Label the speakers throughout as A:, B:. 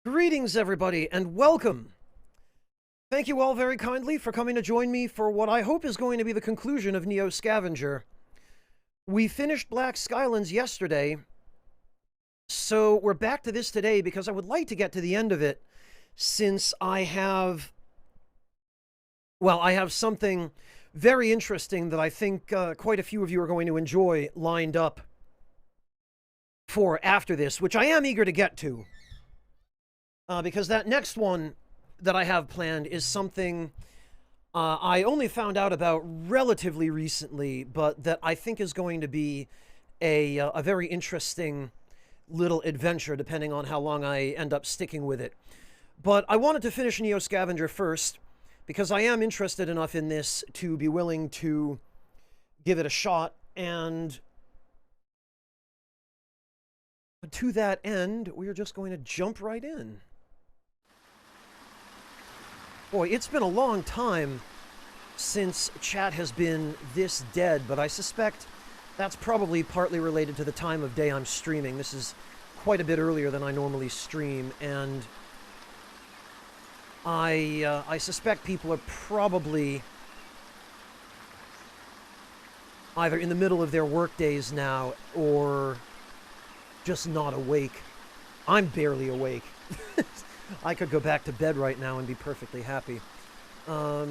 A: Greetings, everybody, and welcome. Thank you all very kindly for coming to join me for what I hope is going to be the conclusion of Neo Scavenger. We finished Black Skylands yesterday, so we're back to this today because I would like to get to the end of it since I have something very interesting that I think quite a few of you are going to enjoy lined up for after this, which I am eager to get to. Because that next one that I have planned is something I only found out about relatively recently, but that I think is going to be a very interesting little adventure, depending on how long I end up sticking with it. But I wanted to finish Neo Scavenger first, because I am interested enough in this to be willing to give it a shot, and to that end, we are just going to jump right in. Boy, it's been a long time since chat has been this dead, but I suspect that's probably partly related to the time of day I'm streaming. This is quite a bit earlier than I normally stream, and I suspect people are probably either in the middle of their work days now or just not awake. I'm barely awake. I could go back to bed right now and be perfectly happy. I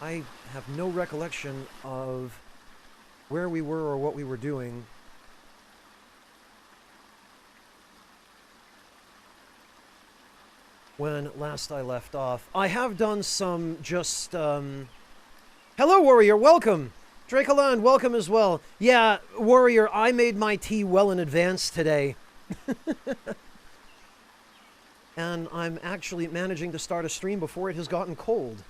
A: have no recollection of where we were or what we were doing. When last I left off. I have done some just, Hello, Warrior, welcome! Dracoland, welcome as well. Yeah, Warrior, I made my tea well in advance today. And I'm actually managing to start a stream before it has gotten cold.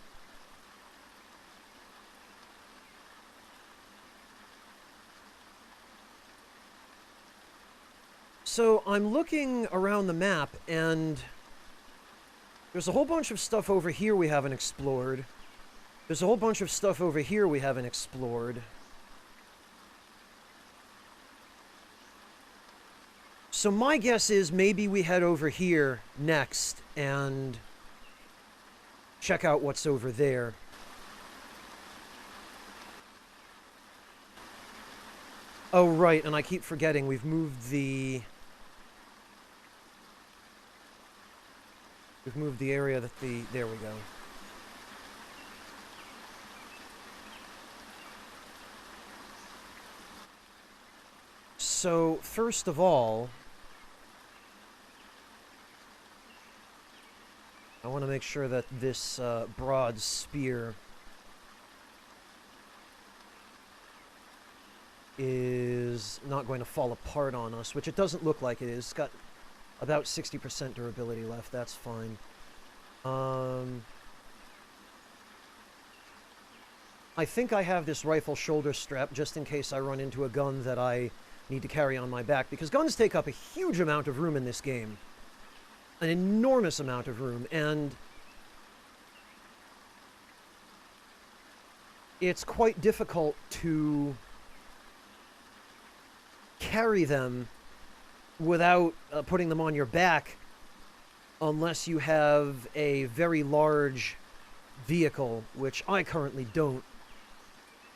A: So I'm looking around the map, and there's a whole bunch of stuff over here we haven't explored. There's a whole bunch of stuff over here we haven't explored. So my guess is maybe we head over here next and check out what's over there. Oh, right, and I keep forgetting we've moved the area that there we go. So, first of all, I want to make sure that this broad spear is not going to fall apart on us, which it doesn't look like it is. It's got about 60% durability left. That's fine. I think I have this rifle shoulder strap just in case I run into a gun that I need to carry on my back, because guns take up a huge amount of room in this game. An enormous amount of room, and it's quite difficult to carry them without putting them on your back unless you have a very large vehicle, which I currently don't.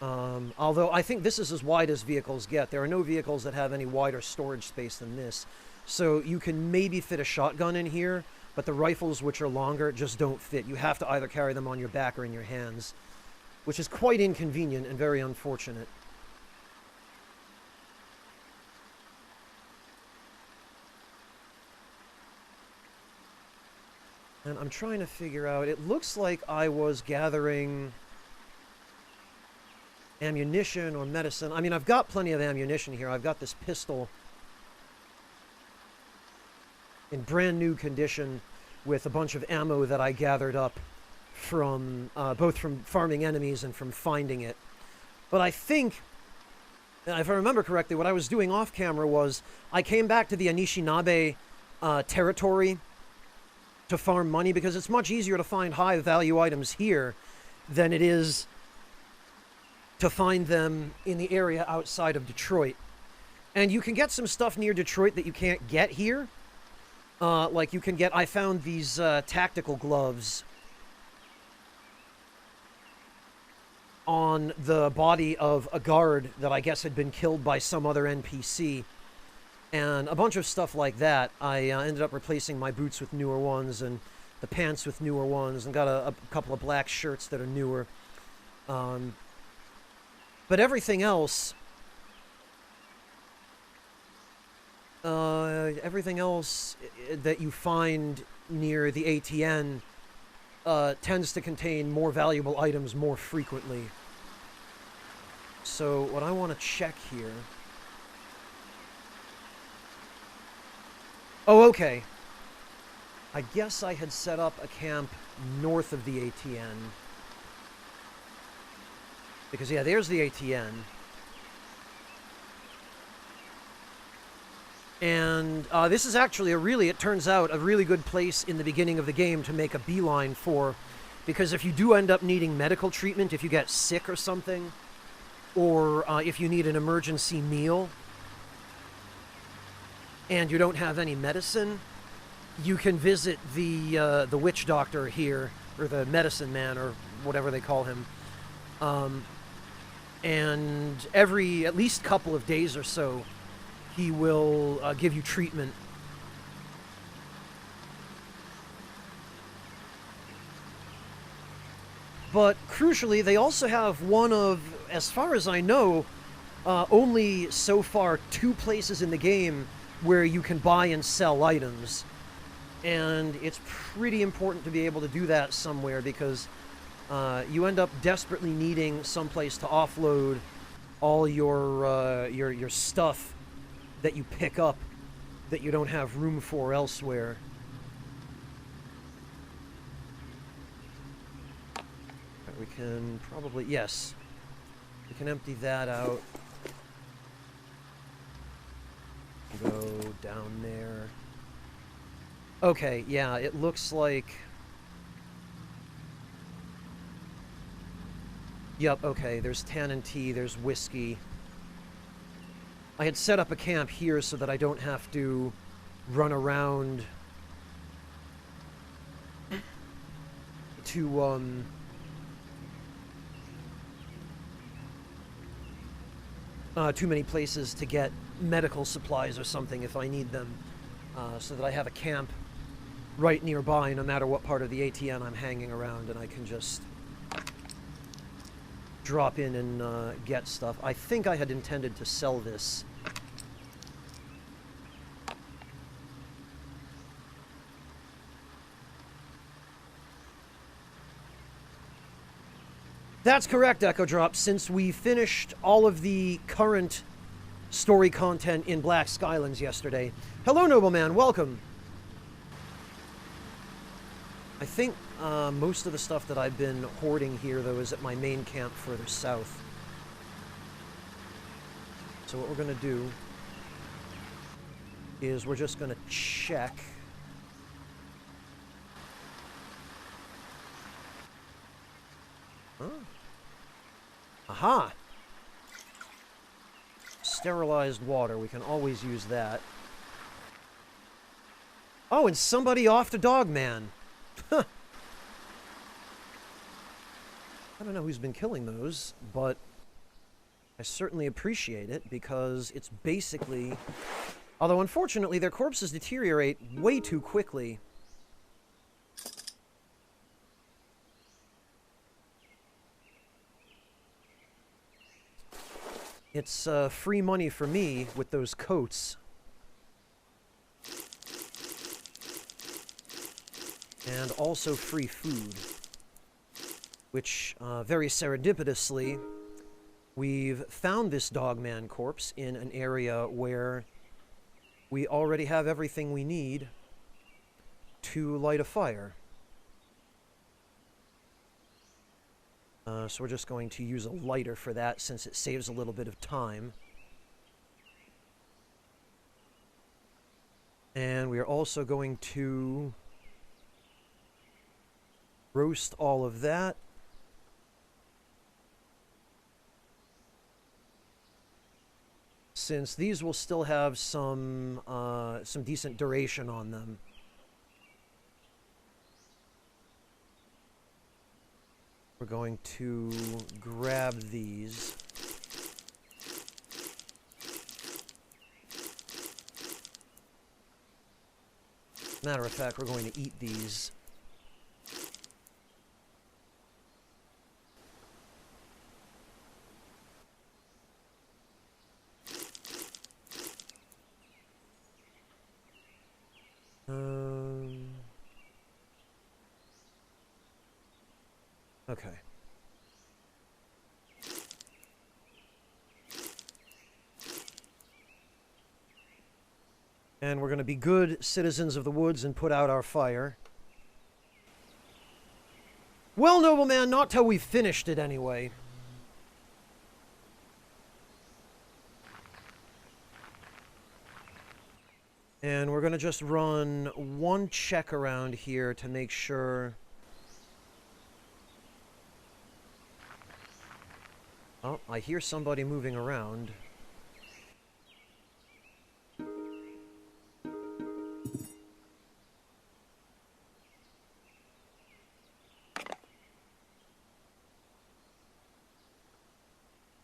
A: Although I think this is as wide as vehicles get. There are no vehicles that have any wider storage space than this. So you can maybe fit a shotgun in here, but the rifles, which are longer, just don't fit. You have to either carry them on your back or in your hands, which is quite inconvenient and very unfortunate. And I'm trying to figure out, it looks like I was gathering ammunition or medicine. I mean, I've got plenty of ammunition here. I've got this pistol in brand new condition with a bunch of ammo that I gathered up from both from farming enemies and from finding it. But I think, if I remember correctly, what I was doing off camera was I came back to the Anishinaabe territory to farm money, because it's much easier to find high value items here than it is to find them in the area outside of Detroit. And you can get some stuff near Detroit that you can't get here. Like, you can get... I found these tactical gloves on the body of a guard that I guess had been killed by some other NPC. And a bunch of stuff like that. I ended up replacing my boots with newer ones and the pants with newer ones, and got a couple of black shirts that are newer. But everything else... everything else that you find near the ATN tends to contain more valuable items more frequently. So what I want to check here... Oh, okay. I guess I had set up a camp north of the ATN. Because, yeah, there's the ATN. And this is actually it turns out, a really good place in the beginning of the game to make a beeline for. Because if you do end up needing medical treatment, if you get sick or something, or if you need an emergency meal, and you don't have any medicine, you can visit the witch doctor here, or the medicine man, or whatever they call him. And every at least couple of days or so, he will give you treatment. But crucially, they also have one of, as far as I know, only so far 2 places in the game where you can buy and sell items. And it's pretty important to be able to do that somewhere, because you end up desperately needing someplace to offload all your stuff that you pick up that you don't have room for elsewhere. We can probably... Yes. We can empty that out. Go down there. Okay, yeah, it looks like... Yep, okay, there's tannin tea, there's whiskey. I had set up a camp here so that I don't have to run around to, too many places to get medical supplies or something if I need them, so that I have a camp right nearby no matter what part of the ATN I'm hanging around, and I can just drop in and get stuff. I think I had intended to sell this. That's correct, Echo Drop. Since we finished all of the current story content in Black Skylands yesterday. Hello, Nobleman. Welcome. I think most of the stuff that I've been hoarding here, though, is at my main camp further south. So what we're going to do is we're just going to check... Huh? Aha! Sterilized water. We can always use that. Oh, and somebody off to Dogman. Huh. I don't know who's been killing those, but I certainly appreciate it, because it's basically... Although, unfortunately, their corpses deteriorate way too quickly. It's free money for me with those coats. And also free food. Which, very serendipitously, we've found this Dogman corpse in an area where we already have everything we need to light a fire. So we're just going to use a lighter for that, since it saves a little bit of time. And we are also going to roast all of that. Since these will still have some decent duration on them. We're going to grab these. Matter of fact, we're going to eat these. Okay. And we're going to be good citizens of the woods and put out our fire. Well, nobleman, not till we've finished it anyway. And we're going to just run one check around here to make sure... Oh, I hear somebody moving around.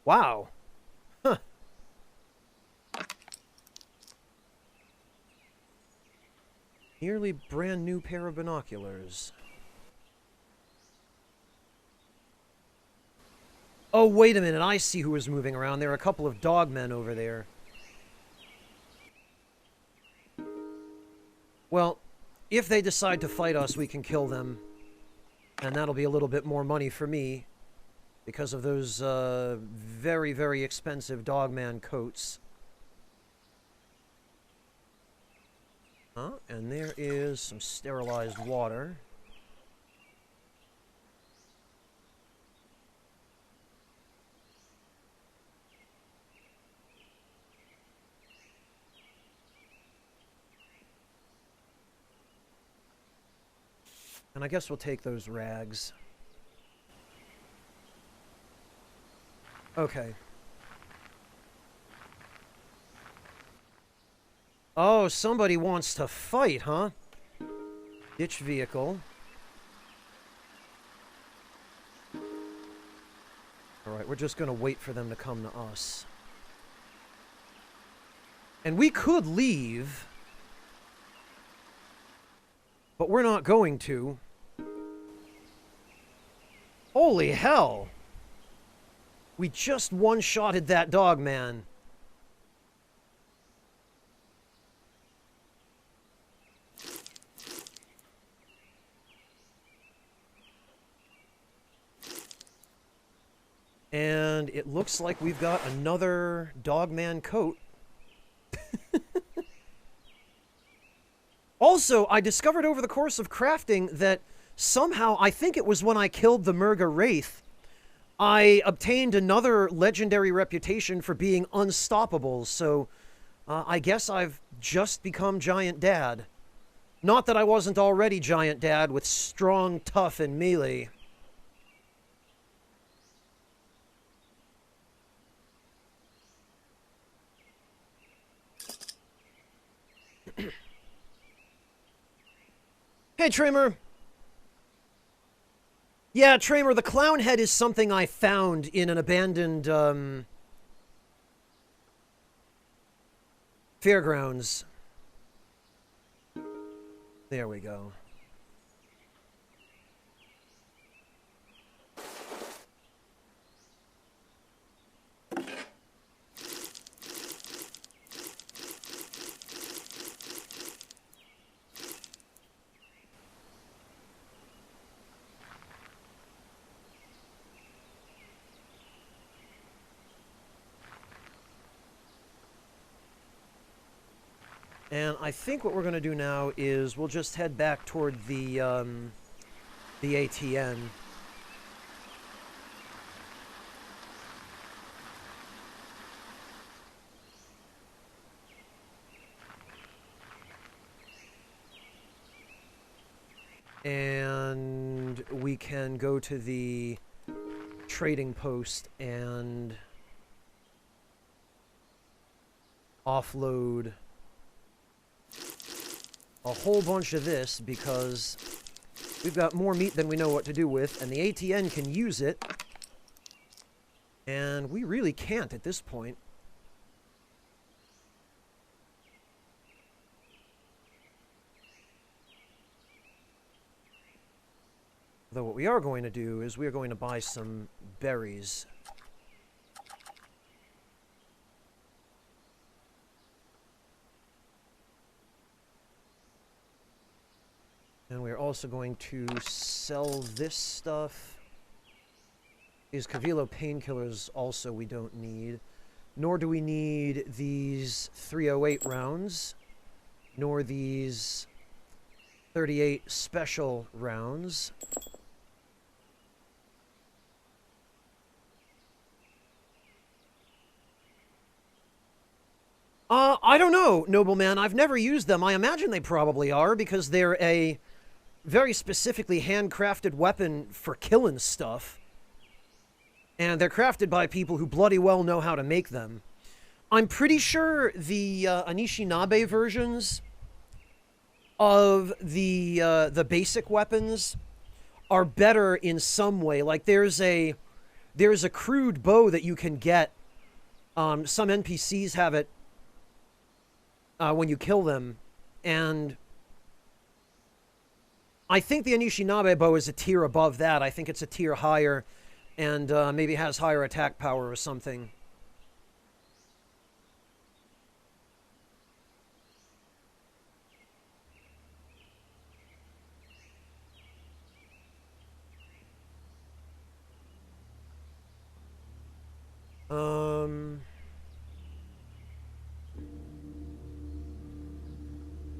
A: Wow. Huh. Nearly brand new pair of binoculars. Oh, wait a minute. I see who is moving around. There are a couple of dogmen over there. Well, if they decide to fight us, we can kill them. And that'll be a little bit more money for me. Because of those very, very expensive dogman coats. And there is some sterilized water. And I guess we'll take those rags. Okay. Oh, somebody wants to fight, huh? Ditch vehicle. Alright, we're just gonna wait for them to come to us. And we could leave. But we're not going to. Holy hell! We just one-shotted that dog, man. And it looks like we've got another dogman coat. Also, I discovered over the course of crafting that somehow, I think it was when I killed the Murga Wraith, I obtained another legendary reputation for being unstoppable, so I guess I've just become Giant Dad. Not that I wasn't already Giant Dad with strong, tough, and melee. Hey, Trimmer! Yeah, Trimmer, the clown head is something I found in an abandoned, fairgrounds. There we go. And I think what we're going to do now is we'll just head back toward the ATN. And we can go to the trading post and offload a whole bunch of this, because We've got more meat than we know what to do with, and the ATN can use it. And we really can't at this point. Though what we are going to do is we are going to buy some berries. And we're also going to sell this stuff. These Cavilo painkillers also we don't need. Nor do we need these 308 rounds. Nor these 38 special rounds. I don't know, nobleman. I've never used them. I imagine they probably are, because they're a very specifically handcrafted weapon for killing stuff. And they're crafted by people who bloody well know how to make them. I'm pretty sure the Anishinaabe versions of the basic weapons are better in some way. Like, there's a crude bow that you can get. Some NPCs have it when you kill them, and I think the Anishinaabe bow is a tier above that. I think it's a tier higher, and maybe has higher attack power or something.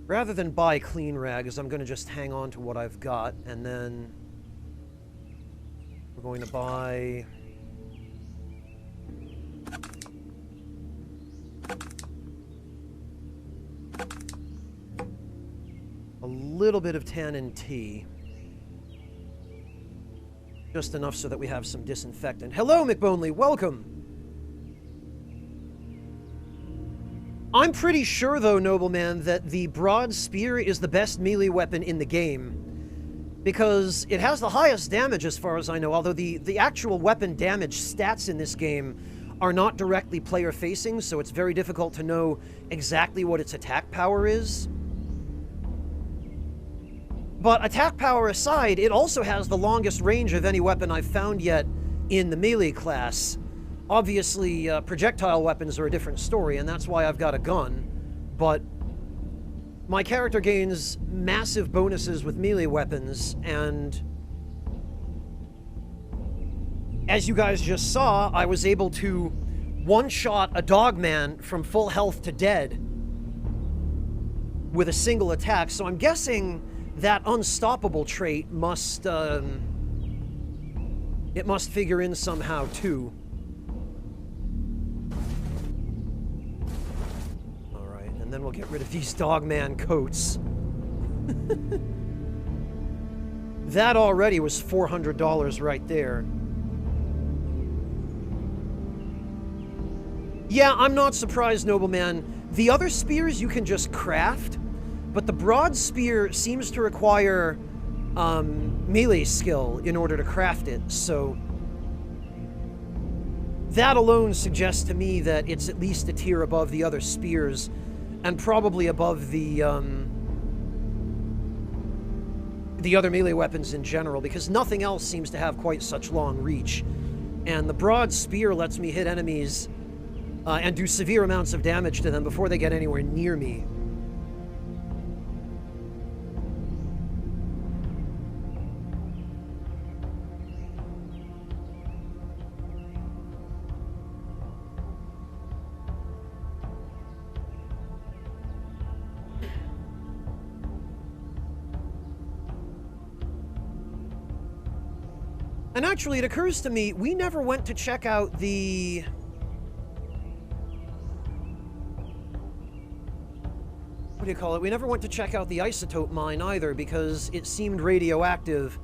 A: Rather than buy clean rags, I'm going to just hang on to what I've got, and then we're going to buy a little bit of tannin tea. Just enough so that we have some disinfectant. Hello, McBonley, welcome! I'm pretty sure, though, nobleman, that the broad spear is the best melee weapon in the game. Because it has the highest damage, as far as I know, although the actual weapon damage stats in this game are not directly player-facing, so it's very difficult to know exactly what its attack power is. But attack power aside, it also has the longest range of any weapon I've found yet in the melee class. Obviously, projectile weapons are a different story, and that's why I've got a gun. But my character gains massive bonuses with melee weapons, and as you guys just saw, I was able to one-shot a dogman from full health to dead with a single attack, so I'm guessing that unstoppable trait must, it must figure in somehow, too. And then we'll get rid of these dogman coats. That already was $400 right there. Yeah, I'm not surprised, nobleman. The other spears you can just craft, but the broad spear seems to require melee skill in order to craft it, so that alone suggests to me that it's at least a tier above the other spears, and probably above the other melee weapons in general, because nothing else seems to have quite such long reach. And the broad spear lets me hit enemies and do severe amounts of damage to them before they get anywhere near me. And actually, it occurs to me, we never went to check out the... what do you call it? We never went to check out the isotope mine either, because it seemed radioactive,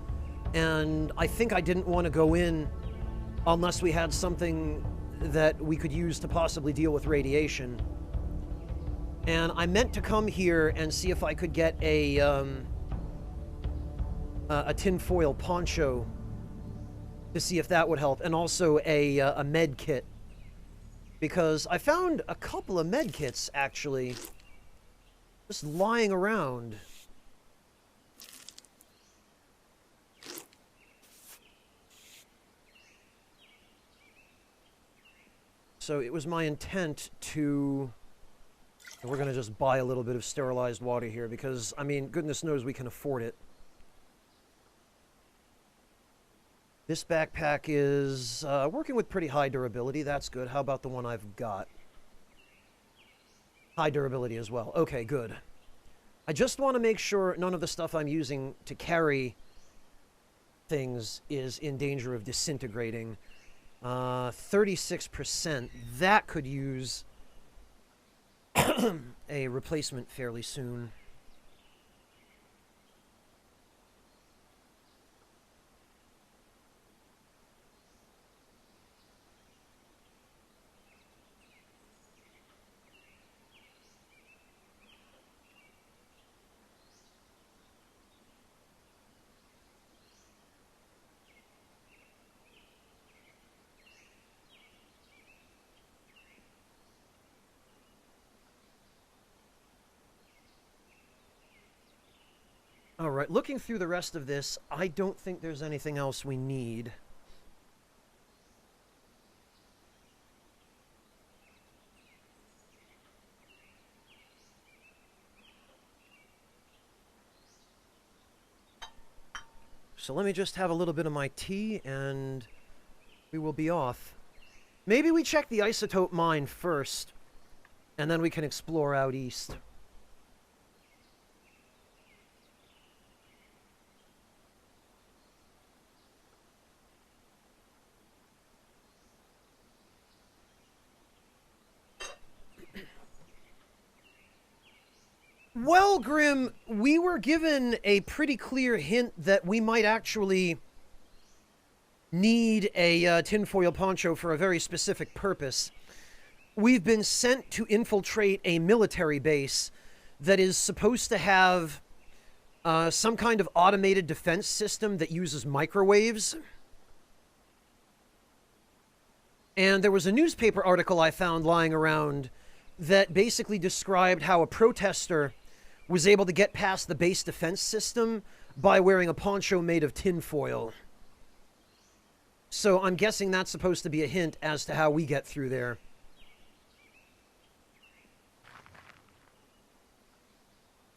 A: and I think I didn't want to go in unless we had something that we could use to possibly deal with radiation. And I meant to come here and see if I could get a a tinfoil poncho to see if that would help, and also a med kit. Because I found a couple of med kits, actually, just lying around. So it was my intent to... We're going to just buy a little bit of sterilized water here because, I mean, goodness knows we can afford it. This backpack is working with pretty high durability. That's good. How about the one I've got? High durability as well. Okay, good. I just want to make sure none of the stuff I'm using to carry things is in danger of disintegrating. 36%. That could use a replacement fairly soon. All right, looking through the rest of this, I don't think there's anything else we need. So let me just have a little bit of my tea, and we will be off. Maybe we check the isotope mine first, and then we can explore out east. Well, Grim, we were given a pretty clear hint that we might actually need a tinfoil poncho for a very specific purpose. We've been sent to infiltrate a military base that is supposed to have some kind of automated defense system that uses microwaves. And there was a newspaper article I found lying around that basically described how a protester was able to get past the base defense system by wearing a poncho made of tinfoil. So I'm guessing that's supposed to be a hint as to how we get through there.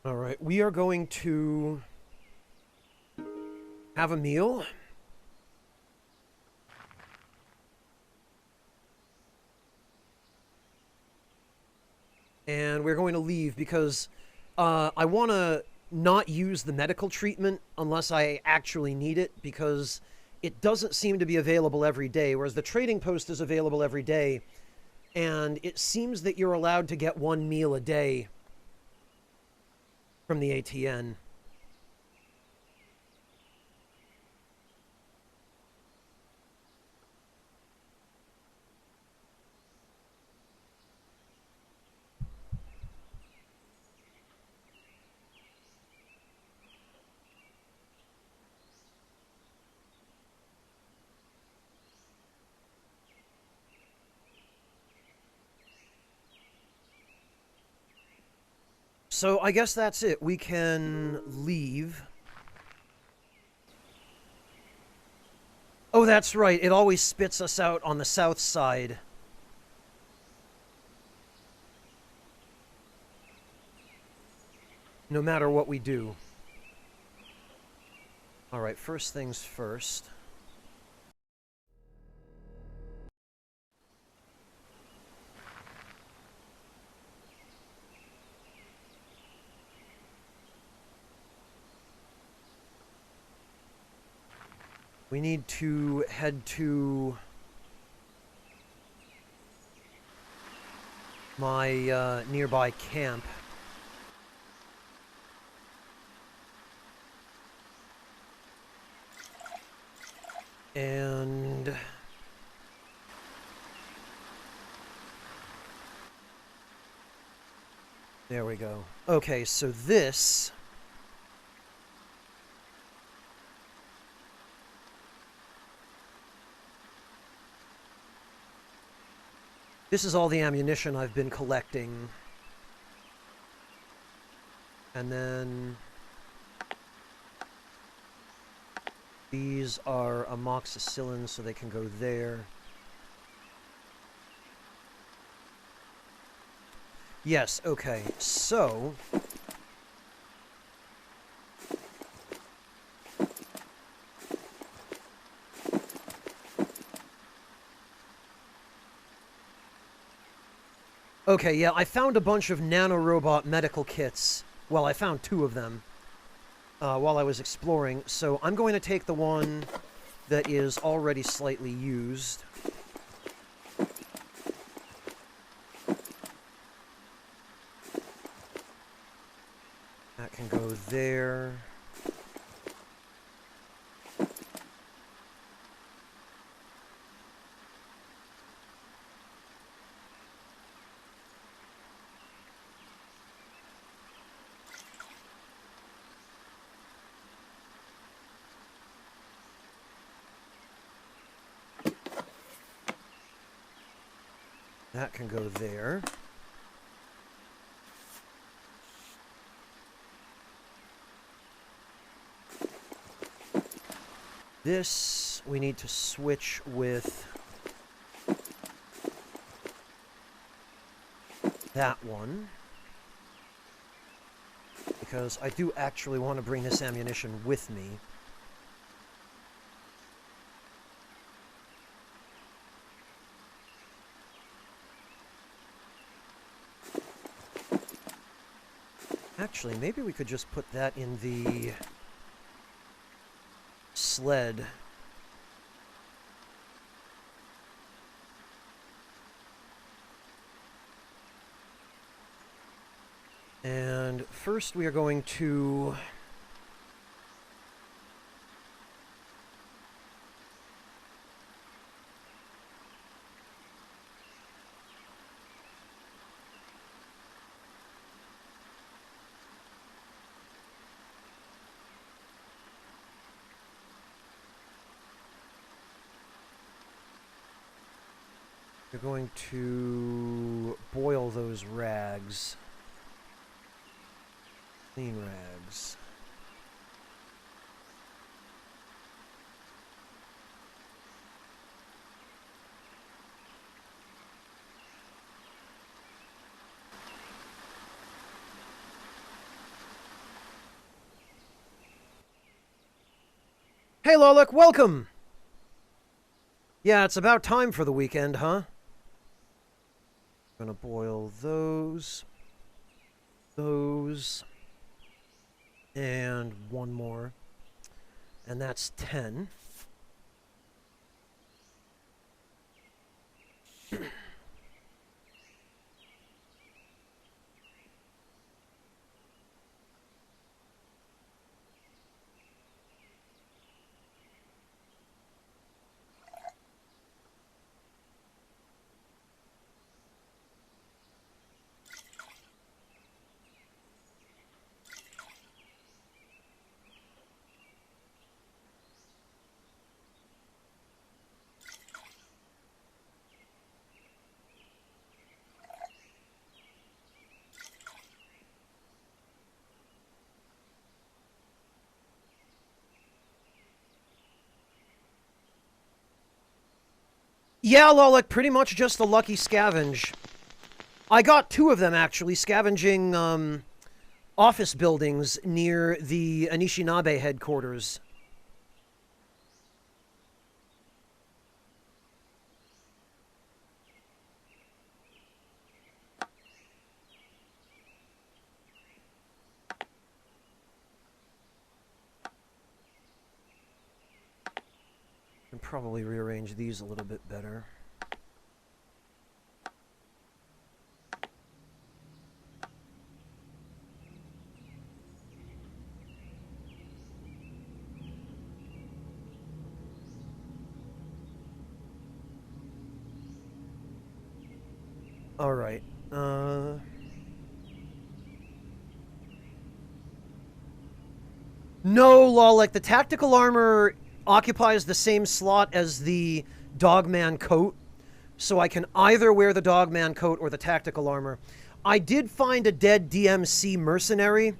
A: All right, we are going to have a meal. And we're going to leave because I want to not use the medical treatment unless I actually need it, because it doesn't seem to be available every day, whereas the trading post is available every day, and it seems that you're allowed to get one meal a day from the ATN. So I guess that's it. We can leave. Oh, that's right. It always spits us out on the south side. No matter what we do. All right, first things first. We need to head to my nearby camp. And there we go. Okay, so this This is all the ammunition I've been collecting. And then these are amoxicillin, so they can go there. Yes, okay, so okay, yeah, I found a bunch of nanorobot medical kits. Well, I found 2 of them while I was exploring, so I'm going to take the one that is already slightly used. That can go there. That can go there. This we need to switch with that one, because I do actually want to bring this ammunition with me. Actually, maybe we could just put that in the sled. And first we are going to boil those rags. Clean rags. Hey, Lolek, welcome! Yeah, it's about time for the weekend, huh? Gonna boil those, and one more. And that's 10. Yeah, Lolek, pretty much just the lucky scavenge. I got 2 of them, actually, scavenging, office buildings near the Anishinaabe headquarters. And probably rearrange these a little bit better. Alright, No, Lolek, the tactical armor occupies the same slot as the Dogman coat, So I can either wear the Dogman coat or the tactical armor. I did find a dead DMC mercenary.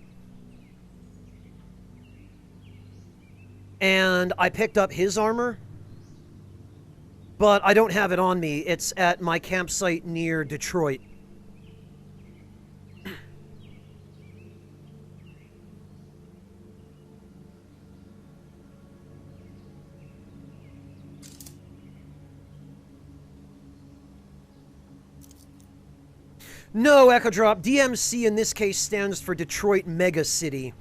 A: And I picked up his armor. But I don't have it on me. It's at my campsite near Detroit. No, Echo Drop. DMC in this case stands for Detroit Mega City.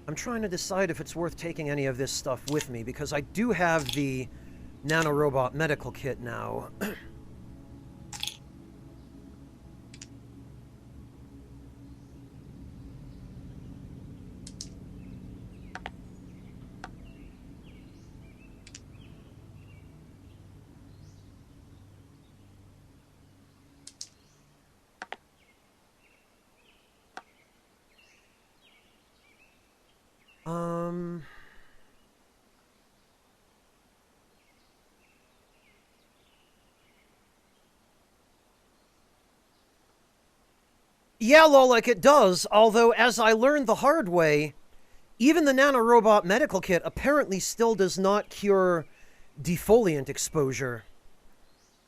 A: I'm trying to decide if it's worth taking any of this stuff with me, because I do have the nanorobot medical kit now. Yeah, Lolik, it does, although as I learned the hard way, even the nanorobot medical kit apparently still does not cure defoliant exposure.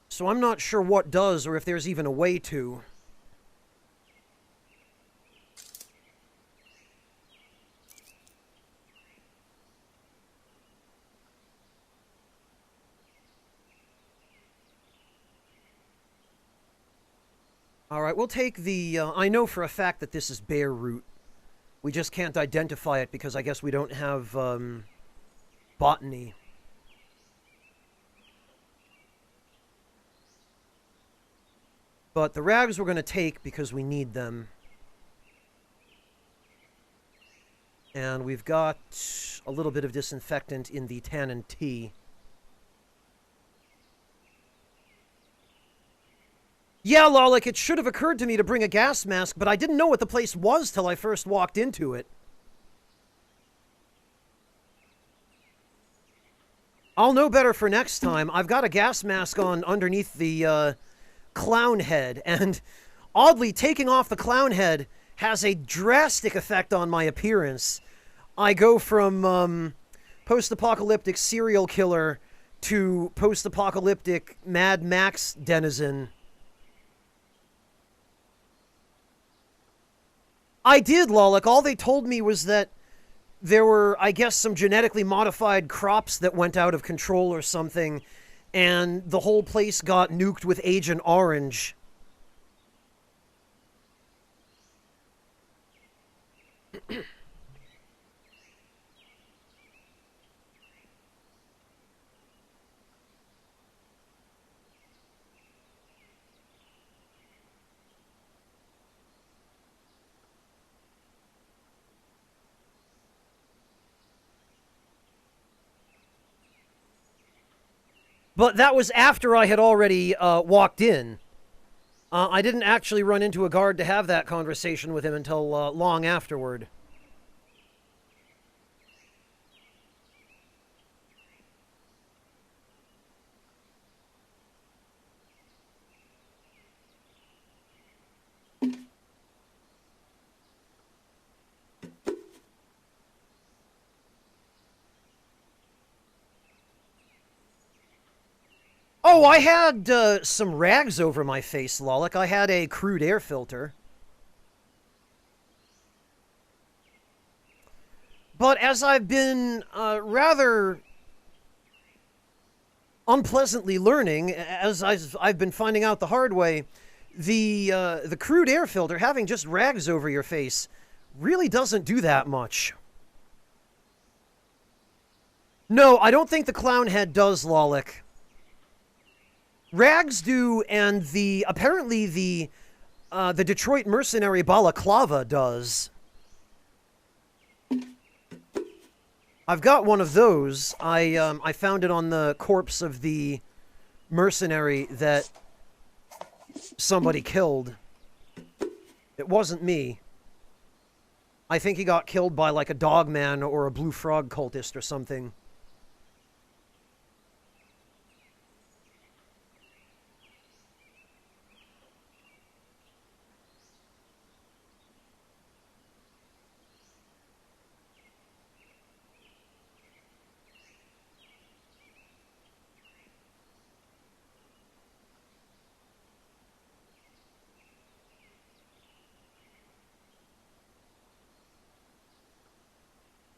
A: So I'm not sure what does, or if there's even a way to. Alright, we'll take the... I know for a fact that this is bear root. We just can't identify it because I guess we don't have, botany. But the rags we're going to take because we need them. And we've got a little bit of disinfectant in the tannin tea. Yeah, Lolik, it should have occurred to me to bring a gas mask, but I didn't know what the place was till I first walked into it. I'll know better for next time. I've got a gas mask on underneath the clown head, and oddly, taking off the clown head has a drastic effect on my appearance. I go from post-apocalyptic serial killer to post-apocalyptic Mad Max denizen. I did, Lolik. All they told me was that there were, I guess, some genetically modified crops that went out of control or something, and the whole place got nuked with Agent Orange. But that was after I had already walked in. I didn't actually run into a guard to have that conversation with him until long afterward. Oh, I had some rags over my face, Lolik. I had a crude air filter. But as I've been rather unpleasantly learning, as I've been finding out the hard way, the crude air filter, having just rags over your face, really doesn't do that much. No, I don't think the clown head does, Lolic. Rags do, and apparently the Detroit mercenary balaclava does. I've got one of those. I found it on the corpse of the mercenary that somebody killed. It wasn't me. I think he got killed by like a dogman or a blue frog cultist or something.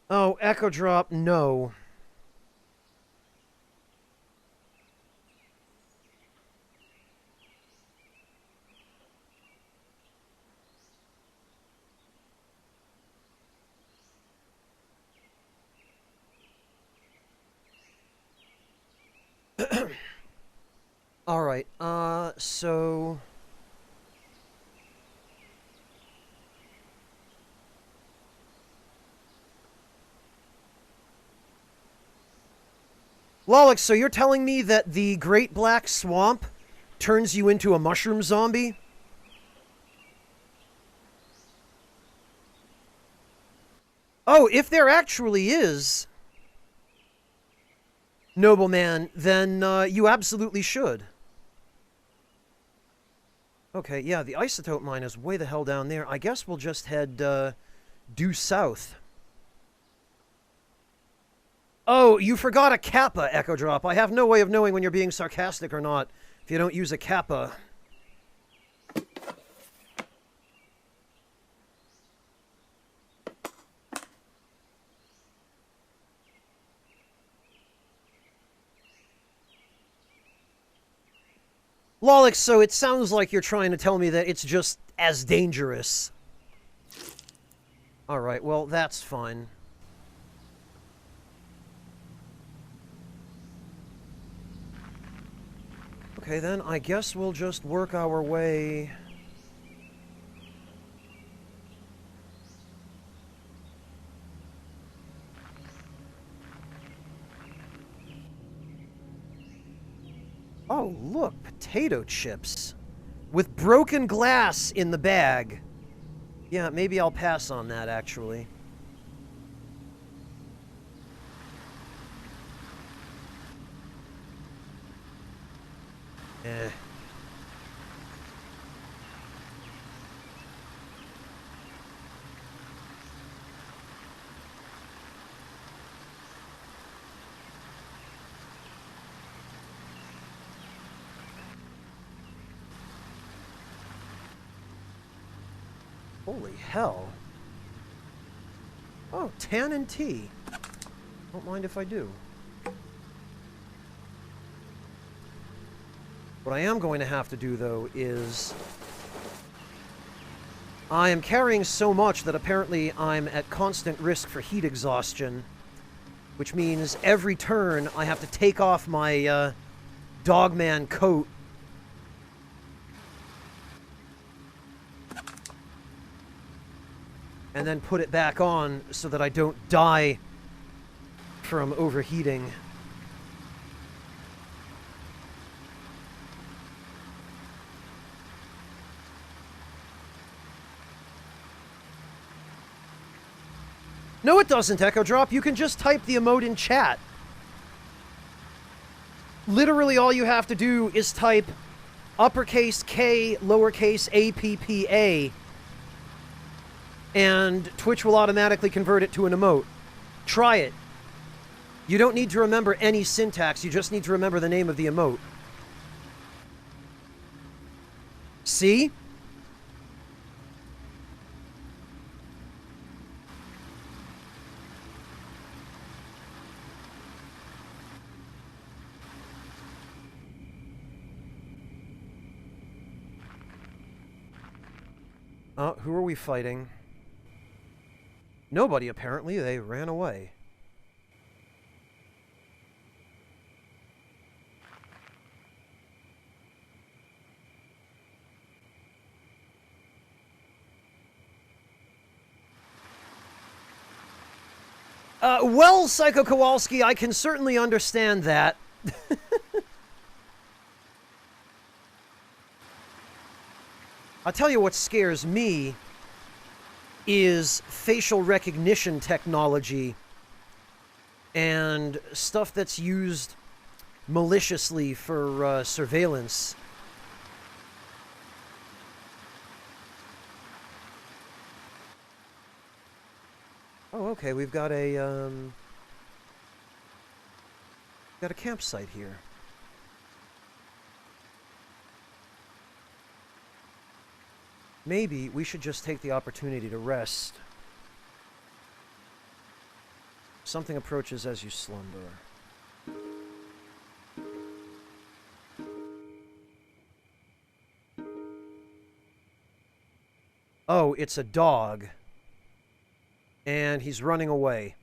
A: Oh, Echo Drop, no. Alright, so... Lolix, so you're telling me that the Great Black Swamp turns you into a mushroom zombie? Oh, if there actually is, nobleman, then you absolutely should. Okay, yeah, the isotope mine is way the hell down there. I guess we'll just head due south. Oh, you forgot a kappa, Echo Drop. I have no way of knowing when you're being sarcastic or not if you don't use a kappa. Lolix, so it sounds like you're trying to tell me that it's just as dangerous. Alright, well, that's fine. Okay, then I guess we'll just work our way... Oh, look, potato chips. With broken glass in the bag. Yeah, maybe I'll pass on that, actually. Eh. Holy hell. Oh, tan and tea. Don't mind if I do. What I am going to have to do, though, is... I am carrying so much that apparently I'm at constant risk for heat exhaustion, which means every turn I have to take off my dogman coat. And then put it back on so that I don't die from overheating. No, it doesn't, Echo Drop. You can just type the emote in chat. Literally all you have to do is type uppercase K, lowercase APPA, and Twitch will automatically convert it to an emote. Try it. You don't need to remember any syntax, you just need to remember the name of the emote. See? Who are we fighting? Nobody, apparently. They ran away. Well, Psycho Kowalski, I can certainly understand that. I'll tell you what scares me is facial recognition technology and stuff that's used maliciously for surveillance. Oh, okay, we've got a campsite here. Maybe we should just take the opportunity to rest. Something approaches as you slumber. Oh, it's a dog. And he's running away.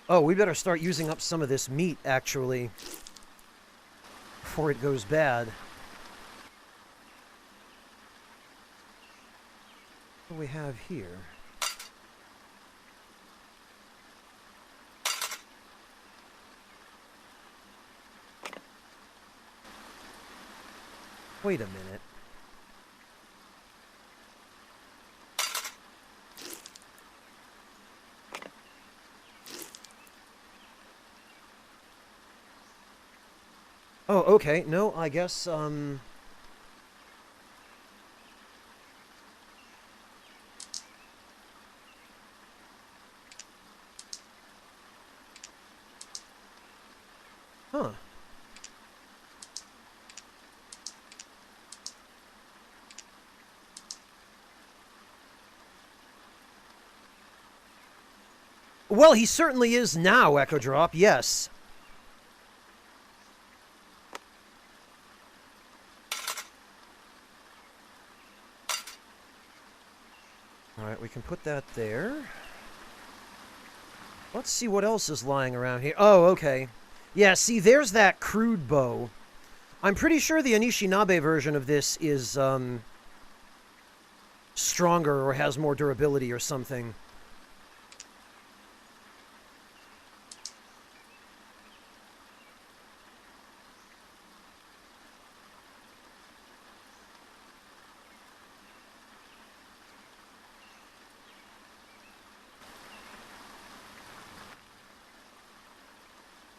A: Oh, we better start using up some of this meat, actually, before it goes bad. What do we have here? Wait a minute. Oh, okay. No, I guess, huh. Well, he certainly is now, Echo Drop, yes. Alright, we can put that there. Let's see what else is lying around here. Oh, okay. Yeah, see, there's that crude bow. I'm pretty sure the Anishinaabe version of this is, stronger or has more durability or something.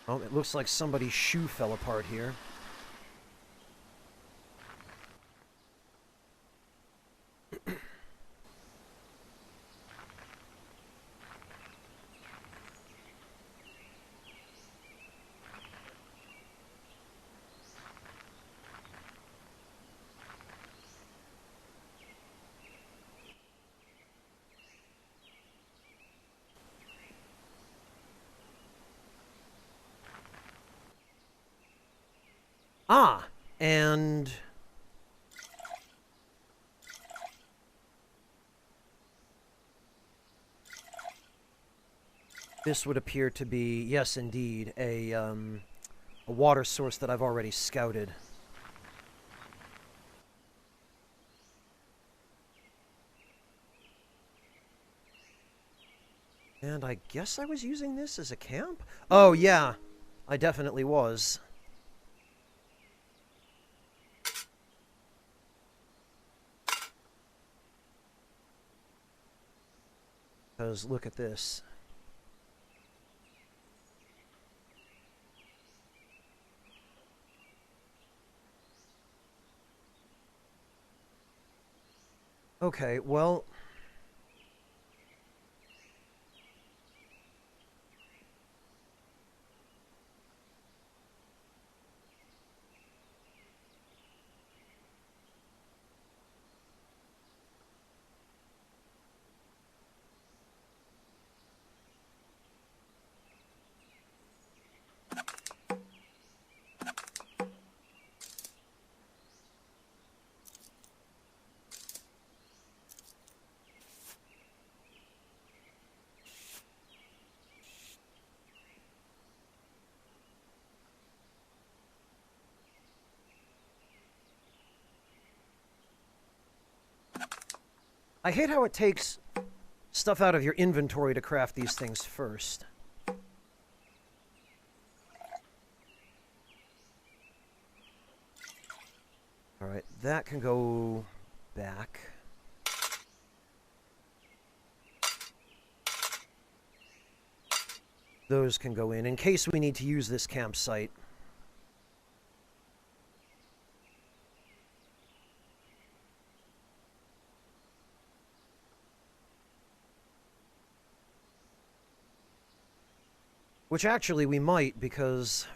A: Oh, it looks like somebody's shoe fell apart here. Ah, and this would appear to be, yes, indeed, a water source that I've already scouted. And I guess I was using this as a camp? Oh, yeah, I definitely was. Because look at this. Okay, well... I hate how it takes stuff out of your inventory to craft these things first. Alright, that can go back. Those can go in case we need to use this campsite. Which actually we might, because...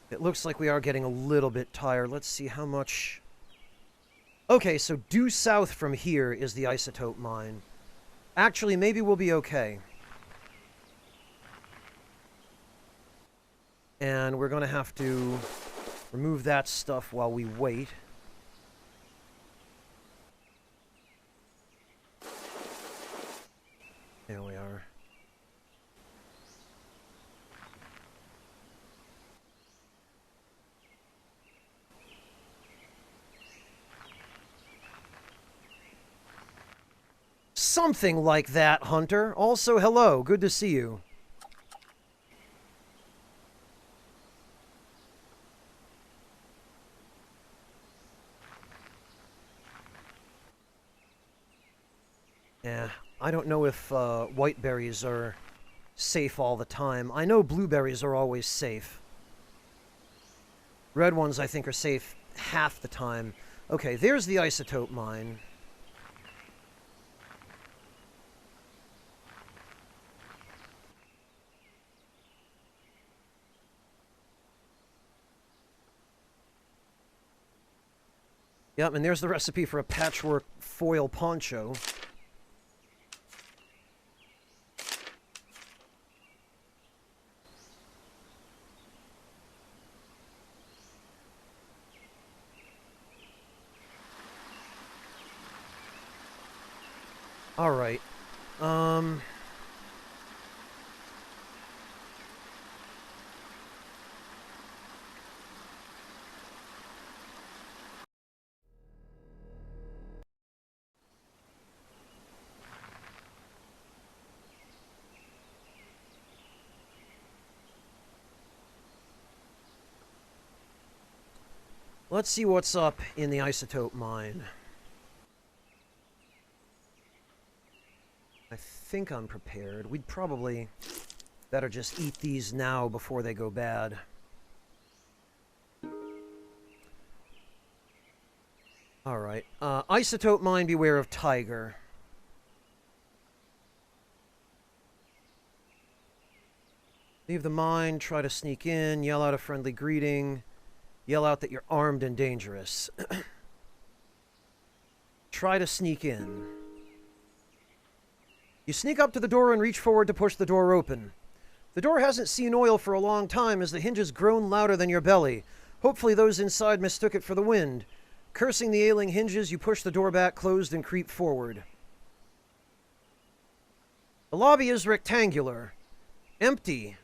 A: it looks like we are getting a little bit tired. Let's see how much... Okay, so due south from here is the isotope mine. Actually, maybe we'll be okay. And we're going to have to remove that stuff while we wait. There we are. Something like that, Hunter. Also, hello. Good to see you. Yeah, I don't know if white berries are safe all the time. I know blueberries are always safe. Red ones, I think, are safe half the time. Okay, there's the isotope mine. Yep, and there's the recipe for a patchwork foil poncho. Alright. Let's see what's up in the isotope mine. I think I'm prepared. We'd probably better just eat these now before they go bad. Alright. Isotope mine, beware of tiger. Leave the mine, try to sneak in, yell out a friendly greeting, yell out that you're armed and dangerous. Try to sneak in. You sneak up to the door and reach forward to push the door open. The door hasn't seen oil for a long time as the hinges groan louder than your belly. Hopefully those inside mistook it for the wind. Cursing the ailing hinges, you push the door back closed and creep forward. The lobby is rectangular. Empty.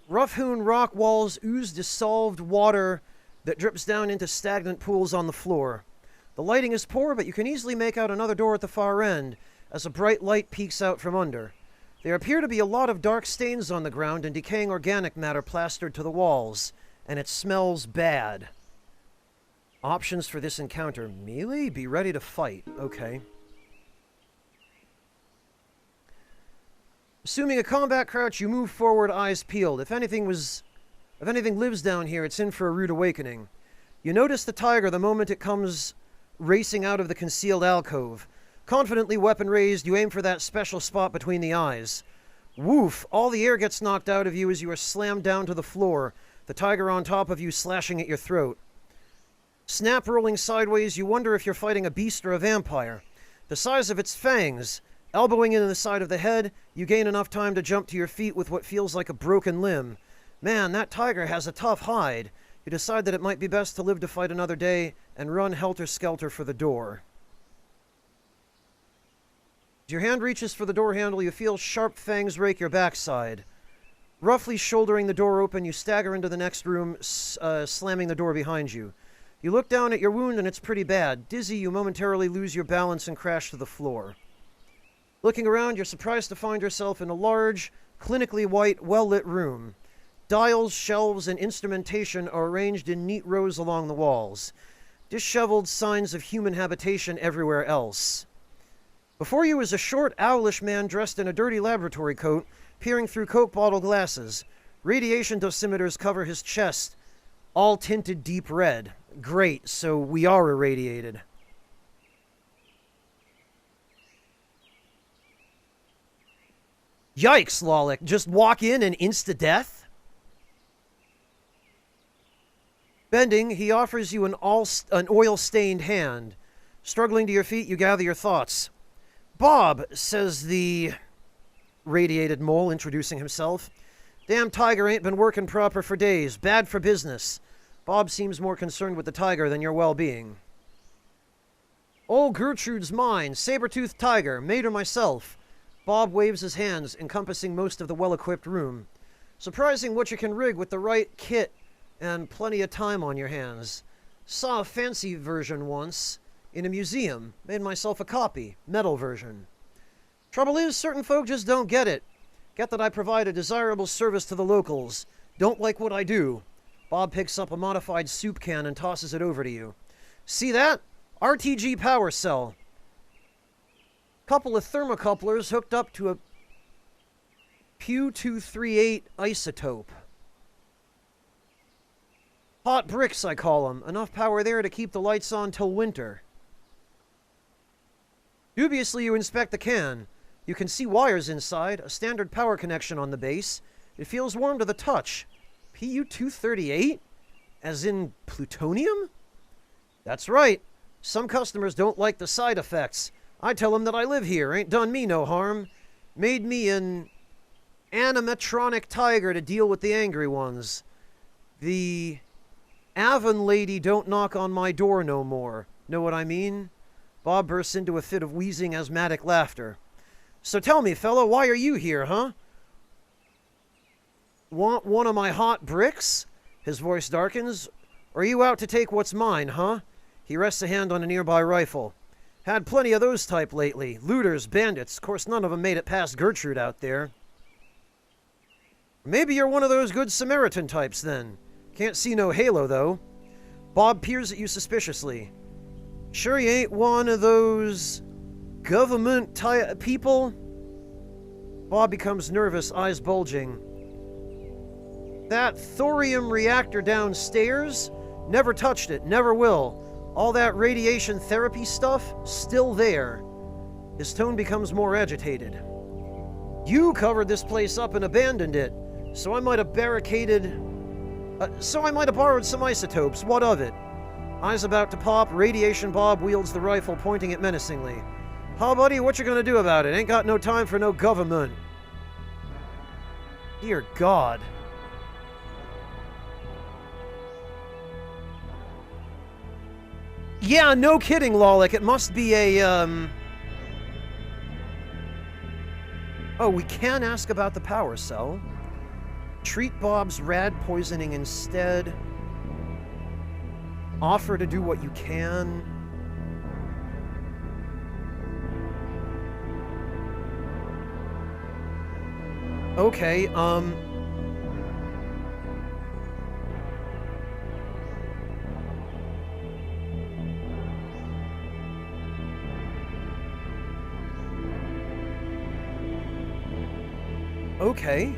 A: Rough-hewn rock walls ooze dissolved water that drips down into stagnant pools on the floor. The lighting is poor, but you can easily make out another door at the far end, as a bright light peeks out from under. There appear to be a lot of dark stains on the ground and decaying organic matter plastered to the walls, and it smells bad. Options for this encounter. Melee? Be ready to fight. Okay. Assuming a combat crouch, you move forward, eyes peeled. If anything lives down here, it's in for a rude awakening. You notice the tiger the moment it comes racing out of the concealed alcove. Confidently, weapon raised, you aim for that special spot between the eyes. Woof! All the air gets knocked out of you as you are slammed down to the floor, the tiger on top of you slashing at your throat. Snap rolling sideways, you wonder if you're fighting a beast or a vampire. The size of its fangs, elbowing in the side of the head, you gain enough time to jump to your feet with what feels like a broken limb. Man, that tiger has a tough hide. You decide that it might be best to live to fight another day and run helter-skelter for the door. As your hand reaches for the door handle, you feel sharp fangs rake your backside. Roughly shouldering the door open, you stagger into the next room, slamming the door behind you. You look down at your wound and it's pretty bad. Dizzy, you momentarily lose your balance and crash to the floor. Looking around, you're surprised to find yourself in a large, clinically white, well-lit room. Dials, shelves, and instrumentation are arranged in neat rows along the walls. Disheveled signs of human habitation everywhere else. Before you is a short, owlish man dressed in a dirty laboratory coat, peering through Coke bottle glasses. Radiation dosimeters cover his chest, all tinted deep red. Great, so we are irradiated. Yikes, Lolic. Just walk in and insta-death? Bending, he offers you an oil-stained hand. Struggling to your feet, you gather your thoughts. Bob, says the radiated mole, introducing himself. Damn tiger ain't been working proper for days. Bad for business. Bob seems more concerned with the tiger than your well-being. Old Gertrude's mine. Saber-toothed tiger. Made her myself. Bob waves his hands, encompassing most of the well-equipped room. Surprising what you can rig with the right kit and plenty of time on your hands. Saw a fancy version once in a museum. Made myself a copy. Metal version. Trouble is, certain folk just don't get it. Get that I provide a desirable service to the locals. Don't like what I do. Bob picks up a modified soup can and tosses it over to you. See that? RTG power cell. Couple of thermocouplers hooked up to a Pu-238 isotope. Hot bricks, I call them. Enough power there to keep the lights on till winter. Dubiously, you inspect the can. You can see wires inside, a standard power connection on the base. It feels warm to the touch. Pu-238? As in plutonium? That's right. Some customers don't like the side effects. I tell them that I live here, ain't done me no harm. Made me an animatronic tiger to deal with the angry ones. The Avon lady don't knock on my door no more. Know what I mean? Bob bursts into a fit of wheezing asthmatic laughter. So tell me, fella, why are you here, huh? Want one of my hot bricks? His voice darkens. Or are you out to take what's mine, huh? He rests a hand on a nearby rifle. Had plenty of those type lately. Looters, bandits. Of course, none of them made it past Gertrude out there. Maybe you're one of those good Samaritan types, then. Can't see no halo, though. Bob peers at you suspiciously. Sure you ain't one of those government people? Bob becomes nervous, eyes bulging. That thorium reactor downstairs? Never touched it, never will. All that radiation therapy stuff, still there. His tone becomes more agitated. You covered this place up and abandoned it, so I might have borrowed some isotopes. What of it? Eyes about to pop, Radiation Bob wields the rifle, pointing it menacingly. Huh, buddy, what you gonna do about it? Ain't got no time for no government. Dear God. Yeah, no kidding, Lolic. It must be a, Oh, we can ask about the power cell. Treat Bob's rad poisoning instead. Offer to do what you can. Okay, Okay.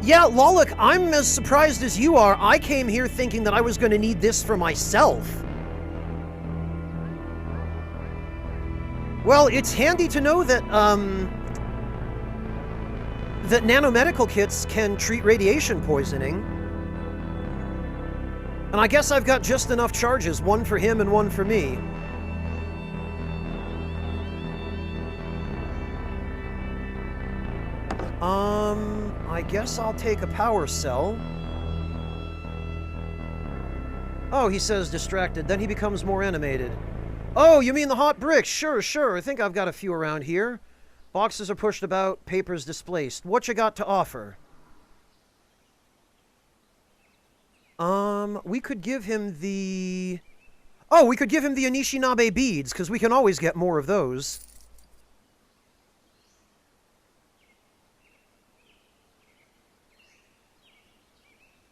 A: Yeah, Lollik, I'm as surprised as you are. I came here thinking that I was going to need this for myself. Well, it's handy to know that, that nanomedical kits can treat radiation poisoning. And I guess I've got just enough charges, one for him and one for me. I guess I'll take a power cell. Oh, he says distracted. Then he becomes more animated. Oh, you mean the hot bricks? Sure, sure. I think I've got a few around here. Boxes are pushed about, papers displaced. What you got to offer? We could give him the... Oh, we could give him the Anishinaabe beads, because we can always get more of those.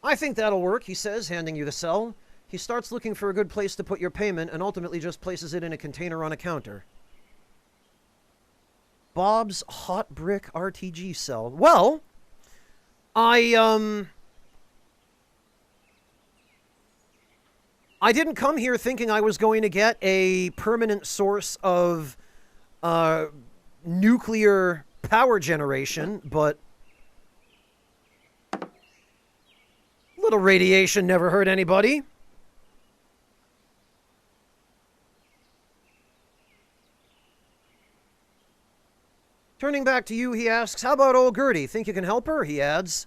A: I think that'll work, he says, handing you the cell. He starts looking for a good place to put your payment and ultimately just places it in a container on a counter. Bob's Hot Brick RTG cell. Well, I didn't come here thinking I was going to get a permanent source of nuclear power generation, but little radiation never hurt anybody. Turning back to you, he asks, how about old Gertie? Think you can help her? He adds,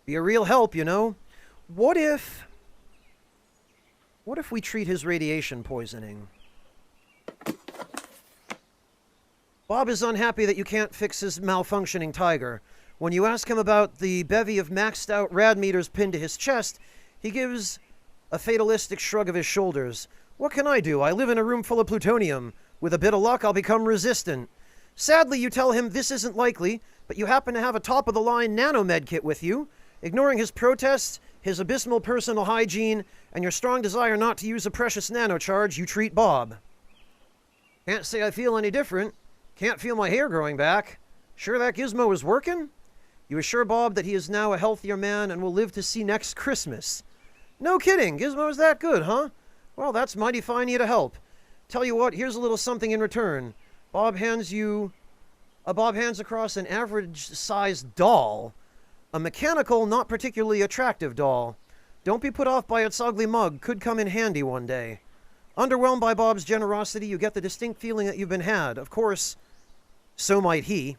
A: be a real help, you know. What if we treat his radiation poisoning? Bob is unhappy that you can't fix his malfunctioning tiger. When you ask him about the bevy of maxed out rad meters pinned to his chest, he gives a fatalistic shrug of his shoulders. What can I do? I live in a room full of plutonium. With a bit of luck, I'll become resistant. Sadly, you tell him this isn't likely, but you happen to have a top-of-the-line nanomed kit with you. Ignoring his protests, his abysmal personal hygiene, and your strong desire not to use a precious nanocharge, you treat Bob. Can't say I feel any different. Can't feel my hair growing back. Sure that gizmo is working? You assure Bob that he is now a healthier man and will live to see next Christmas. No kidding, Gizmo's that good, huh? Well, that's mighty fine of you to help. Tell you what, here's a little something in return. Bob hands across an average-sized doll. A mechanical, not particularly attractive doll. Don't be put off by its ugly mug. Could come in handy one day. Underwhelmed by Bob's generosity, you get the distinct feeling that you've been had. Of course, so might he.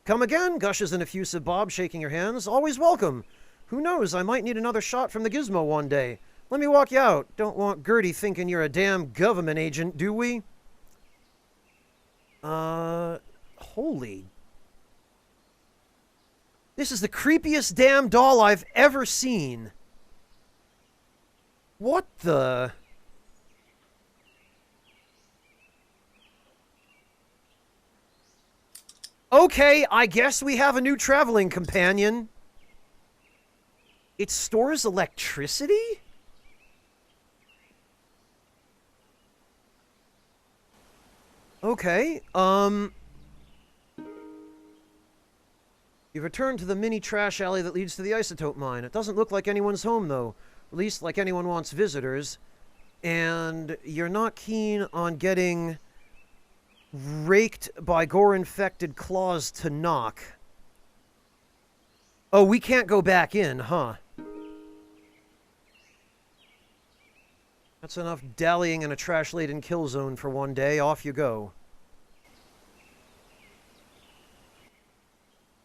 A: Come again, gushes an effusive Bob, shaking your hands. Always welcome. Who knows, I might need another shot from the gizmo one day. Let me walk you out. Don't want Gertie thinking you're a damn government agent, do we? Holy... This is the creepiest damn doll I've ever seen. What the... Okay, I guess we have a new traveling companion. It stores electricity? Okay, You've returned to the mini trash alley that leads to the isotope mine. It doesn't look like anyone's home, though. At least like anyone wants visitors. And you're not keen on getting raked by gore-infected claws to knock. Oh, we can't go back in, huh? That's enough dallying in a trash-laden kill zone for one day. Off you go.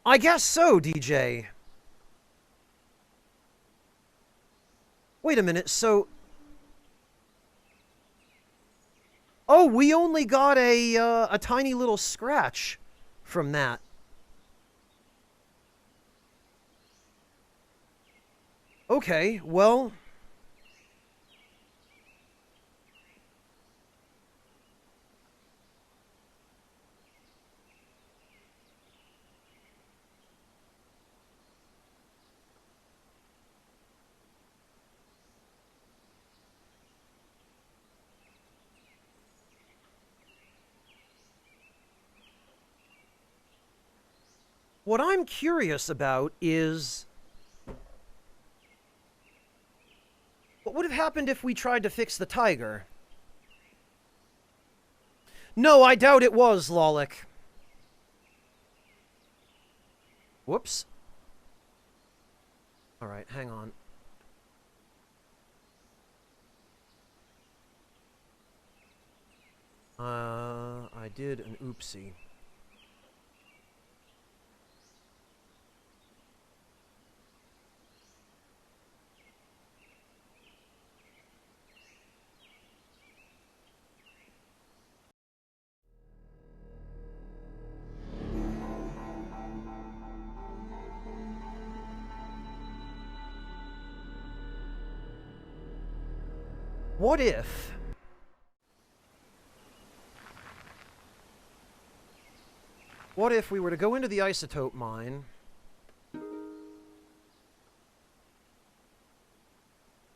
A: I guess so, DJ. Wait a minute, so... Oh, we only got a tiny little scratch from that. Okay, well... What I'm curious about is what would have happened if we tried to fix the tiger? No, I doubt it was, Lolik. Whoops. Alright, hang on. I did an oopsie. What if... What if we were to go into the isotope mine,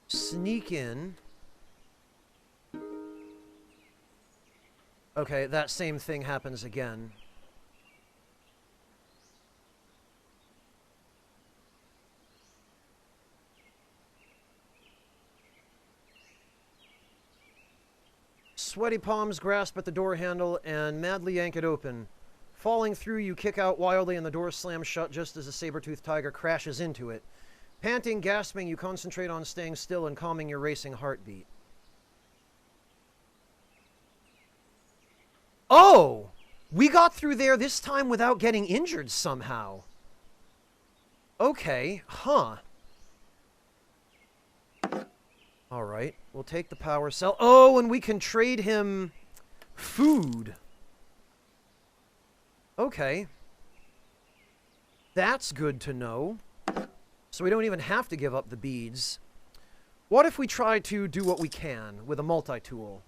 A: sneak in... Okay, that same thing happens again. Sweaty palms grasp at the door handle and madly yank it open. Falling through, you kick out wildly and the door slams shut just as a saber-toothed tiger crashes into it. Panting, gasping, you concentrate on staying still and calming your racing heartbeat. Oh! We got through there this time without getting injured somehow. Okay, huh. Alright, we'll take the power cell. Oh, and we can trade him food. Okay. That's good to know. So we don't even have to give up the beads. What if we try to do what we can with a multi-tool?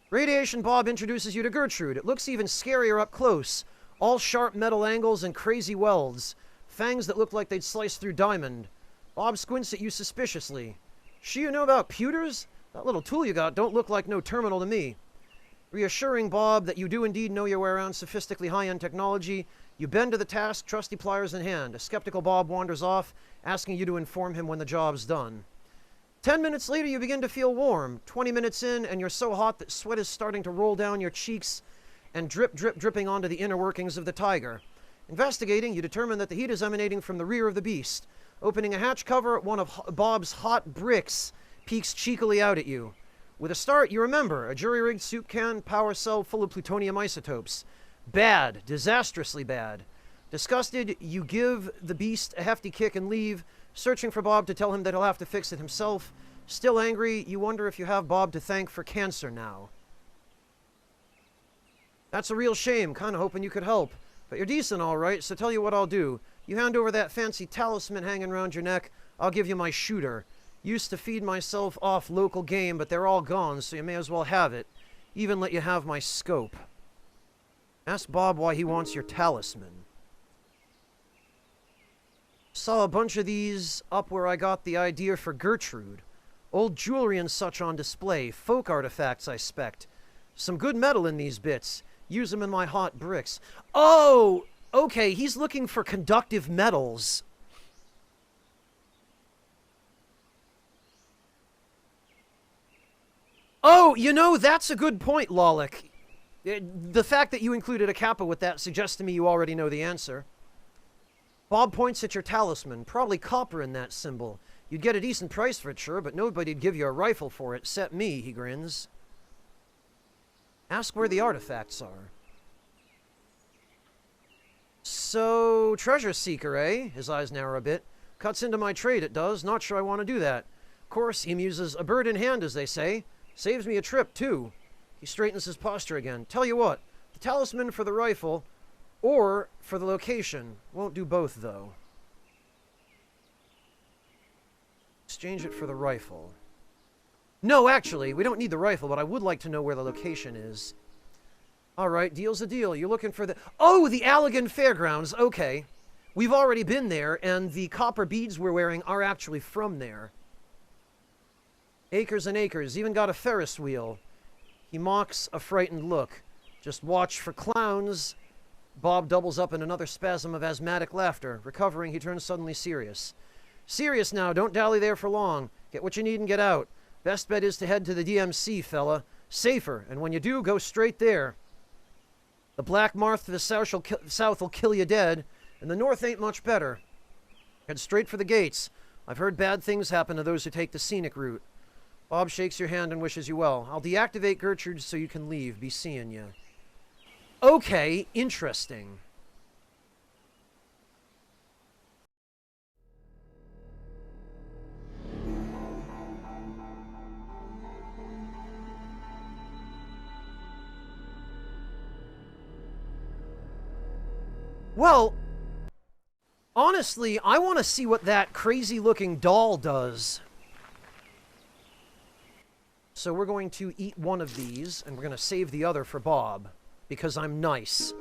A: Radiation Bob introduces you to Gertrude. It looks even scarier up close. All sharp metal angles and crazy welds. Fangs that look like they'd slice through diamond. Bob squints at you suspiciously. Sure you know about pewters? That little tool you got don't look like no terminal to me. Reassuring Bob that you do indeed know your way around sophisticatedly high-end technology, you bend to the task, trusty pliers in hand. A skeptical Bob wanders off, asking you to inform him when the job's done. 10 minutes later, you begin to feel warm. 20 minutes in, and you're so hot that sweat is starting to roll down your cheeks and dripping onto the inner workings of the tiger. Investigating, you determine that the heat is emanating from the rear of the beast. Opening a hatch cover, one of Bob's hot bricks peeks cheekily out at you. With a start, you remember, a jury-rigged soup can, power cell full of plutonium isotopes. Bad, disastrously bad. Disgusted, you give the beast a hefty kick and leave, searching for Bob to tell him that he'll have to fix it himself. Still angry, you wonder if you have Bob to thank for cancer now. That's a real shame, kinda hoping you could help. But you're decent, all right, so tell you what I'll do. You hand over that fancy talisman hanging around your neck, I'll give you my shooter. Used to feed myself off local game, but they're all gone, so you may as well have it. Even let you have my scope. Ask Bob why he wants your talisman. Saw a bunch of these up where I got the idea for Gertrude. Old jewelry and such on display. Folk artifacts, I spect. Some good metal in these bits. Use them in my hot bricks. Oh! Okay, he's looking for conductive metals. Oh, you know, that's a good point, Lolik. The fact that you included a kappa with that suggests to me you already know the answer. Bob points at your talisman. Probably copper in that symbol. You'd get a decent price for it, sure, but nobody'd give you a rifle for it, except me, he grins. Ask where the artifacts are. So, treasure seeker, eh? His eyes narrow a bit. Cuts into my trade, it does. Not sure I want to do that. Of course, he muses, a bird in hand, as they say. Saves me a trip, too. He straightens his posture again. Tell you what, the talisman for the rifle, or for the location. Won't do both, though. Exchange it for the rifle. No, actually, we don't need the rifle, but I would like to know where the location is. Alright, deal's a deal. You're looking for the... Oh, the Allegan Fairgrounds. Okay. We've already been there, and the copper beads we're wearing are actually from there. Acres and acres. Even got a Ferris wheel. He mocks a frightened look. Just watch for clowns. Bob doubles up in another spasm of asthmatic laughter. Recovering, he turns suddenly serious. Serious now, don't dally there for long. Get what you need and get out. Best bet is to head to the DMC, fella. Safer, and when you do, go straight there. The Black Marth to the south will kill you dead, and the north ain't much better. Head straight for the gates. I've heard bad things happen to those who take the scenic route. Bob shakes your hand and wishes you well. I'll deactivate Gertrude so you can leave. Be seeing you. Okay, interesting. Well, honestly, I want to see what that crazy-looking doll does. So we're going to eat one of these, and we're going to save the other for Bob, because I'm nice,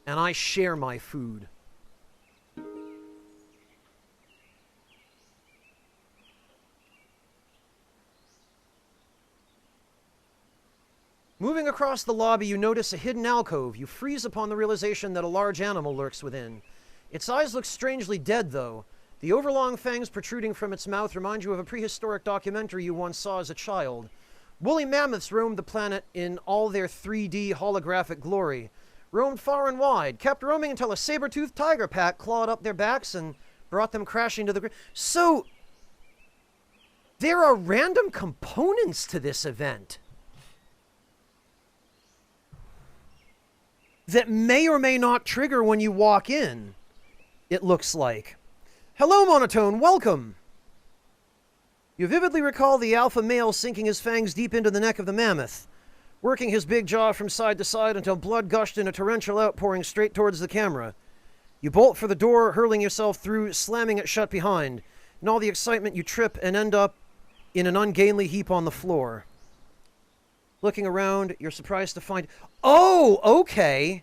A: and I share my food. Moving across the lobby, you notice a hidden alcove. You freeze upon the realization that a large animal lurks within. Its eyes look strangely dead, though. The overlong fangs protruding from its mouth remind you of a prehistoric documentary you once saw as a child. Woolly mammoths roamed the planet in all their 3D holographic glory. Roamed far and wide, kept roaming until a saber-toothed tiger pack clawed up their backs and brought them crashing to the ground. So, there are random components to this event that may or may not trigger when you walk in, it looks like. Hello, Monotone, welcome! You vividly recall the alpha male sinking his fangs deep into the neck of the mammoth, working his big jaw from side to side until blood gushed in a torrential outpouring straight towards the camera. You bolt for the door, hurling yourself through, slamming it shut behind. In all the excitement, you trip and end up in an ungainly heap on the floor. Looking around, you're surprised to find... Oh, okay!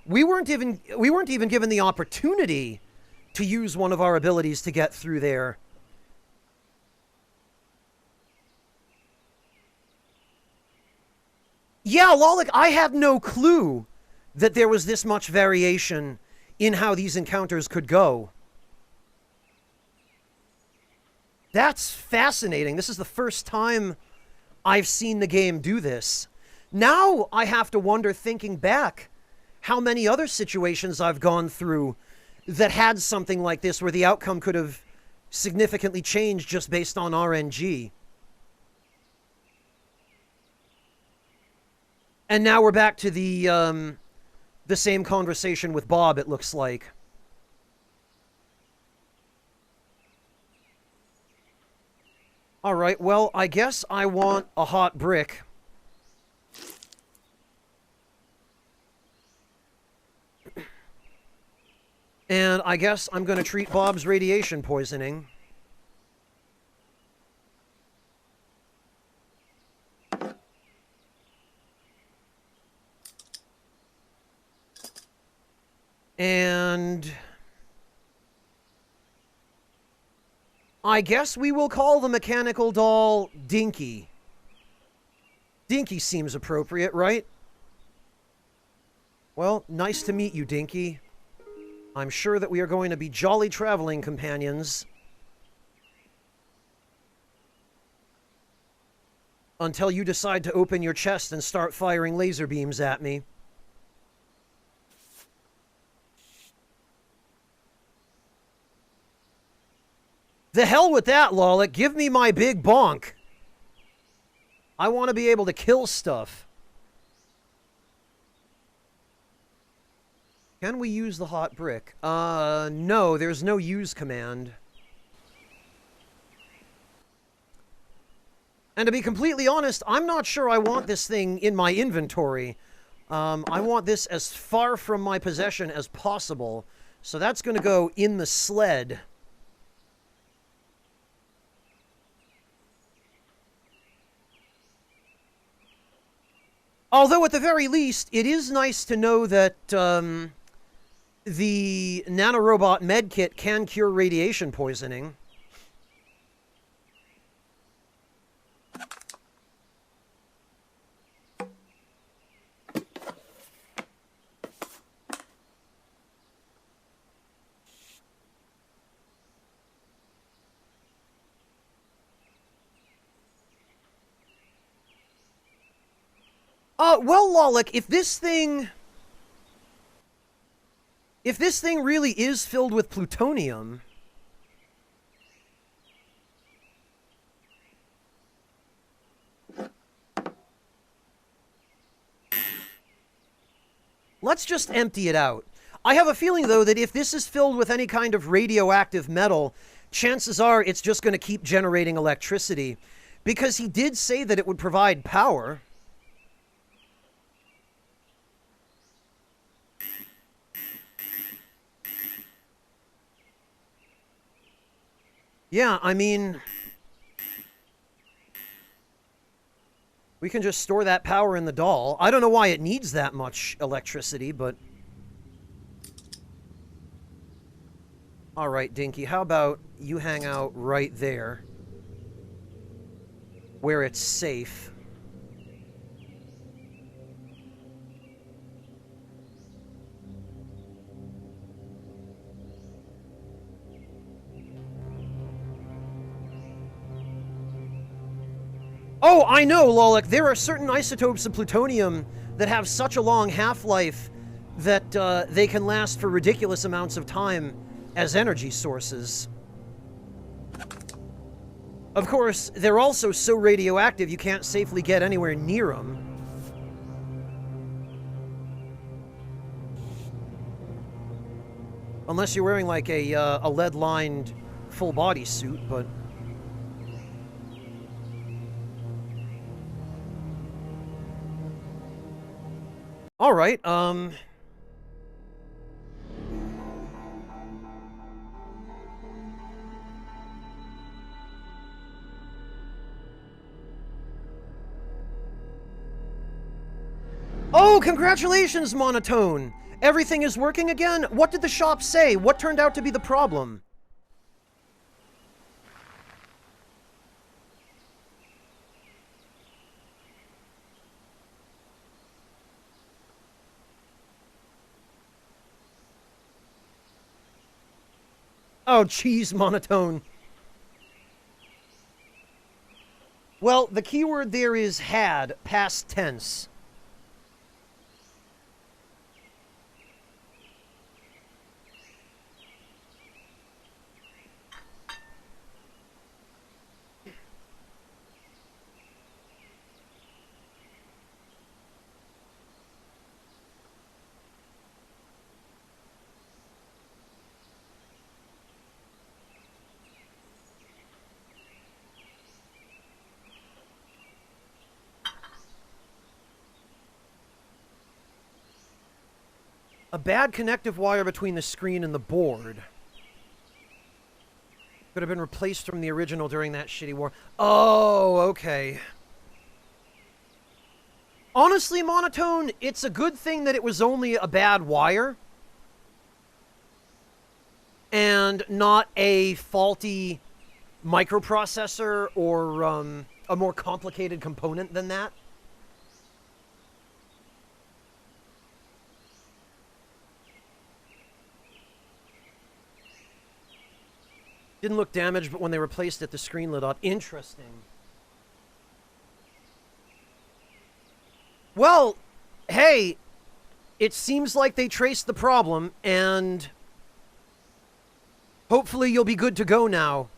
A: We weren't even given the opportunity to use one of our abilities to get through there. Yeah, Lolik, I had no clue that there was this much variation in how these encounters could go. That's fascinating. This is the first time I've seen the game do this. Now I have to wonder, thinking back, how many other situations I've gone through that had something like this where the outcome could have significantly changed just based on RNG. And now we're back to the same conversation with Bob, it looks like. All right, well, I guess I want a hot brick. And I guess I'm going to treat Bob's radiation poisoning. And I guess we will call the mechanical doll Dinky. Dinky seems appropriate, right? Well, nice to meet you, Dinky. I'm sure that we are going to be jolly traveling companions. Until you decide to open your chest and start firing laser beams at me. The hell with that, Lolik. Give me my big bonk. I want to be able to kill stuff. Can we use the hot brick? No, there's no use command. And to be completely honest, I'm not sure I want this thing in my inventory. I want this as far from my possession as possible. So that's going to go in the sled. Although, at the very least, it is nice to know that the nanorobot medkit can cure radiation poisoning. Well, Lolik, if this thing really is filled with plutonium, let's just empty it out. I have a feeling, though, that if this is filled with any kind of radioactive metal, chances are it's just going to keep generating electricity. Because he did say that it would provide power. Yeah, I mean, we can just store that power in the doll. I don't know why it needs that much electricity, but... Alright, Dinky, how about you hang out right there, where it's safe. Oh, I know, Lolik. There are certain isotopes of plutonium that have such a long half-life that they can last for ridiculous amounts of time as energy sources. Of course, they're also so radioactive you can't safely get anywhere near them. Unless you're wearing, like, a lead-lined full-body suit, but... Alright, Oh, congratulations, Monotone! Everything is working again? What did the shop say? What turned out to be the problem? Oh, jeez, Monotone. Well, the keyword there is had, past tense. A bad connective wire between the screen and the board. Could have been replaced from the original during that shitty war. Oh, okay. Honestly, Monotone, it's a good thing that it was only a bad wire. And not a faulty microprocessor or a more complicated component than that. Didn't look damaged, but when they replaced it, the screen lit up. Interesting. Well, hey, it seems like they traced the problem, and hopefully you'll be good to go now.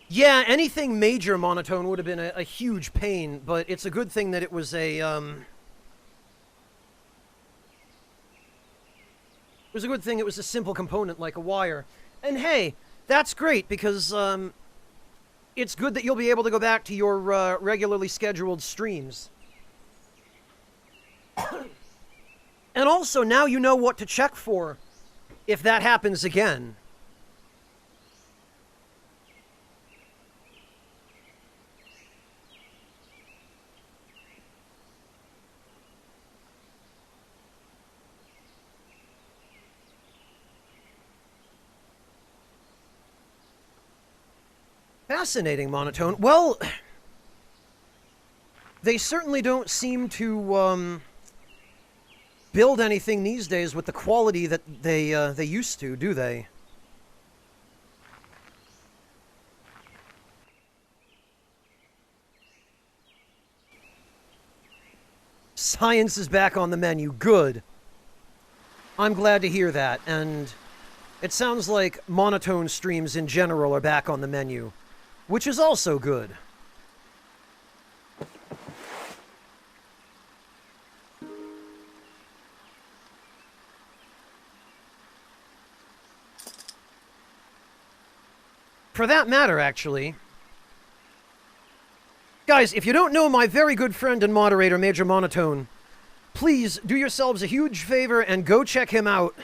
A: Yeah, anything major, Monotone, would have been a huge pain, but it's a good thing that it was a, It was a good thing it was a simple component like a wire. And hey, that's great, because, it's good that you'll be able to go back to your, regularly scheduled streams. And also, now you know what to check for if that happens again. Fascinating, Monotone. Well, they certainly don't seem to, build anything these days with the quality that they used to, do they? Science is back on the menu. Good. I'm glad to hear that, and it sounds like monotone streams in general are back on the menu, which is also good. For that matter, actually, guys, if you don't know my very good friend and moderator, Major Monotone, please do yourselves a huge favor and go check him out.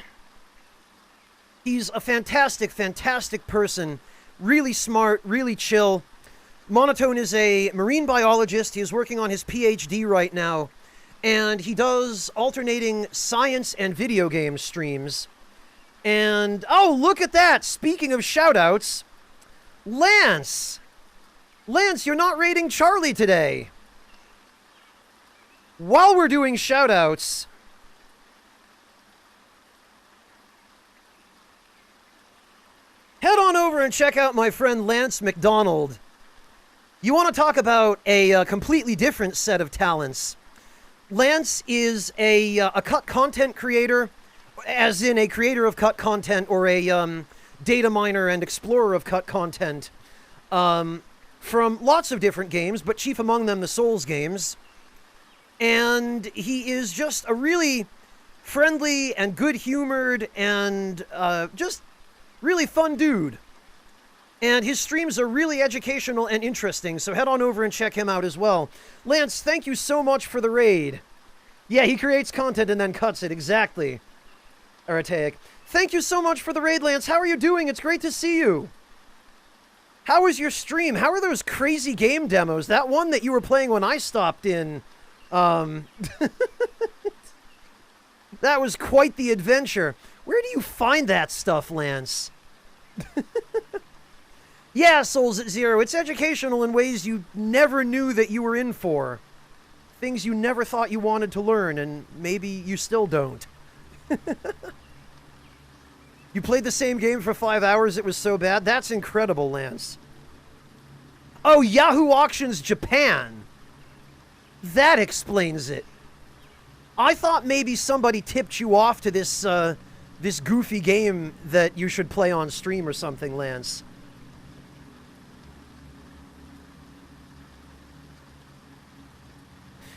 A: He's a fantastic, fantastic person. Really smart, really chill. Monotone is a marine biologist. He is working on his PhD right now. And he does alternating science and video game streams. And, oh, look at that! Speaking of shoutouts, Lance! Lance, you're not raiding Charlie today. While we're doing shoutouts, head on over and check out my friend Lance McDonald. You want to talk about a completely different set of talents. Lance is a cut content creator, as in a creator of cut content, or a data miner and explorer of cut content, from lots of different games, but chief among them the Souls games. And he is just a really friendly and good-humored and just really fun dude. And his streams are really educational and interesting, so head on over and check him out as well. Lance, thank you so much for the raid. Yeah, he creates content and then cuts it, exactly. Arataic. Thank you so much for the raid, Lance. How are you doing? It's great to see you. How was your stream? How are those crazy game demos? That one that you were playing when I stopped in, that was quite the adventure. Where do you find that stuff, Lance? Yeah, Souls at Zero. It's educational in ways you never knew that you were in for. Things you never thought you wanted to learn, and maybe you still don't. You played the same game for 5 hours, it was so bad? That's incredible, Lance. Oh, Yahoo Auctions Japan. That explains it. I thought maybe somebody tipped you off to this, this goofy game that you should play on stream or something, Lance.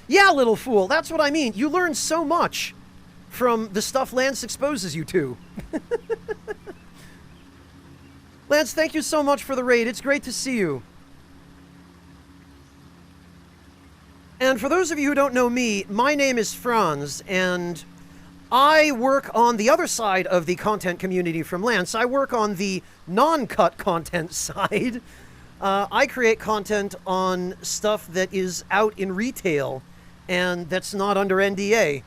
A: Yeah, little fool, that's what I mean. You learn so much from the stuff Lance exposes you to. Lance, thank you so much for the raid. It's great to see you. And for those of you who don't know me, my name is Franz, and I work on the other side of the content community from Lance. I work on the non-cut content side. I create content on stuff that is out in retail, and that's not under NDA.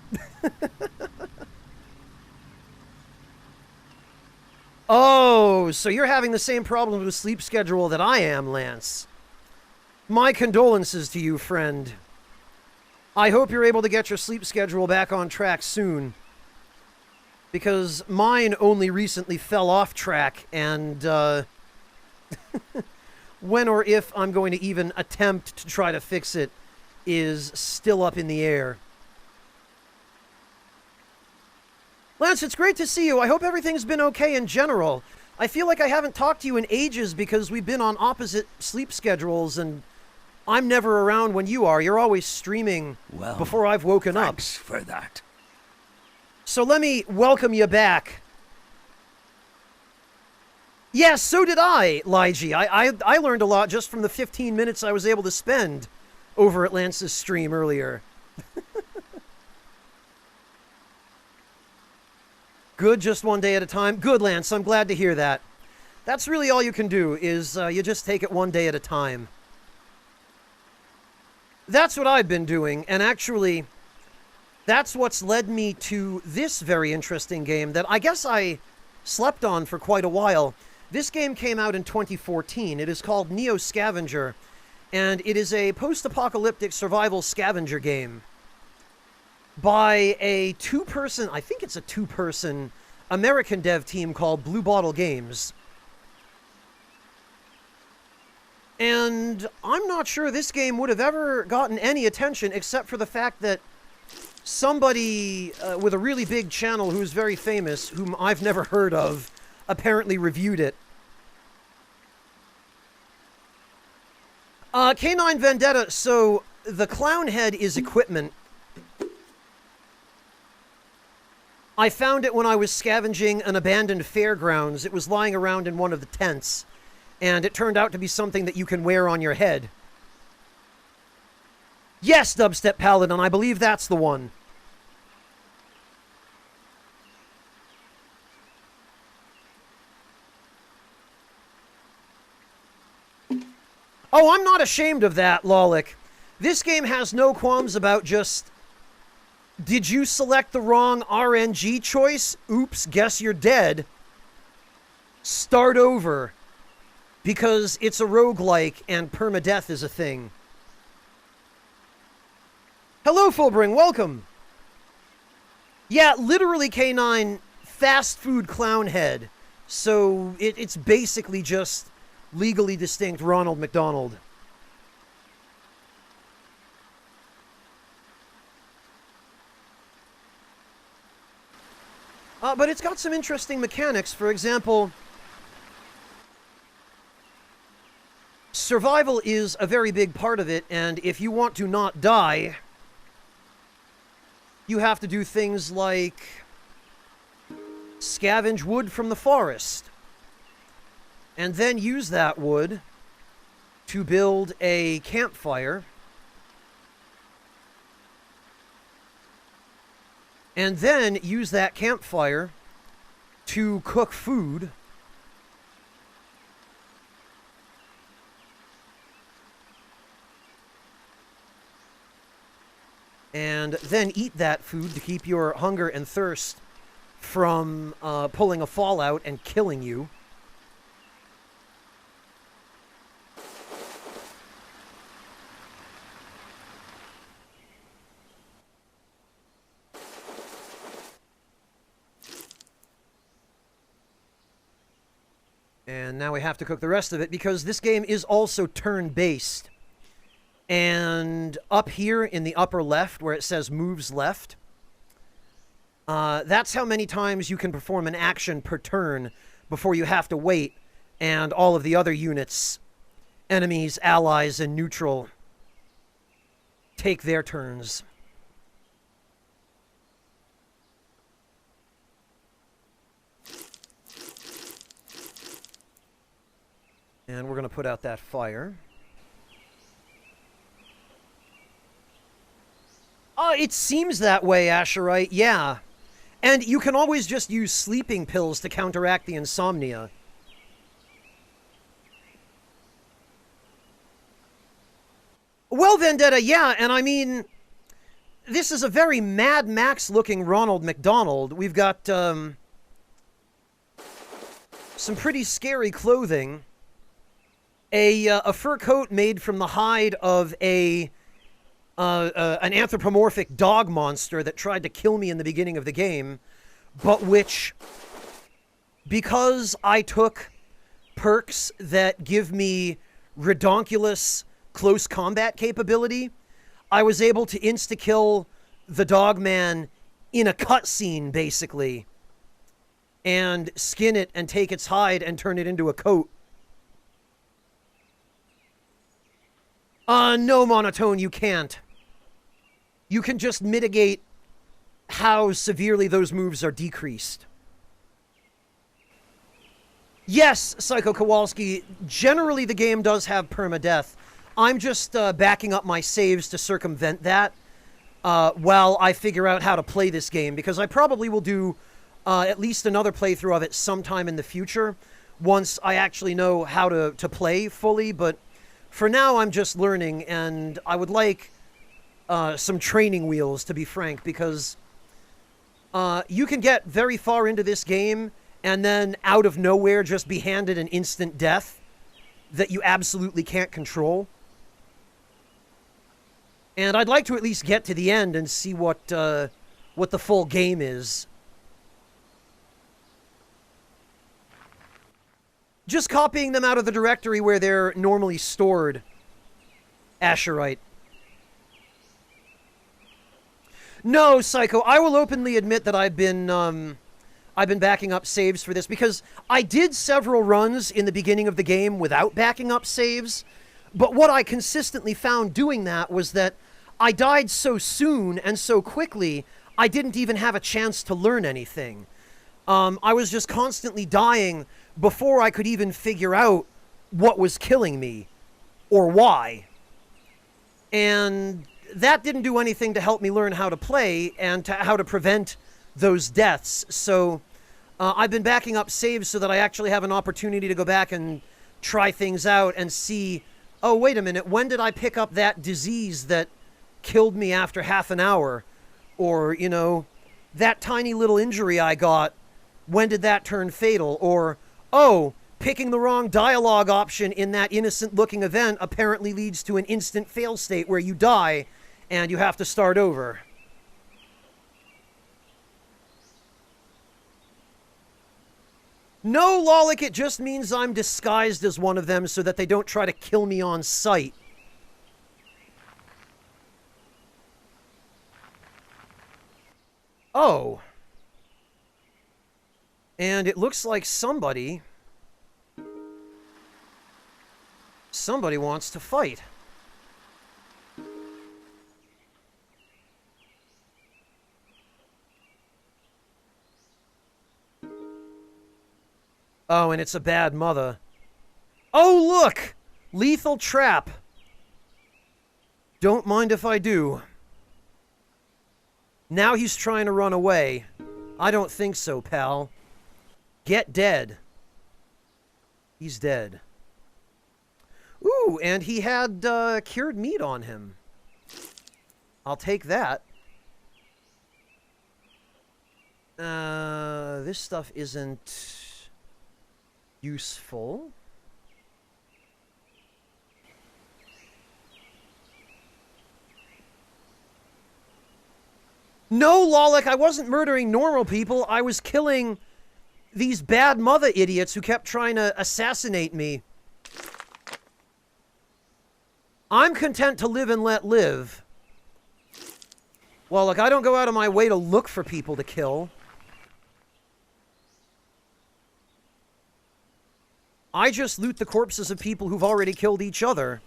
A: Oh, so you're having the same problem with sleep schedule that I am, Lance. My condolences to you, friend. I hope you're able to get your sleep schedule back on track soon. Because mine only recently fell off track, and when or if I'm going to even attempt to try to fix it is still up in the air. Lance, it's great to see you. I hope everything's been okay in general. I feel like I haven't talked to you in ages because we've been on opposite sleep schedules, and I'm never around when you are. You're always streaming before I've woken up.
B: Thanks for that.
A: So let me welcome you back. Yes, so did I, Lige. I learned a lot just from the 15 minutes I was able to spend over at Lance's stream earlier. Good, just one day at a time. Good, Lance, I'm glad to hear that. That's really all you can do, is you just take it one day at a time. That's what I've been doing, and actually, that's what's led me to this very interesting game that I guess I slept on for quite a while. This game came out in 2014. It is called Neo Scavenger, and it is a post-apocalyptic survival scavenger game. by a two-person, I think it's a two-person American dev team called Blue Bottle Games. And I'm not sure this game would have ever gotten any attention except for the fact that somebody with a really big channel who's very famous, whom I've never heard of, apparently reviewed it. K9 Vendetta, so the clown head is equipment. I found it when I was scavenging an abandoned fairgrounds. It was lying around in one of the tents, and it turned out to be something that you can wear on your head. Yes, Dubstep Paladin, I believe that's the one. Oh, I'm not ashamed of that, Lolik. This game has no qualms about just... Did you select the wrong RNG choice? Oops, guess you're dead. Start over. Because it's a roguelike and permadeath is a thing. Hello, Fullbring, welcome. Yeah, literally K9, fast food clown head. So it's basically just legally distinct Ronald McDonald. But it's got some interesting mechanics. For example, survival is a very big part of it, and if you want to not die, you have to do things like scavenge wood from the forest, and then use that wood to build a campfire, and then use that campfire to cook food, and then eat that food to keep your hunger and thirst from pulling a fallout and killing you. And now we have to cook the rest of it because this game is also turn-based. And up here in the upper left where it says moves left, that's how many times you can perform an action per turn before you have to wait and all of the other units, enemies, allies, and neutral, take their turns. And we're going to put out that fire. It seems that way, Asherite, yeah. And you can always just use sleeping pills to counteract the insomnia. Well, Vendetta, yeah, and I mean, this is a very Mad Max-looking Ronald McDonald. We've got, some pretty scary clothing. A fur coat made from the hide of an anthropomorphic dog monster that tried to kill me in the beginning of the game, but which, because I took perks that give me redonkulous close combat capability, I was able to insta-kill the dog man in a cutscene, basically, and skin it and take its hide and turn it into a coat. No, Monotone, you can't. You can just mitigate how severely those moves are decreased. Yes, Psycho Kowalski, generally the game does have permadeath. I'm just backing up my saves to circumvent that while I figure out how to play this game, because I probably will do at least another playthrough of it sometime in the future, once I actually know how to play fully, but for now, I'm just learning, and I would like some training wheels, to be frank, because you can get very far into this game and then out of nowhere just be handed an instant death that you absolutely can't control. And I'd like to at least get to the end and see what the full game is. Just copying them out of the directory where they're normally stored. Asherite. No, Psycho, I will openly admit that I've been backing up saves for this, because I did several runs in the beginning of the game without backing up saves, but what I consistently found doing that was that I died so soon and so quickly, I didn't even have a chance to learn anything. I was just constantly dying before I could even figure out what was killing me, or why. And that didn't do anything to help me learn how to play and how to prevent those deaths. So I've been backing up saves so that I actually have an opportunity to go back and try things out and see, oh, wait a minute, when did I pick up that disease that killed me after half an hour? Or, you know, that tiny little injury I got, when did that turn fatal? Or, oh, picking the wrong dialogue option in that innocent-looking event apparently leads to an instant fail state where you die and you have to start over. No, Lolik, it just means I'm disguised as one of them so that they don't try to kill me on sight. Oh. And it looks like somebody wants to fight. Oh, and it's a bad mother. Oh, look! Lethal trap. Don't mind if I do. Now he's trying to run away. I don't think so, pal. Get dead. He's dead. Ooh, and he had cured meat on him. I'll take that. This stuff isn't useful. No, Lolik, I wasn't murdering normal people. I was killing these bad mother idiots who kept trying to assassinate me. I'm content to live and let live. Well, look, I don't go out of my way to look for people to kill. I just loot the corpses of people who've already killed each other.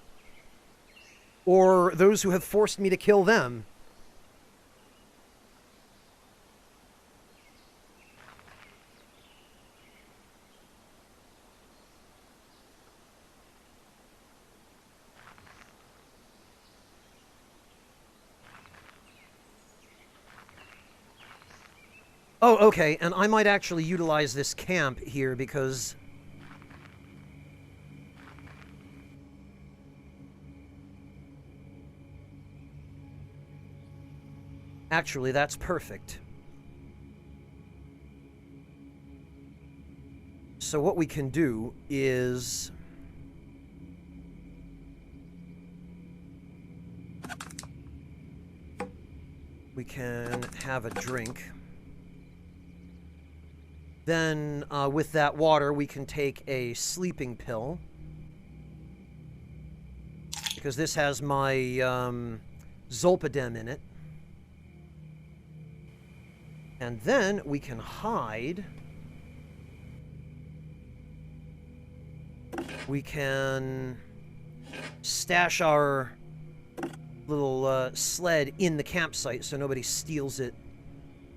A: Or those who have forced me to kill them. Oh, okay, and I might actually utilize this camp here because... Actually, that's perfect. So what we can do is... we can have a drink. Then, with that water, we can take a sleeping pill. Because this has my, Zolpidem in it. And then we can hide. We can stash our little, sled in the campsite so nobody steals it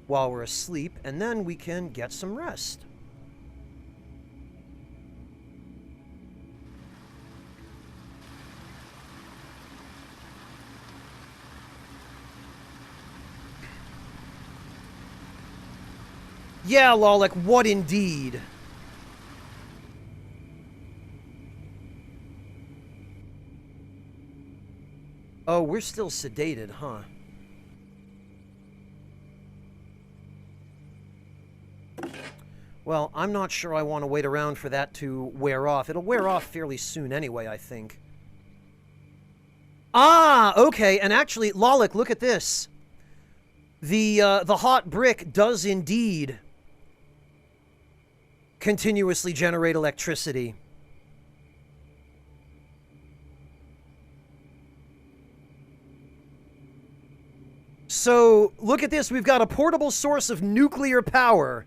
A: while we're asleep, and then we can get some rest. Yeah, Lolik, what indeed? Oh, we're still sedated, huh? Well, I'm not sure I want to wait around for that to wear off. It'll wear off fairly soon anyway, I think. Ah, okay. And actually, Lolik, look at this. The hot brick does indeed continuously generate electricity. So, look at this. We've got a portable source of nuclear power.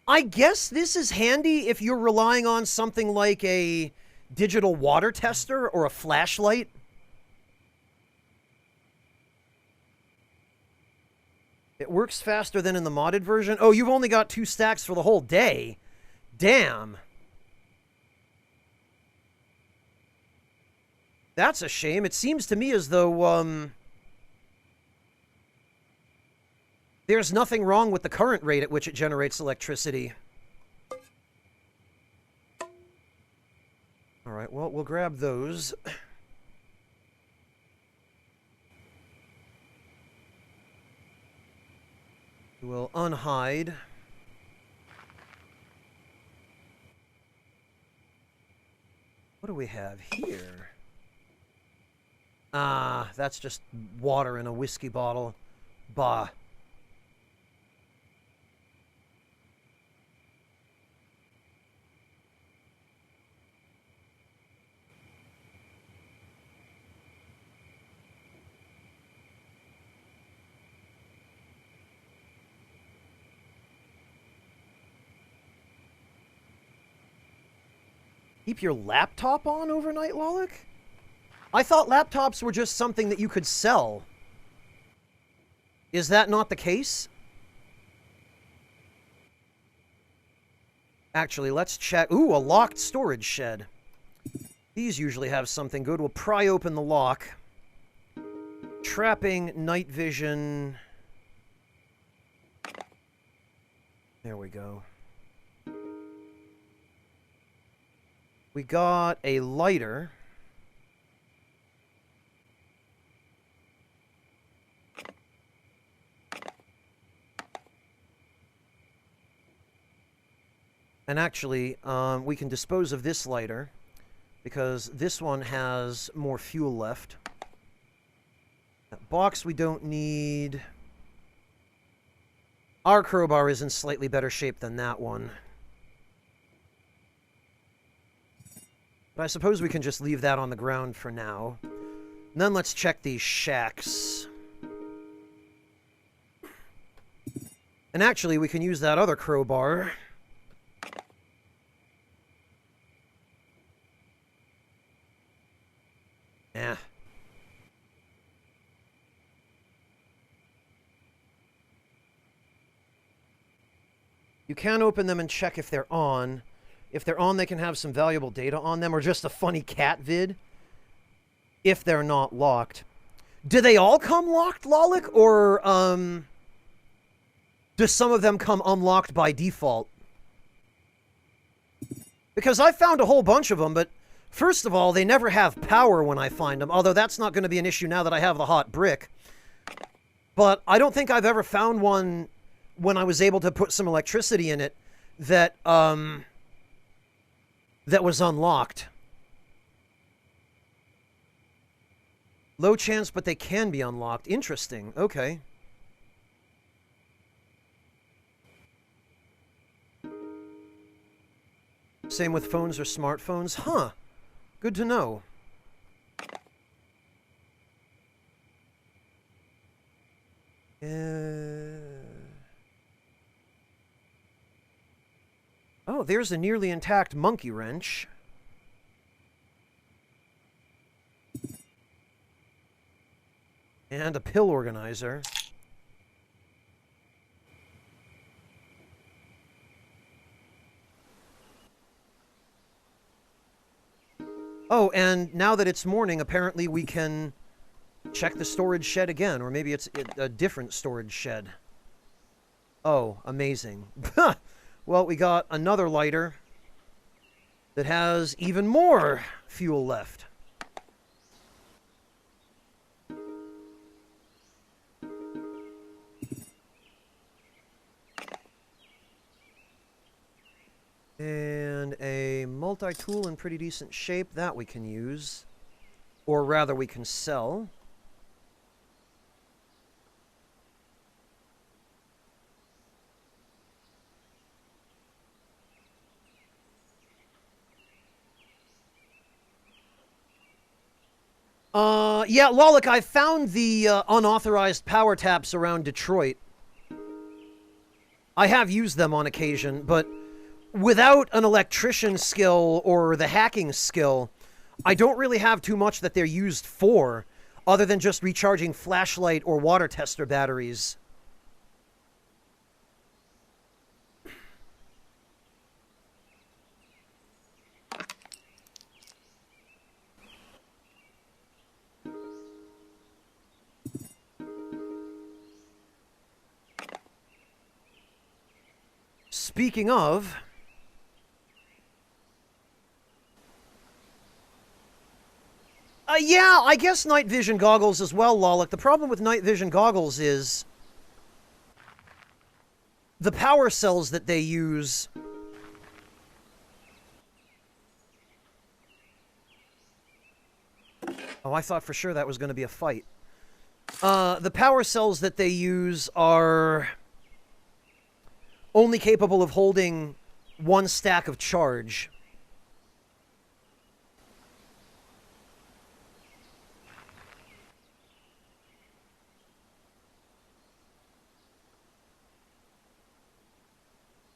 A: I guess this is handy if you're relying on something like a digital water tester or a flashlight. It works faster than in the modded version. Oh, you've only got 2 stacks for the whole day. Damn. That's a shame. It seems to me as though, there's nothing wrong with the current rate at which it generates electricity. Alright, well, we'll grab those. We'll unhide. What do we have here? Ah, that's just water in a whiskey bottle. Bah. Keep your laptop on overnight, Lolik? I thought laptops were just something that you could sell. Is that not the case? Actually, let's check. Ooh, a locked storage shed. These usually have something good. We'll pry open the lock. Trapping, night vision. There we go. We got a lighter. And actually, we can dispose of this lighter, because this one has more fuel left. That box we don't need. Our crowbar is in slightly better shape than that one. But I suppose we can just leave that on the ground for now. And then let's check these shacks. And actually, we can use that other crowbar. Yeah. You can open them and check if they're on. If they're on, they can have some valuable data on them, or just a funny cat vid. If they're not locked. Do they all come locked, Lolik? Or, do some of them come unlocked by default? Because I found a whole bunch of them, but first of all, they never have power when I find them, although that's not going to be an issue now that I have the hot brick. But I don't think I've ever found one when I was able to put some electricity in it that, that was unlocked. Low chance, but they can be unlocked. Interesting. Okay. Same with phones or smartphones? Huh. Good to know. Oh, there's a nearly intact monkey wrench. And a pill organizer. Oh, and now that it's morning, apparently we can check the storage shed again, or maybe it's a different storage shed. Oh, amazing. Well, we got another lighter that has even more fuel left. multi-tool in pretty decent shape. That we can use. Or rather, we can sell. Yeah, Lolic, I found the unauthorized power taps around Detroit. I have used them on occasion, but without an electrician skill or the hacking skill, I don't really have too much that they're used for, other than just recharging flashlight or water tester batteries. Speaking of... yeah, I guess night vision goggles as well, Lolic. The problem with night vision goggles is... the power cells that they use... Oh, I thought for sure that was going to be a fight. The power cells that they use are... only capable of holding one stack of charge.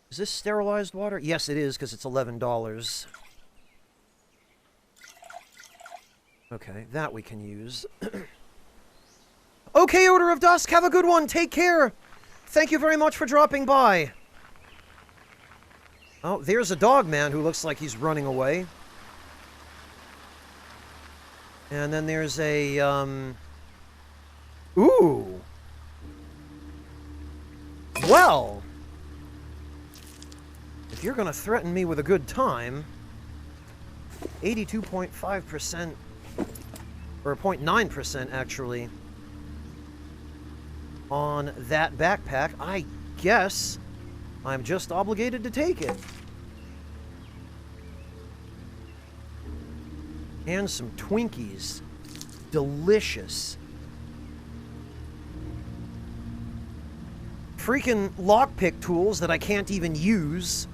A: Is this sterilized water? Yes, it is, because it's $11. Okay, that we can use. Okay, Odor of Dusk, have a good one. Take care. Thank you very much for dropping by. Oh, there's a dog man who looks like he's running away. And then there's a, Ooh! Well! If you're gonna threaten me with a good time... 82.5%... or 0.9% actually... on that backpack, I guess I'm just obligated to take it. And some Twinkies. Delicious. Freaking lockpick tools that I can't even use.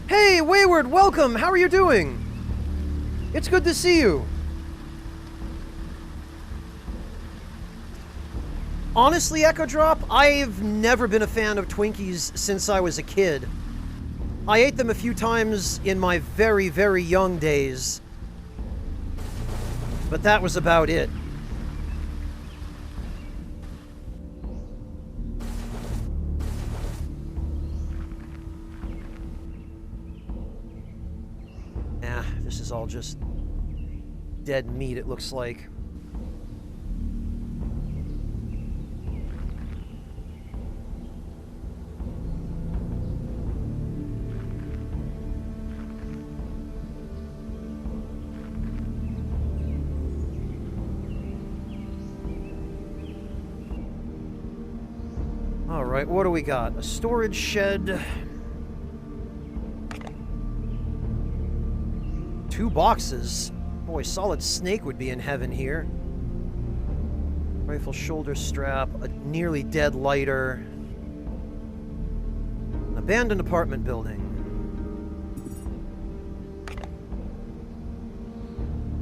A: Hey, Wayward, welcome! How are you doing? It's good to see you. Honestly, Echo Drop, I've never been a fan of Twinkies since I was a kid. I ate them a few times in my very, very young days. But that was about it. This is all just dead meat, it looks like. All right, what do we got? A storage shed. 2 boxes. Boy, Solid Snake would be in heaven here. Rifle shoulder strap, a nearly dead lighter. An abandoned apartment building.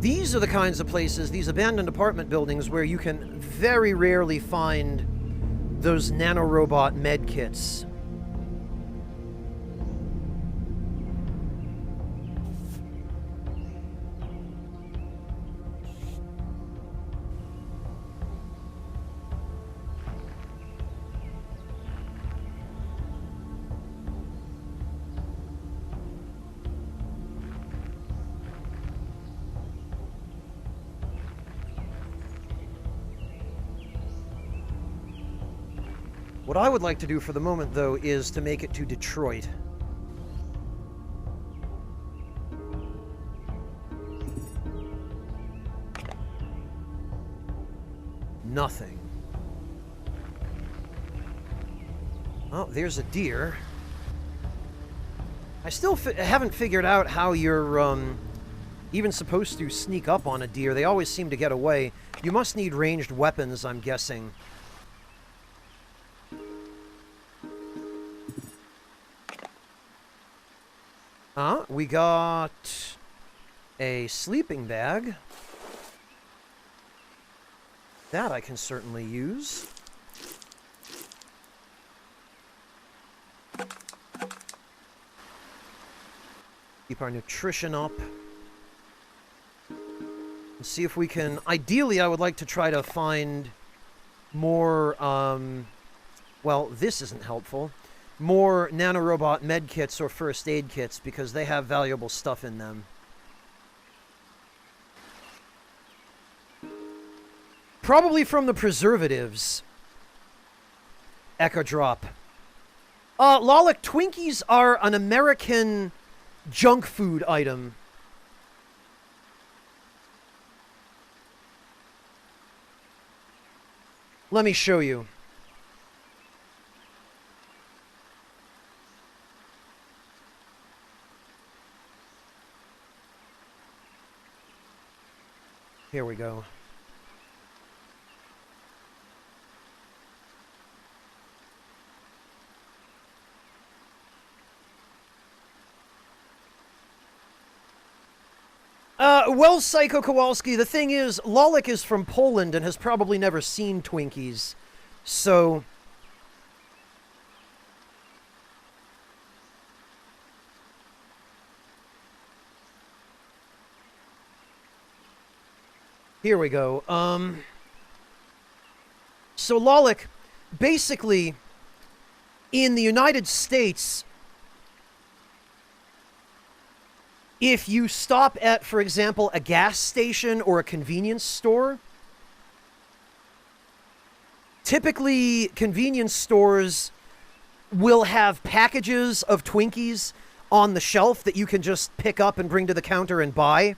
A: These are the kinds of places, these abandoned apartment buildings, where you can very rarely find those nanorobot med kits. What I would like to do for the moment, though, is to make it to Detroit. Nothing. Oh, there's a deer. I still haven't figured out how you're even supposed to sneak up on a deer. They always seem to get away. You must need ranged weapons, I'm guessing. We got a sleeping bag. That I can certainly use. Keep our nutrition up. And see if we can... Ideally, I would like to try to find more, well, this isn't helpful. More nanorobot med kits or first aid kits, because they have valuable stuff in them. Probably from the preservatives. Echo drop. Lollick, Twinkies are an American junk food item. Let me show you. Here we go. Well, Psycho Kowalski, the thing is, Lollick is from Poland and has probably never seen Twinkies. So... Here we go. So Lollick, basically, in the United States, if you stop at, for example, a gas station or a convenience store, typically convenience stores will have packages of Twinkies on the shelf that you can just pick up and bring to the counter and buy.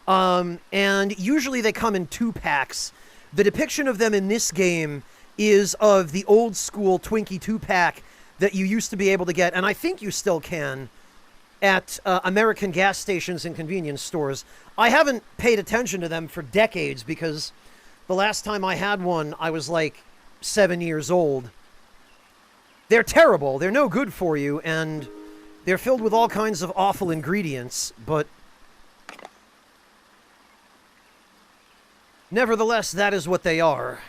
A: And usually they come in 2-packs. The depiction of them in this game is of the old school Twinkie 2-pack that you used to be able to get, and I think you still can, at American gas stations and convenience stores. I haven't paid attention to them for decades because the last time I had one, I was like 7 years old. They're terrible. They're no good for you, and they're filled with all kinds of awful ingredients, but nevertheless, that is what they are.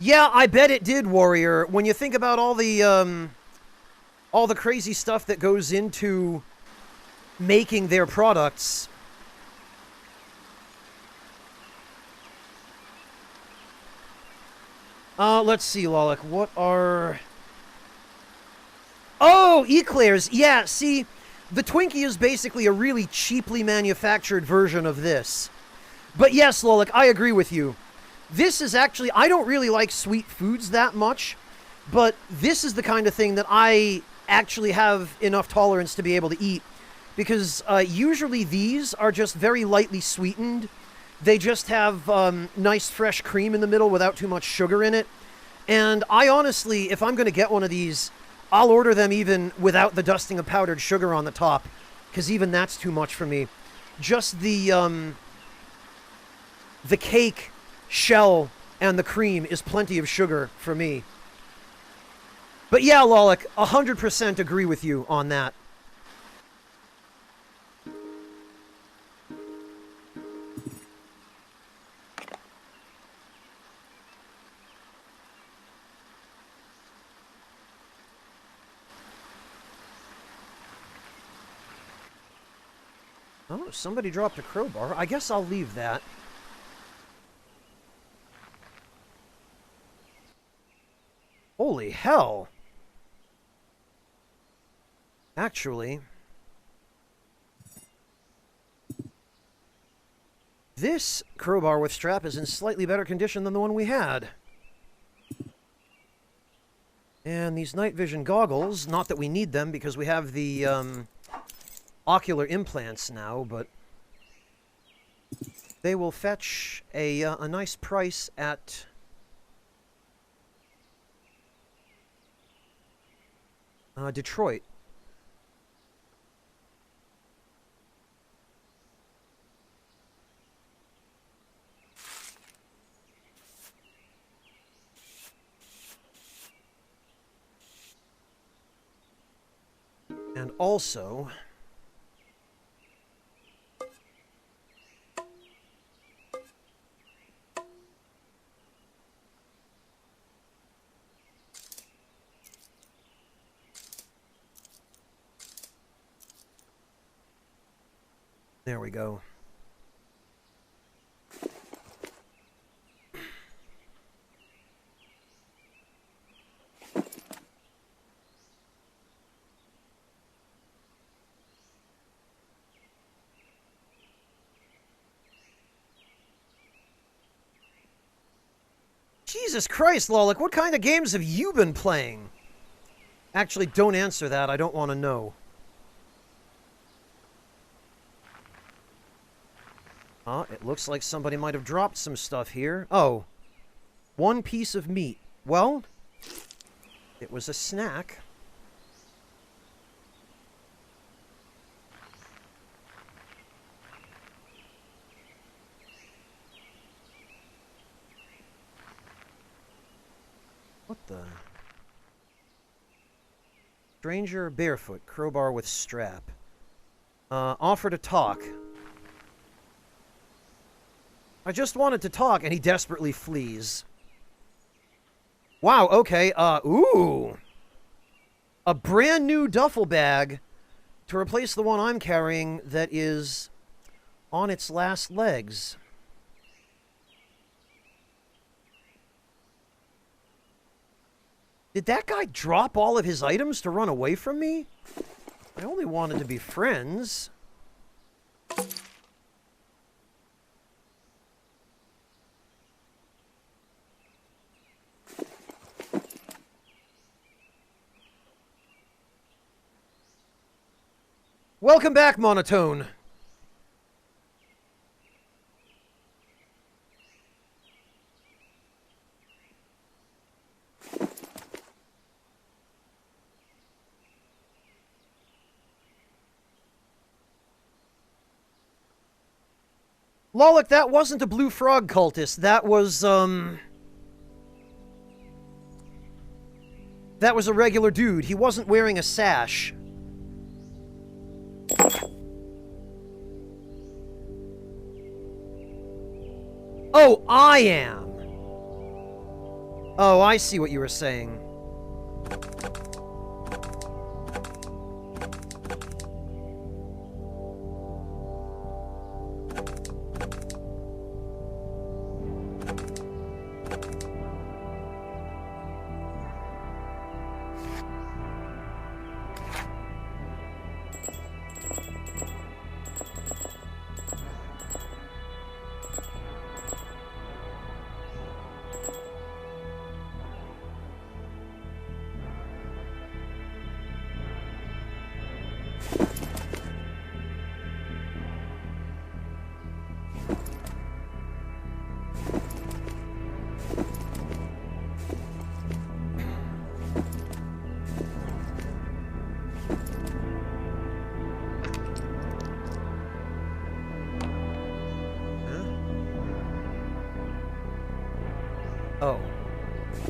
A: Yeah, I bet it did, Warrior. When you think about all the crazy stuff that goes into making their products. Let's see, Lollick. What are... Oh, eclairs. Yeah, see, the Twinkie is basically a really cheaply manufactured version of this. But yes, Lollick, I agree with you. This is actually... I don't really like sweet foods that much, but this is the kind of thing that I actually have enough tolerance to be able to eat. Because usually these are just very lightly sweetened. They just have nice fresh cream in the middle without too much sugar in it. And I honestly, if I'm going to get one of these, I'll order them even without the dusting of powdered sugar on the top. Because even that's too much for me. Just the cake shell and the cream is plenty of sugar for me. But yeah, Lollick, 100% agree with you on that. Oh, somebody dropped a crowbar. I guess I'll leave that. Holy hell! Actually, this crowbar with strap is in slightly better condition than the one we had. And these night vision goggles, not that we need them because we have the ocular implants now, but they will fetch a nice price at Detroit. And also, there we go. Jesus Christ, Lolik, what kind of games have you been playing? Actually, don't answer that. I don't want to know. It looks like somebody might have dropped some stuff here. Oh, one piece of meat. Well, it was a snack. What the? Stranger barefoot, crowbar with strap. Offer to talk. I just wanted to talk, and he desperately flees. Wow, okay, ooh. A brand new duffel bag to replace the one I'm carrying that is on its last legs. Did that guy drop all of his items to run away from me? I only wanted to be friends. Welcome back, Monotone. Lolik, that wasn't a blue frog cultist. That was a regular dude. He wasn't wearing a sash. Oh, I am. Oh, I see what you were saying. Oh,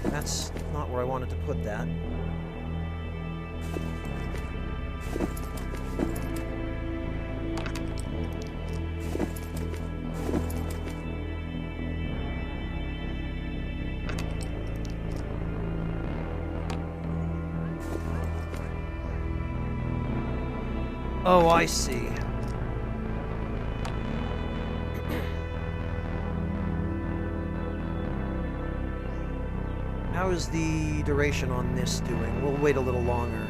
A: that's not where I wanted to put that. Oh, I see. How is the duration on this doing? We'll wait a little longer.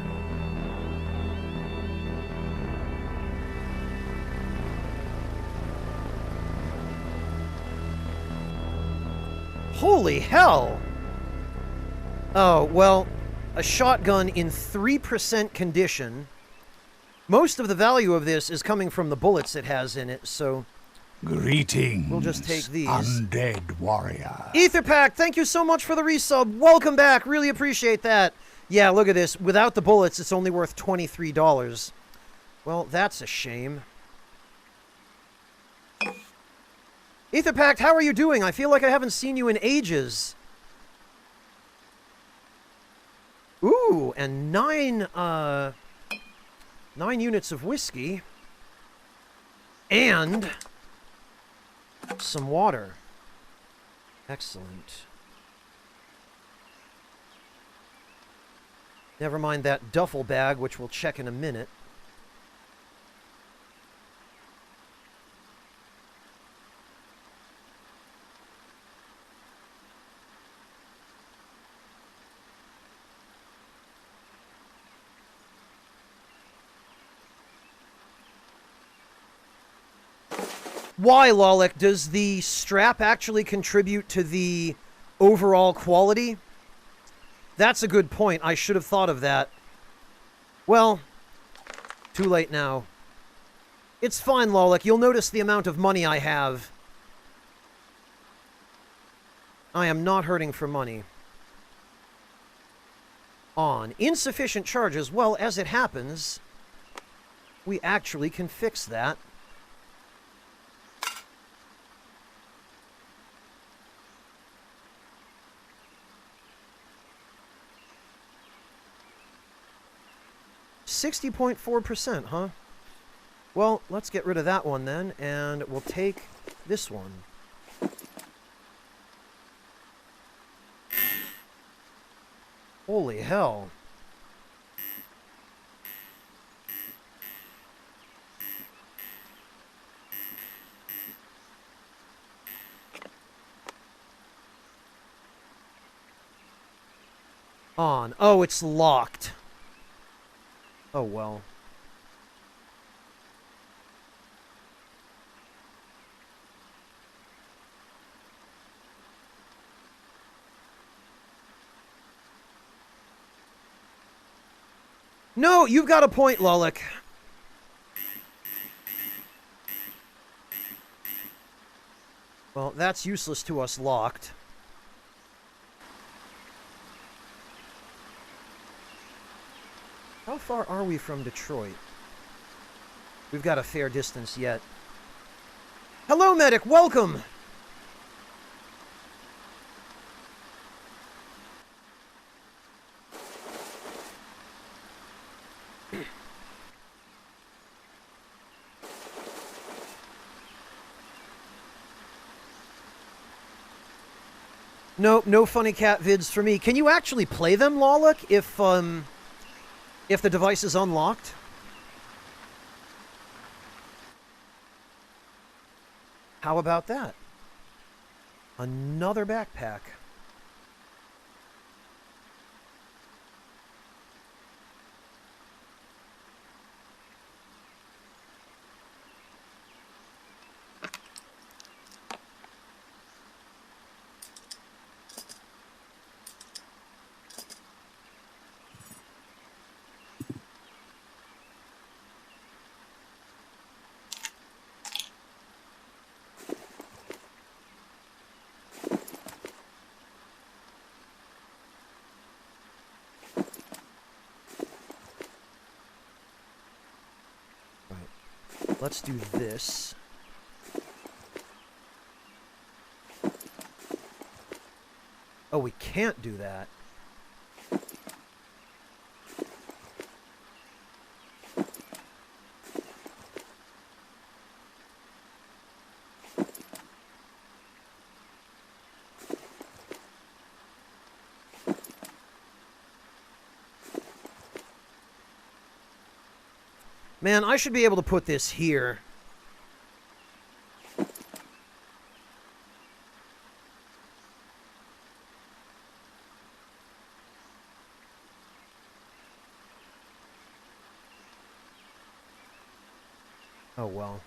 A: Holy hell! Oh, well, a shotgun in 3% condition. Most of the value of this is coming from the bullets it has in it, so...
B: Greetings,
A: we'll just take these.
B: undead warrior.
A: Etherpack, thank you so much for the resub. Welcome back. Really appreciate that. Yeah, look at this. Without the bullets, it's only worth $23. Well, that's a shame. Etherpack, how are you doing? I feel like I haven't seen you in ages. Ooh, and 9 units of whiskey. And some water. Excellent. Never mind that duffel bag, which we'll check in a minute. Why, Lolek? Does the strap actually contribute to the overall quality? That's a good point. I should have thought of that. Well, too late now. It's fine, Lolek. You'll notice the amount of money I have. I am not hurting for money. On insufficient charges, well, as it happens, we actually can fix that. $60.4%, huh? Well, let's get rid of that one then, and we'll take this one. Holy hell. On. Oh, it's locked. Oh, well. No, you've got a point, Lolek. Well, that's useless to us locked. How far are we from Detroit? We've got a fair distance yet. Hello, medic. Welcome. No funny cat vids for me. Can you actually play them, Lolek, if the device is unlocked? How about that? Another backpack. Let's do this. Oh, we can't do that. Man, I should be able to put this here. Oh, well.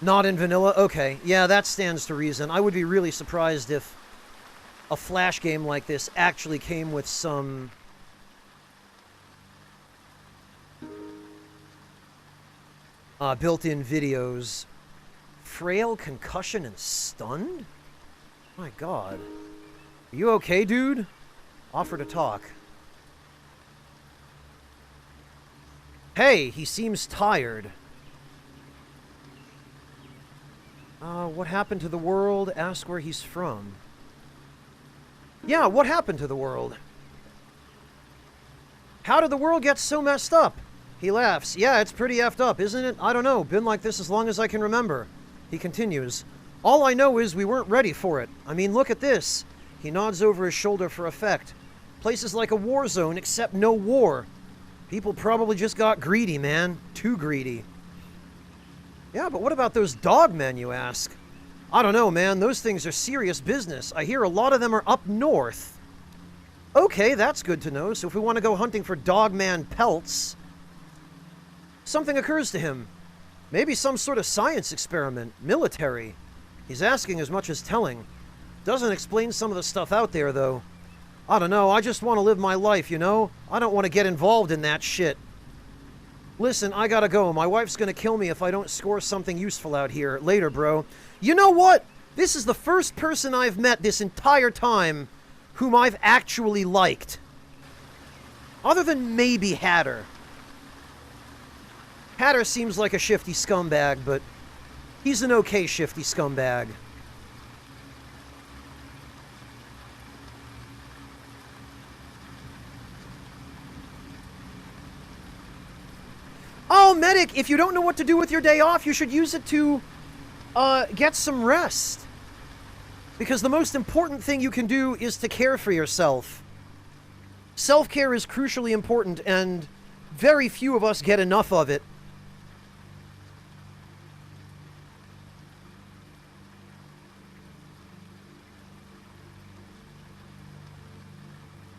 A: Not in vanilla? Okay. Yeah, that stands to reason. I would be really surprised if a Flash game like this actually came with some built-in videos. Frail, concussion, and stunned? My god. Are you okay, dude? Offer to talk. Hey, he seems tired. What happened to the world? Ask where he's from. Yeah, what happened to the world? How did the world get so messed up? He laughs. Yeah, it's pretty effed up, isn't it? I don't know. Been like this as long as I can remember. He continues. All I know is we weren't ready for it. I mean, look at this. He nods over his shoulder for effect. Place is like a war zone, except no war. People probably just got greedy, man. Too greedy. Yeah, but what about those dogmen, you ask? I don't know, man. Those things are serious business. I hear a lot of them are up north. Okay, that's good to know. So if we want to go hunting for dogman pelts... Something occurs to him. Maybe some sort of science experiment. Military. He's asking as much as telling. Doesn't explain some of the stuff out there, though. I don't know. I just want to live my life, you know? I don't want to get involved in that shit. Listen, I gotta go. My wife's gonna kill me if I don't score something useful out here. Later, bro. You know what? This is the first person I've met this entire time whom I've actually liked. Other than maybe Hatter. Hatter seems like a shifty scumbag, but he's an okay shifty scumbag. Oh, medic, if you don't know what to do with your day off, you should use it to get some rest. Because the most important thing you can do is to care for yourself. Self-care is crucially important, and very few of us get enough of it.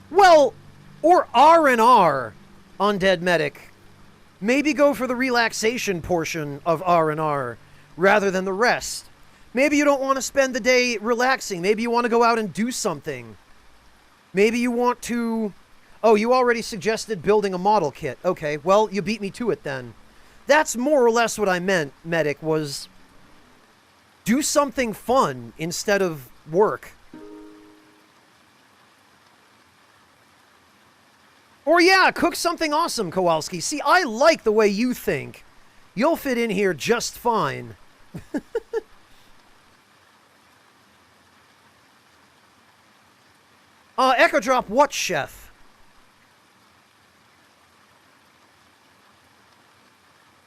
A: Well, or R&R, Undead Medic. Maybe go for the relaxation portion of R&R rather than the rest. Maybe you don't want to spend the day relaxing. Maybe you want to go out and do something. Maybe you want to... Oh, you already suggested building a model kit. Okay, well, you beat me to it then. That's more or less what I meant, Medic, was... do something fun instead of work. Or yeah, cook something awesome, Kowalski. See, I like the way you think. You'll fit in here just fine. Echo Drop what, chef?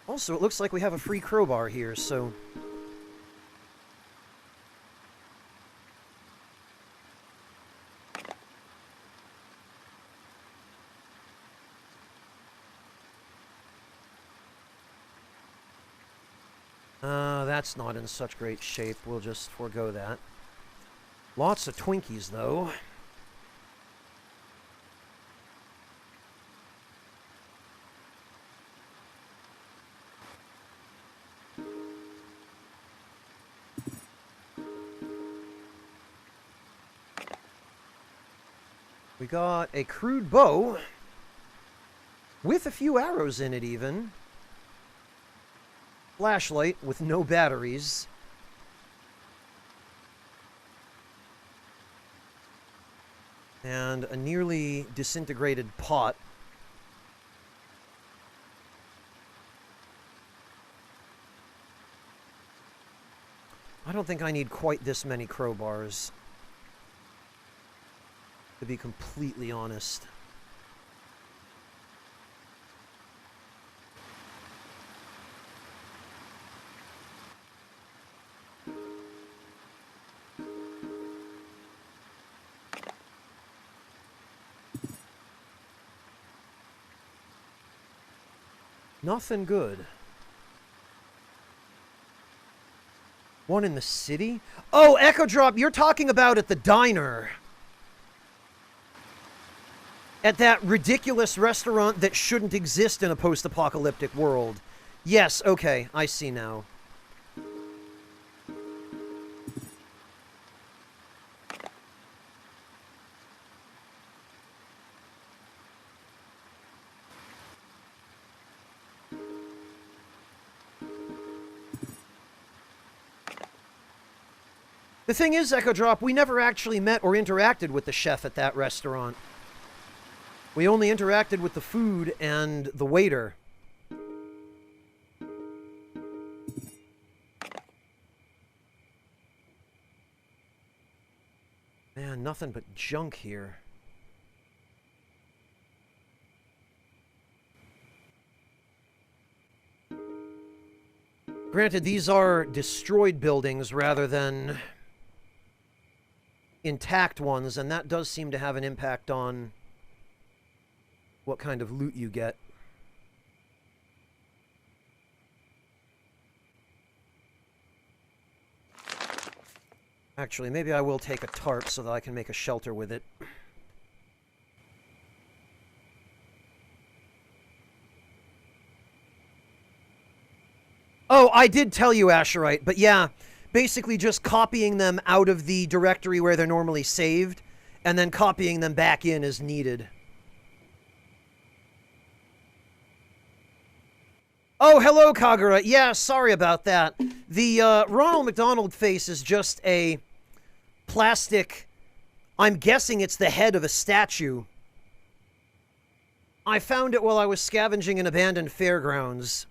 A: Also, it looks like we have a free crowbar here, so... that's not in such great shape. We'll just forego that. Lots of Twinkies, though. We got a crude bow with a few arrows in it, even. Flashlight with no batteries. And a nearly disintegrated pot. I don't think I need quite this many crowbars, to be completely honest. Nothing good. One in the city? Oh, Echo Drop, you're talking about at the diner. At that ridiculous restaurant that shouldn't exist in a post-apocalyptic world. Yes, okay, I see now. The thing is, Echo Drop, we never actually met or interacted with the chef at that restaurant. We only interacted with the food and the waiter. Man, nothing but junk here. Granted, these are destroyed buildings rather than intact ones, and that does seem to have an impact on what kind of loot you get. Actually, maybe I will take a tarp so that I can make a shelter with it. Oh, I did tell you, Asherite, but yeah, basically just copying them out of the directory where they're normally saved, and then copying them back in as needed. Oh, hello, Kagura. Yeah, sorry about that. The Ronald McDonald face is just a plastic... I'm guessing it's the head of a statue. I found it while I was scavenging an abandoned fairgrounds.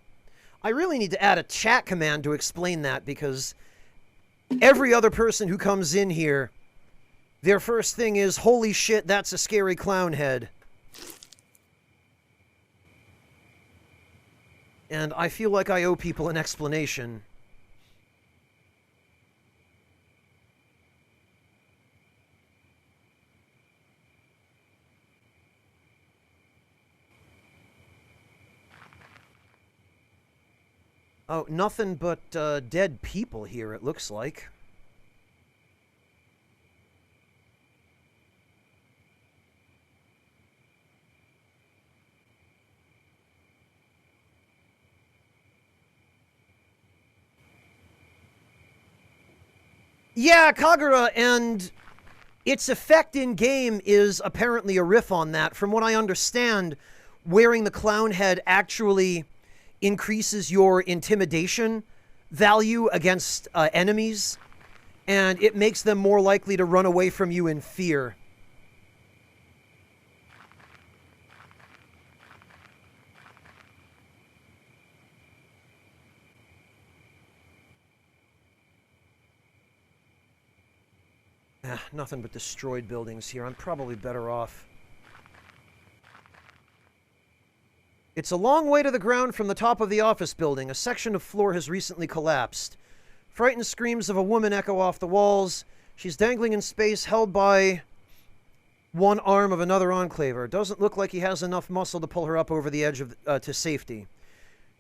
A: I really need to add a chat command to explain that, because every other person who comes in here, their first thing is, holy shit, that's a scary clown head. And I feel like I owe people an explanation. Oh, nothing but dead people here, it looks like. Yeah, Kagura, and its effect in-game is apparently a riff on that. From what I understand, wearing the clown head actually increases your intimidation value against enemies, and it makes them more likely to run away from you in fear. Nothing but destroyed buildings here. I'm probably better off. It's a long way to the ground from the top of the office building. A section of floor has recently collapsed. Frightened screams of a woman echo off the walls. She's dangling in space, held by one arm of another enclaver. Doesn't look like he has enough muscle to pull her up over the edge of to safety.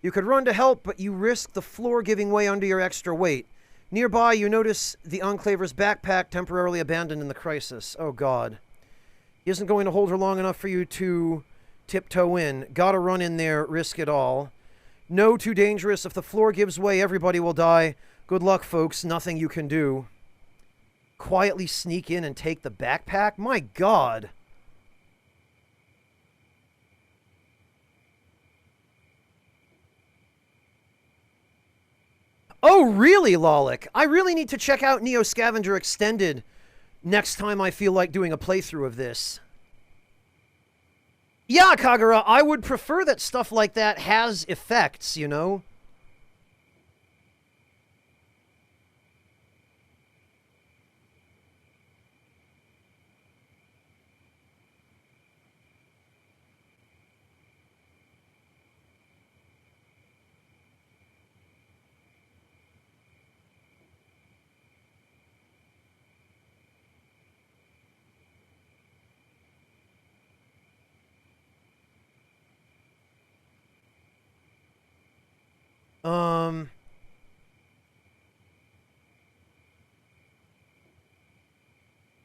A: You could run to help, but you risk the floor giving way under your extra weight. Nearby, you notice the enclaver's backpack temporarily abandoned in the crisis. Oh, God. He isn't going to hold her long enough for you to tiptoe in. Gotta run in there, risk it all. No, too dangerous. If the floor gives way, everybody will die. Good luck, folks. Nothing you can do. Quietly sneak in and take the backpack? My God. Oh, really, Lolik? I really need to check out Neo Scavenger Extended next time I feel like doing a playthrough of this. Yeah, Kagura, I would prefer that stuff like that has effects, you know?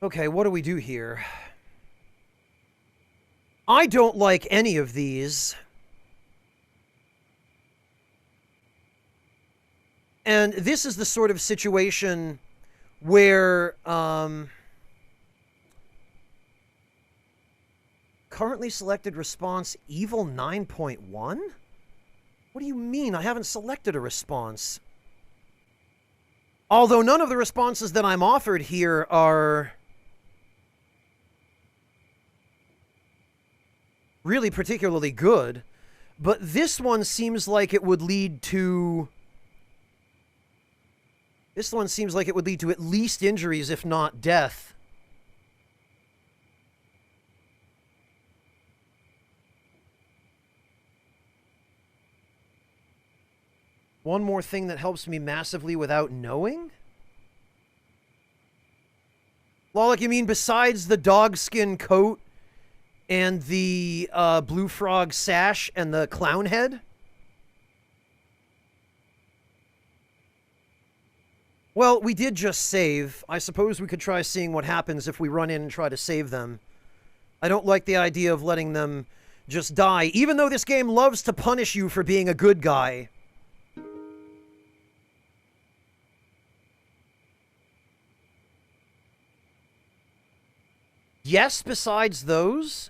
A: Okay, what do we do here? I don't like any of these. And this is the sort of situation where, currently selected response, evil 9.1? What do you mean? I haven't selected a response. Although none of the responses that I'm offered here are really particularly good, but this one seems like it would lead to... This one seems like it would lead to at least injuries, if not death. One more thing that helps me massively without knowing? Lollik, you mean besides the dogskin coat and the blue frog sash and the clown head? Well, we did just save. I suppose we could try seeing what happens if we run in and try to save them. I don't like the idea of letting them just die, even though this game loves to punish you for being a good guy. Yes, besides those?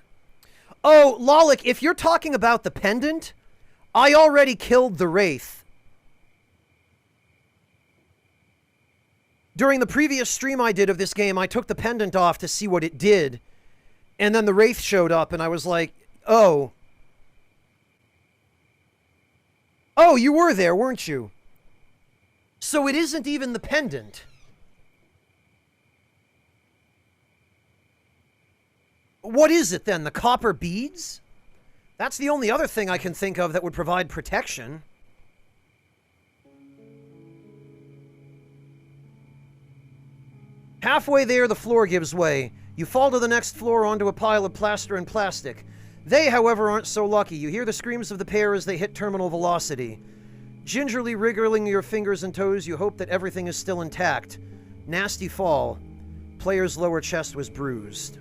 A: Oh, Lollik, if you're talking about the pendant, I already killed the Wraith. During the previous stream I did of this game, I took the pendant off to see what it did. And then the Wraith showed up, and I was like, oh. Oh, you were there, weren't you? So it isn't even the pendant. What is it, then? The copper beads? That's the only other thing I can think of that would provide protection. Halfway there, the floor gives way. You fall to the next floor onto a pile of plaster and plastic. They, however, aren't so lucky. You hear the screams of the pair as they hit terminal velocity. Gingerly wriggling your fingers and toes, you hope that everything is still intact. Nasty fall. Player's lower chest was bruised.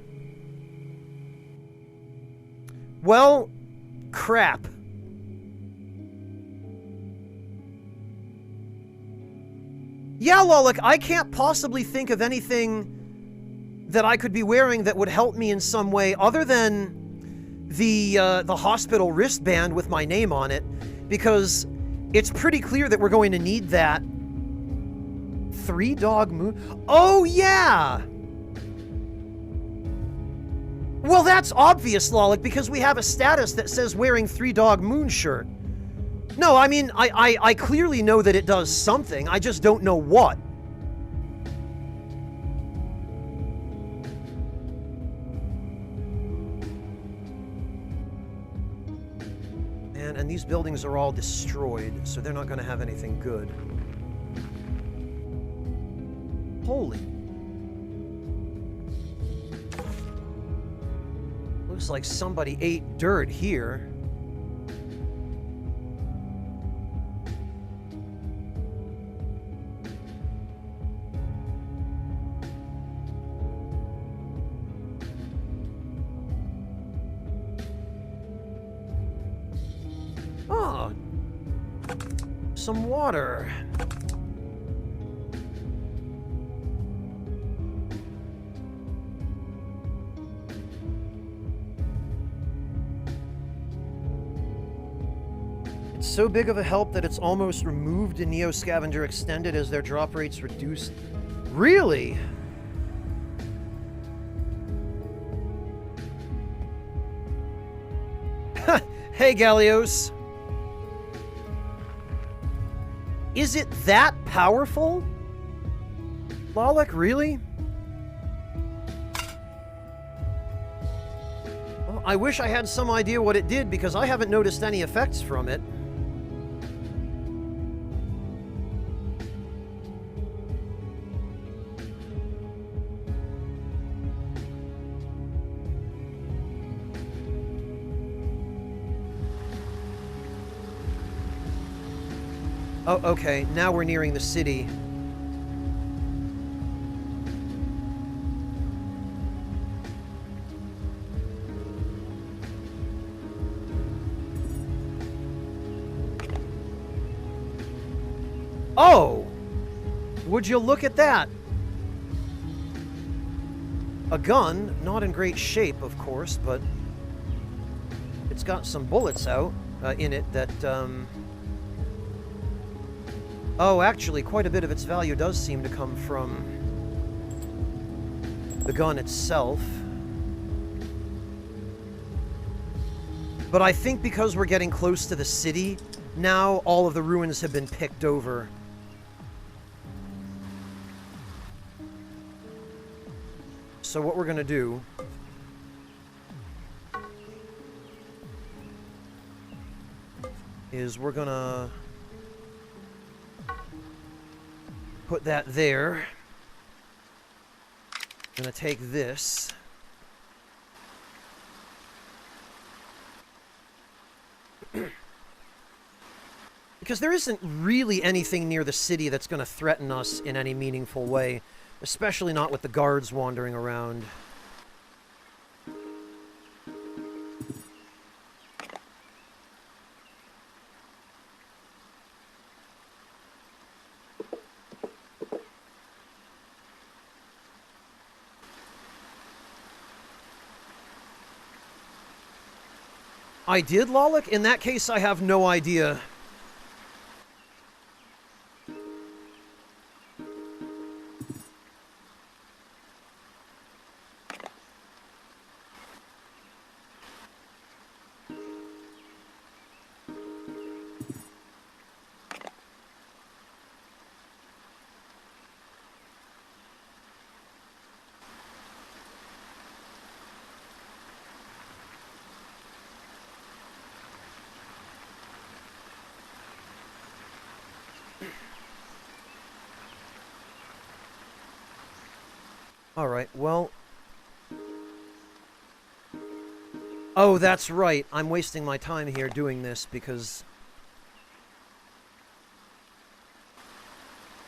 A: Well, crap. Yeah, Lollik, I can't possibly think of anything that I could be wearing that would help me in some way other than the hospital wristband with my name on it, because it's pretty clear that we're going to need that. 3-dog moon... Oh, yeah! Well, that's obvious, Lollik, because we have a status that says wearing 3-dog moon shirt. No, I mean, I clearly know that it does something. I just don't know what. And these buildings are all destroyed, so they're not going to have anything good. Holy. Looks like somebody ate dirt here. Oh, some water. It's so big of a help that it's almost removed in Neo Scavenger Extended as their drop rates reduced. Really? Hey, Gallios. Is it that powerful? Lollik, really? Well, I wish I had some idea what it did, because I haven't noticed any effects from it. Oh, okay. Now we're nearing the city. Oh! Would you look at that? A gun, not in great shape, of course, but it's got some bullets out in it that, Oh, actually, quite a bit of its value does seem to come from the gun itself. But I think because we're getting close to the city, now all of the ruins have been picked over. So what we're gonna do is we're gonna put that there. Gonna take this. Because there isn't really anything near the city that's gonna threaten us in any meaningful way. Especially not with the guards wandering around. I did, Lollick? In that case, I have no idea. Alright, well... Oh, that's right. I'm wasting my time here doing this because...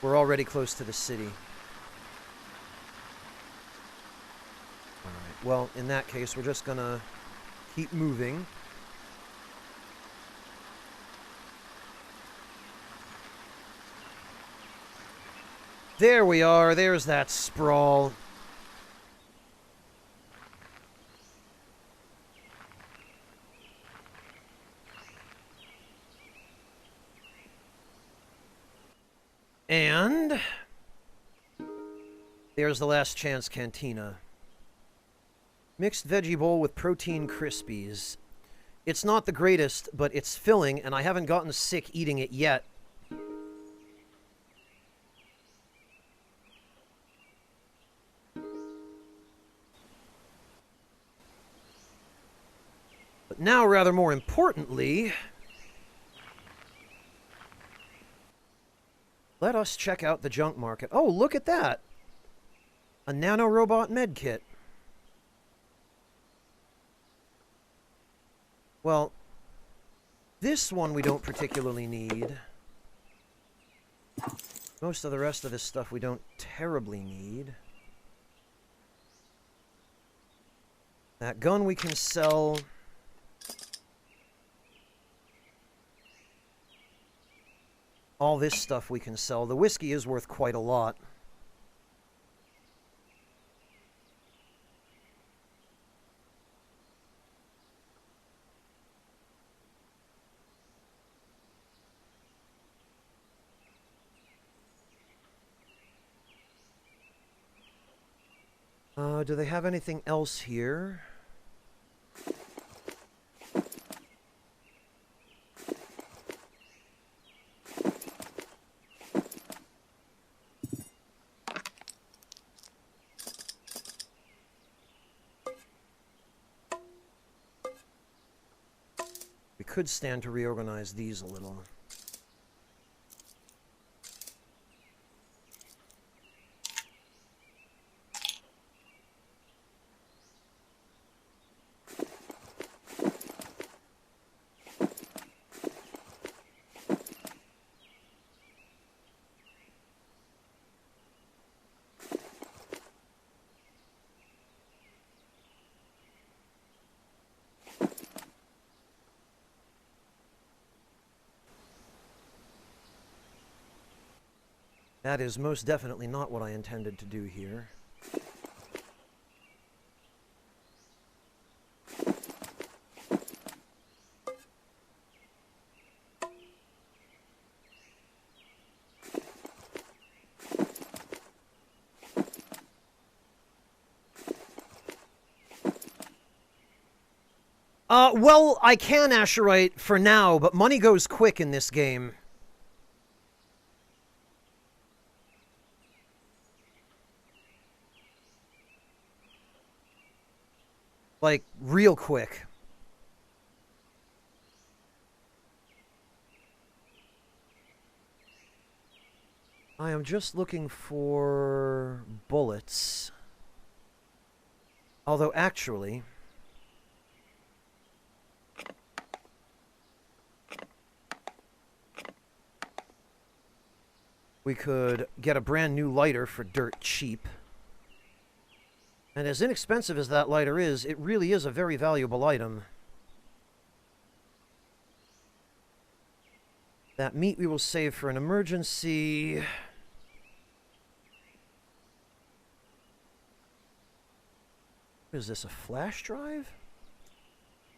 A: we're already close to the city. Alright, well, in that case, we're just gonna keep moving. There we are. There's that sprawl. And there's the Last Chance Cantina. Mixed veggie bowl with protein Krispies. It's not the greatest, but it's filling, and I haven't gotten sick eating it yet. But now, rather more importantly, let us check out the junk market. Oh, look at that! A nanorobot medkit. Well, this one we don't particularly need. Most of the rest of this stuff we don't terribly need. That gun we can sell. All this stuff we can sell. The whiskey is worth quite a lot. Do they have anything else here? We could stand to reorganize these a little. That is most definitely not what I intended to do here. Well, I can Asherite for now, but money goes quick in this game. Like, real quick. I am just looking for bullets. Although, actually... we could get a brand new lighter for dirt cheap. And as inexpensive as that lighter is, it really is a very valuable item. That meat we will save for an emergency. What is this, a flash drive?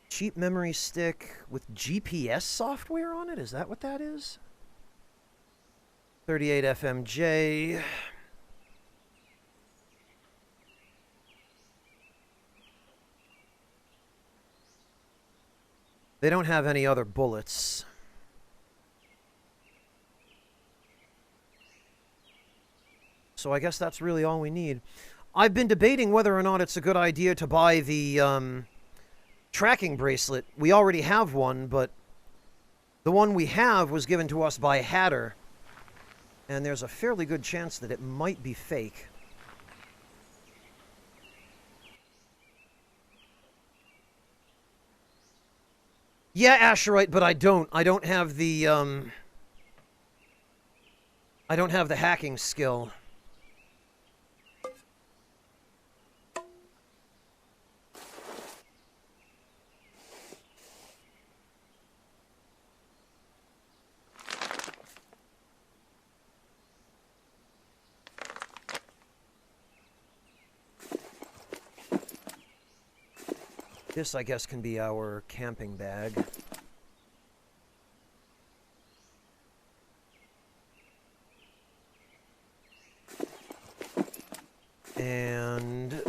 A: Cheap memory stick with GPS software on it? Is that what that is? 38 FMJ. They don't have any other bullets. So I guess that's really all we need. I've been debating whether or not it's a good idea to buy the tracking bracelet. We already have one, but the one we have was given to us by Hatter. And there's a fairly good chance that it might be fake. Yeah, Asherite, but I don't have the, I don't have the hacking skill. This, I guess, can be our camping bag. And...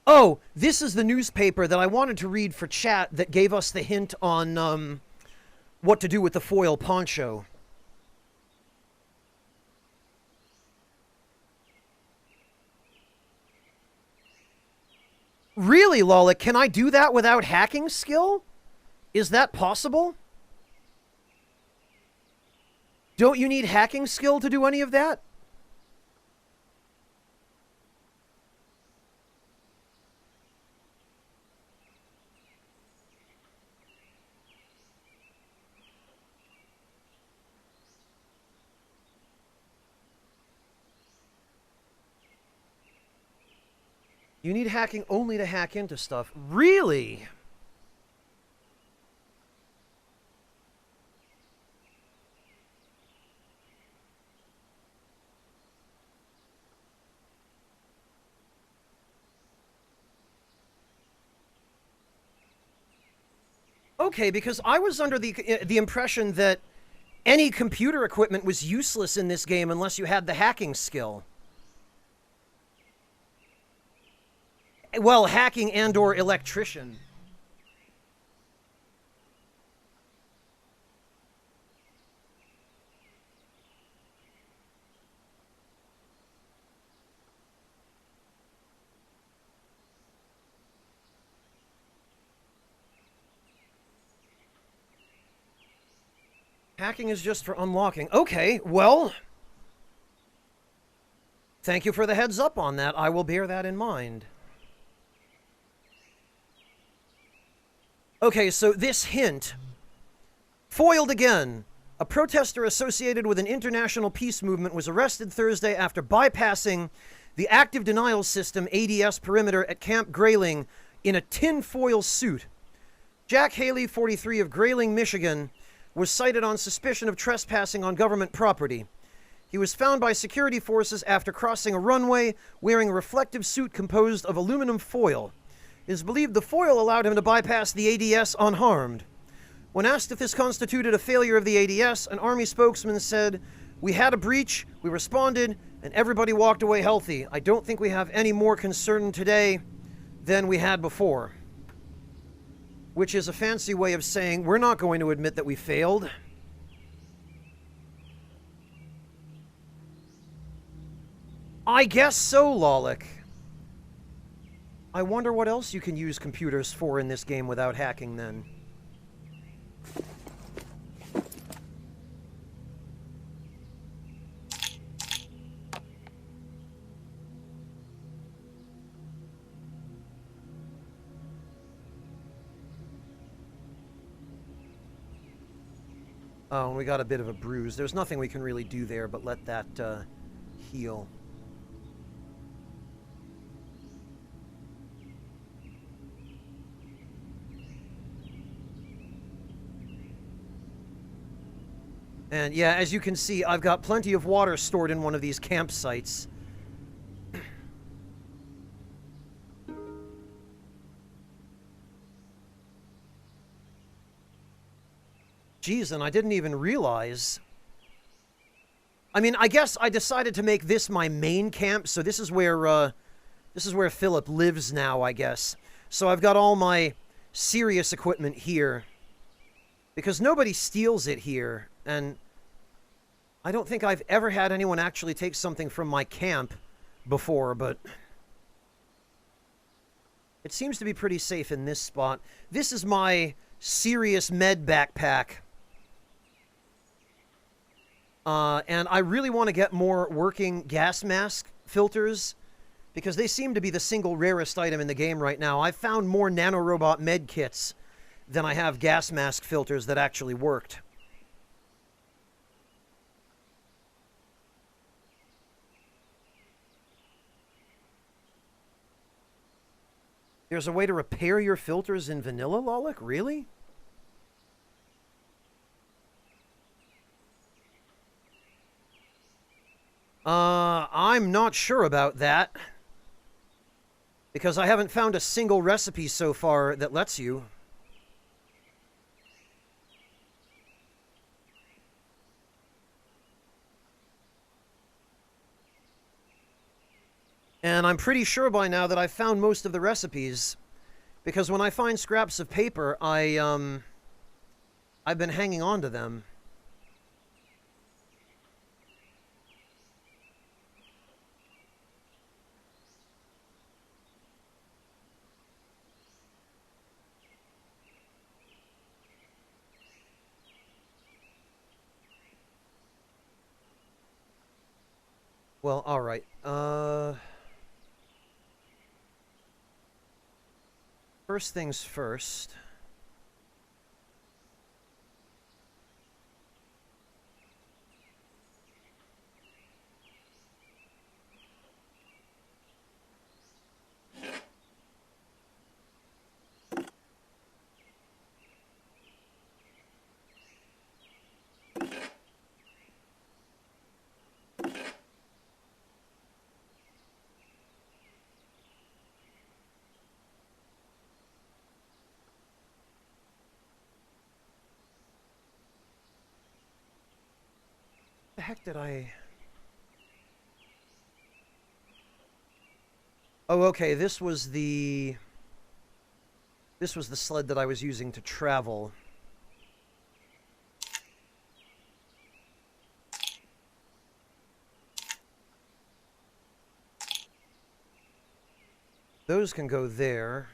A: oh, this is the newspaper that I wanted to read for chat that gave us the hint on what to do with the foil poncho. Really, Lolik, can I do that without hacking skill? Is that possible? Don't you need hacking skill to do any of that? You need hacking only to hack into stuff. Really? Okay, because I was under the impression that any computer equipment was useless in this game unless you had the hacking skill. Well, hacking and or electrician. Hacking is just for unlocking. Okay, well... thank you for the heads up on that. I will bear that in mind. Okay, so this hint. Foiled again. A protester associated with an international peace movement was arrested Thursday after bypassing The active denial system ADS perimeter at Camp Grayling in a tinfoil suit. Jack Haley, 43, of Grayling, Michigan, was cited on suspicion of trespassing on government property. He was found by security forces after crossing a runway wearing a reflective suit composed of aluminum foil. It is believed the foil allowed him to bypass the ADS unharmed. When asked if this constituted a failure of the ADS, an Army spokesman said, "We had a breach, we responded, and everybody walked away healthy. I don't think we have any more concern today than we had before." Which is a fancy way of saying, we're not going to admit that we failed. I guess so, Lolic. I wonder what else you can use computers for in this game without hacking, then. Oh, and we got a bit of a bruise. There's nothing we can really do there but let that heal. And yeah, as you can see, I've got plenty of water stored in one of these campsites. Jeez, and I didn't even realize. I mean, I guess I decided to make this my main camp, so this is where Philip lives now, I guess. So I've got all my serious equipment here. Because nobody steals it here, and I don't think I've ever had anyone actually take something from my camp before, but it seems to be pretty safe in this spot. This is my serious med backpack. And I really want to get more working gas mask filters, because they seem to be the single rarest item in the game right now. I've found more nanorobot med kits than I have gas mask filters that actually worked. There's a way to repair your filters in vanilla, Lolic? Really? I'm not sure about that. Because I haven't found a single recipe so far that lets you. And I'm pretty sure by now that I've found most of the recipes. Because when I find scraps of paper, I've been hanging on to them. Well, alright. First things first. The heck did I... Oh, okay, this was the sled that I was using to travel. Those can go there.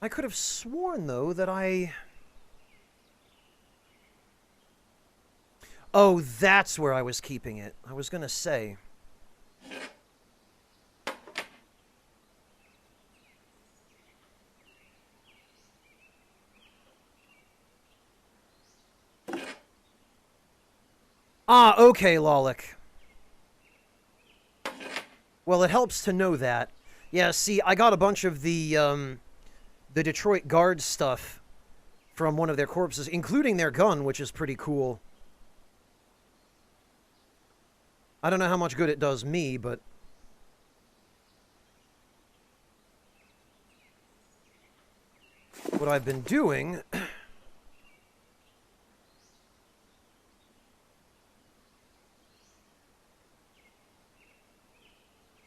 A: I could have sworn, though, that I... Oh, that's where I was keeping it. I was gonna say. Ah, okay, Lolic. Well, it helps to know that. Yeah, see, I got a bunch of the Detroit Guard stuff from one of their corpses, including their gun, which is pretty cool. I don't know how much good it does me, but... what I've been doing...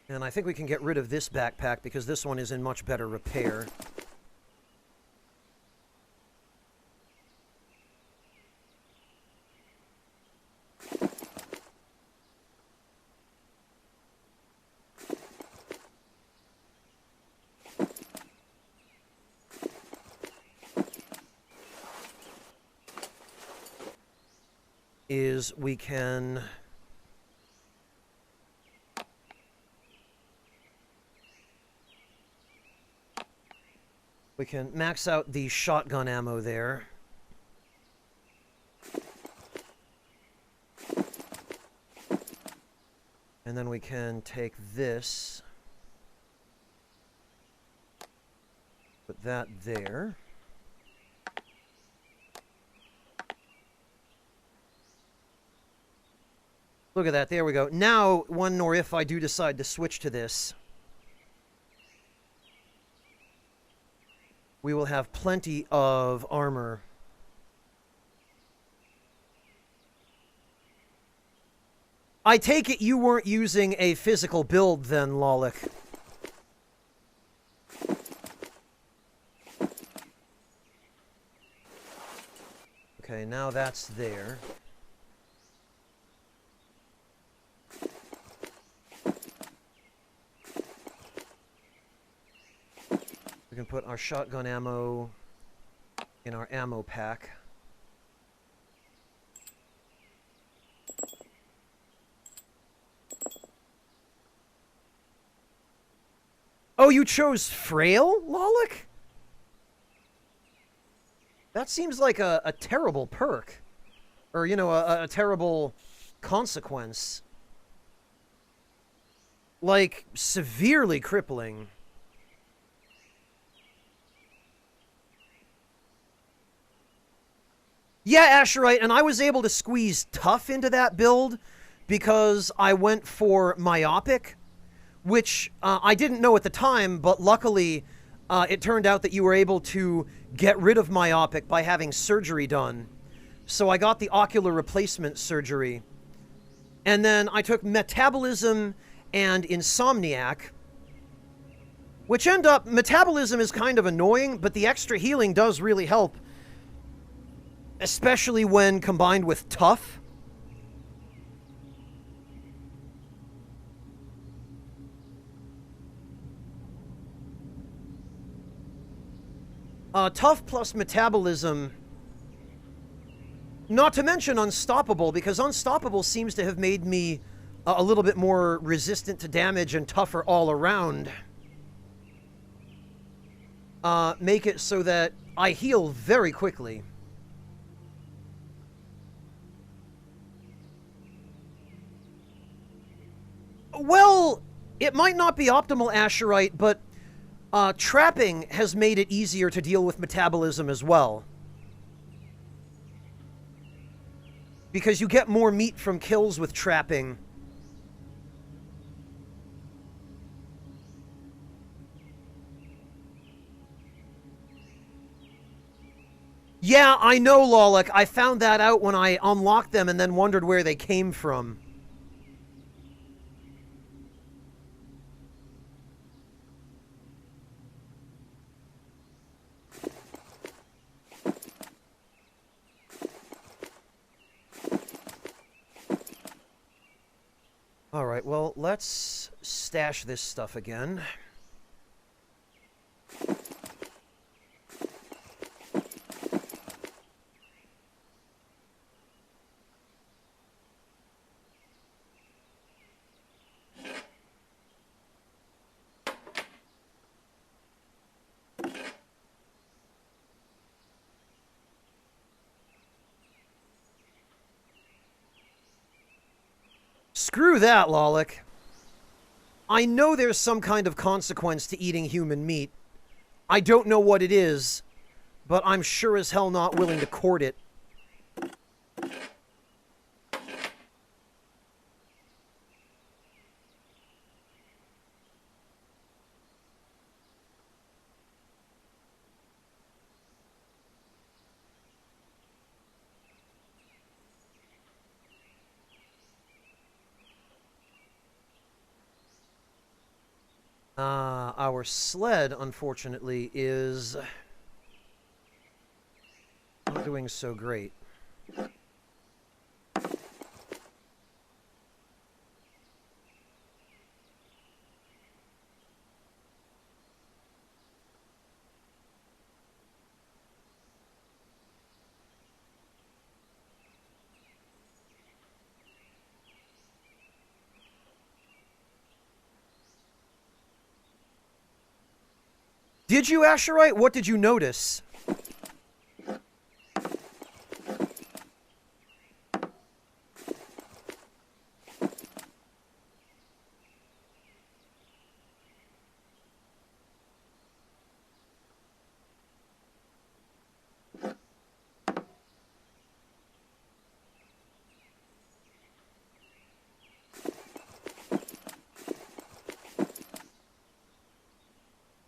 A: and I think we can get rid of this backpack because this one is in much better repair. Is we can... we can max out the shotgun ammo there. And then we can take this. Put that there. Look at that, there we go. Now, when or if I do decide to switch to this, we will have plenty of armor. I take it you weren't using a physical build then, Lolic. Okay, now that's there. We can put our shotgun ammo in our ammo pack. Oh, you chose Frail, Lolic? That seems like a terrible perk. Or, you know, a terrible consequence. Like, severely crippling. Yeah, Asherite, and I was able to squeeze Tough into that build because I went for Myopic, which I didn't know at the time, but luckily it turned out that you were able to get rid of Myopic by having surgery done. So I got the ocular replacement surgery. And then I took Metabolism and Insomniac, which end up... Metabolism is kind of annoying, but the extra healing does really help. Especially when combined with Tough. Tough plus Metabolism. Not to mention Unstoppable, because Unstoppable seems to have made me a little bit more resistant to damage and tougher all around. Make it so that I heal very quickly. Well, it might not be optimal, Asherite, but trapping has made it easier to deal with Metabolism as well. Because you get more meat from kills with trapping. Yeah, I know, Lolic. I found that out when I unlocked them and then wondered where they came from. Alright, well, let's stash this stuff again. Screw that, Lollick. I know there's some kind of consequence to eating human meat. I don't know what it is, but I'm sure as hell not willing to court it. Our sled, unfortunately, is not doing so great. Did you, Asherite? What did you notice?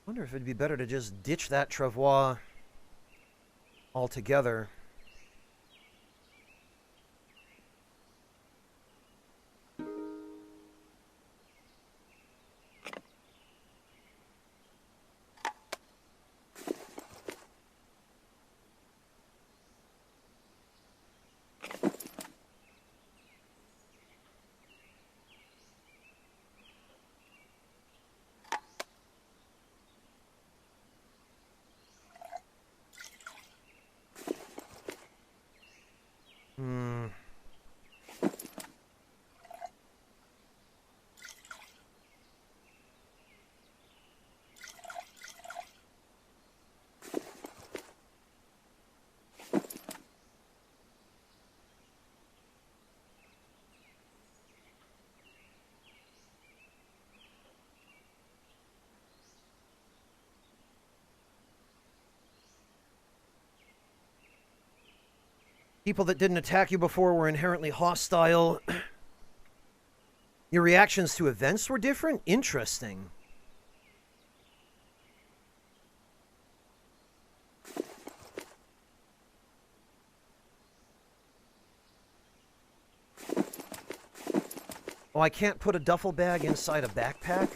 A: I wonder if it'd be better to just ditch that travois altogether. People that didn't attack you before were inherently hostile. Your reactions to events were different? Interesting. Oh, I can't put a duffel bag inside a backpack?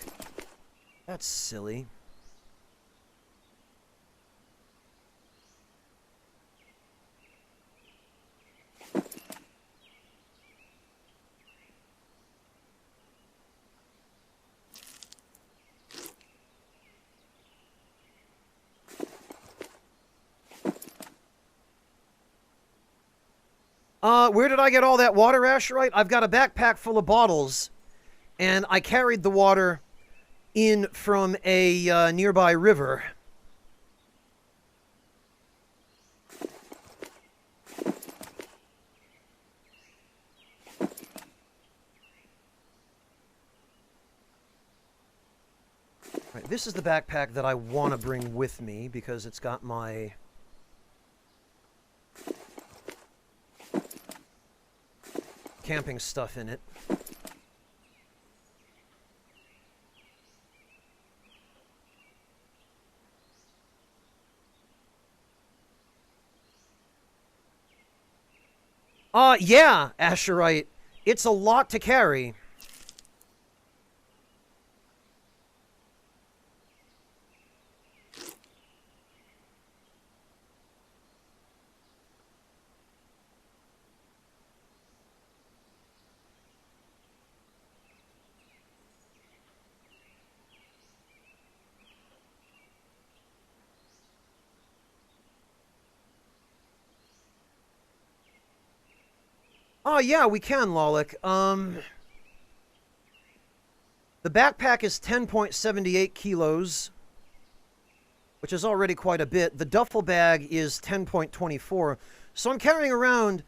A: That's silly. Where did I get all that water, Asherite? I've got a backpack full of bottles, and I carried the water in from a nearby river. Right, this is the backpack that I want to bring with me because it's got my camping stuff in it. Yeah, Asherite. It's a lot to carry. Oh, yeah, we can, Lollick. The backpack is 10.78 kilos, which is already quite a bit. The duffel bag is 10.24. So I'm carrying around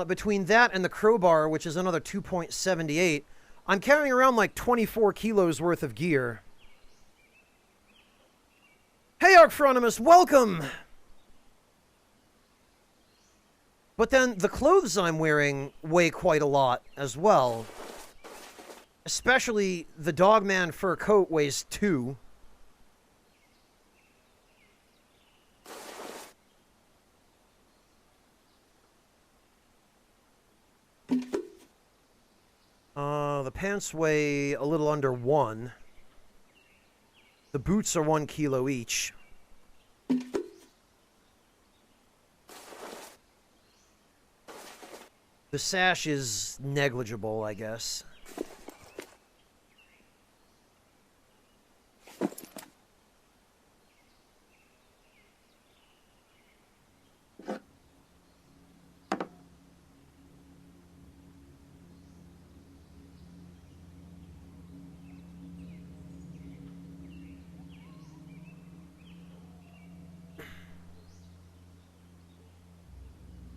A: between that and the crowbar, which is another 2.78, I'm carrying around like 24 kilos worth of gear. Hey, Archfronimus, welcome! But then the clothes I'm wearing weigh quite a lot as well. Especially the Dogman fur coat weighs 2. The pants weigh a little under 1. The boots are 1 kilo each. The sash is negligible, I guess.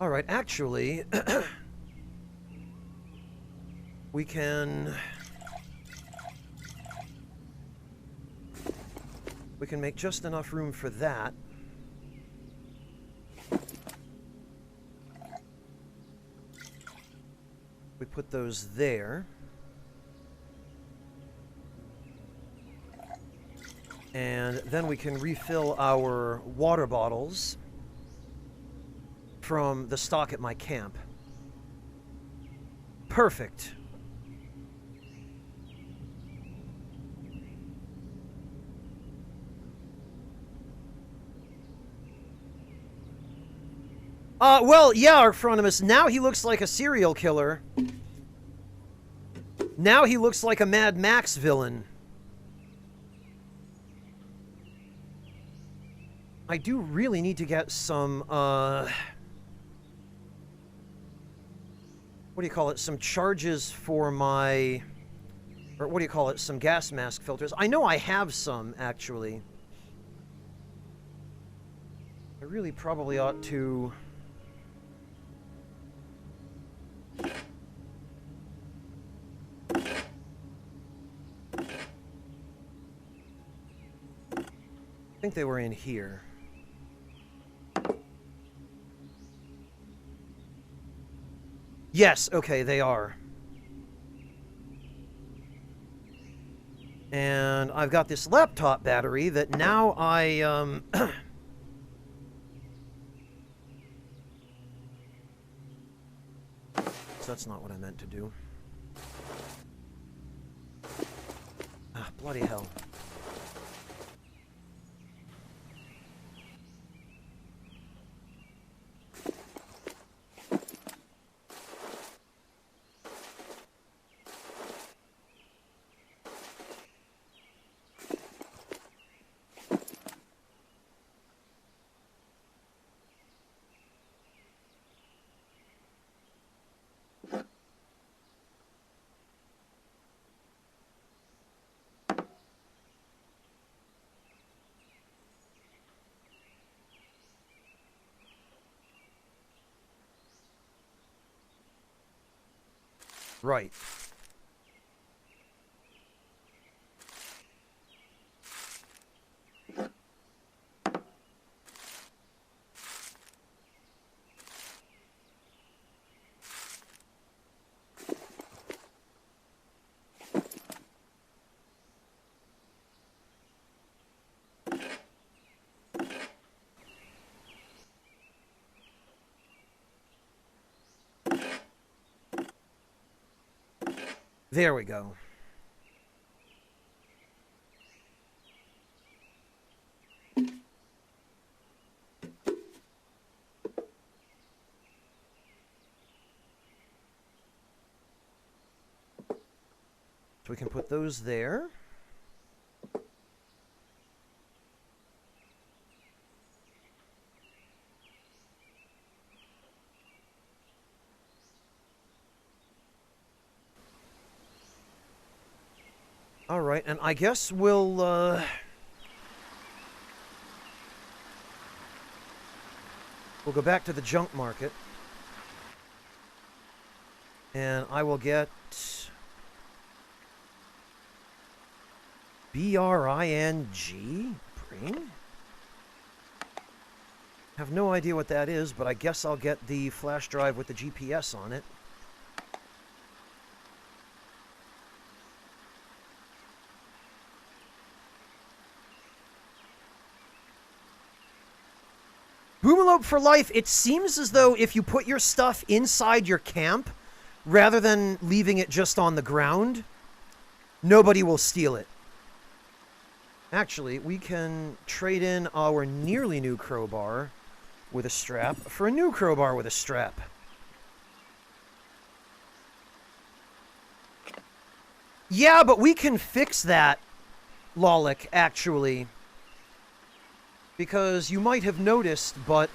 A: All right, actually, we can make just enough room for that. We put those there. And then we can refill our water bottles from the stock at my camp. Perfect. Well, yeah, Archfronimus, now he looks like a serial killer. Now he looks like a Mad Max villain. I do really need to get some, what do you call it? Some charges for my... Or what do you call it? Some gas mask filters. I know I have some, actually. I really probably ought to... I think they were in here. Yes, okay, they are. And I've got this laptop battery that now I, so that's not what I meant to do. Ah, bloody hell. Right. There we go. So we can put those there. All right, and I guess we'll go back to the junk market. And I will get BRING? Bring? Have no idea what that is, but I guess I'll get the flash drive with the GPS on it. Boomalope for life. It seems as though if you put your stuff inside your camp, rather than leaving it just on the ground, nobody will steal it. Actually, we can trade in our nearly new crowbar with a strap for a new crowbar with a strap. Yeah, but we can fix that, Lolik, actually. Because you might have noticed, but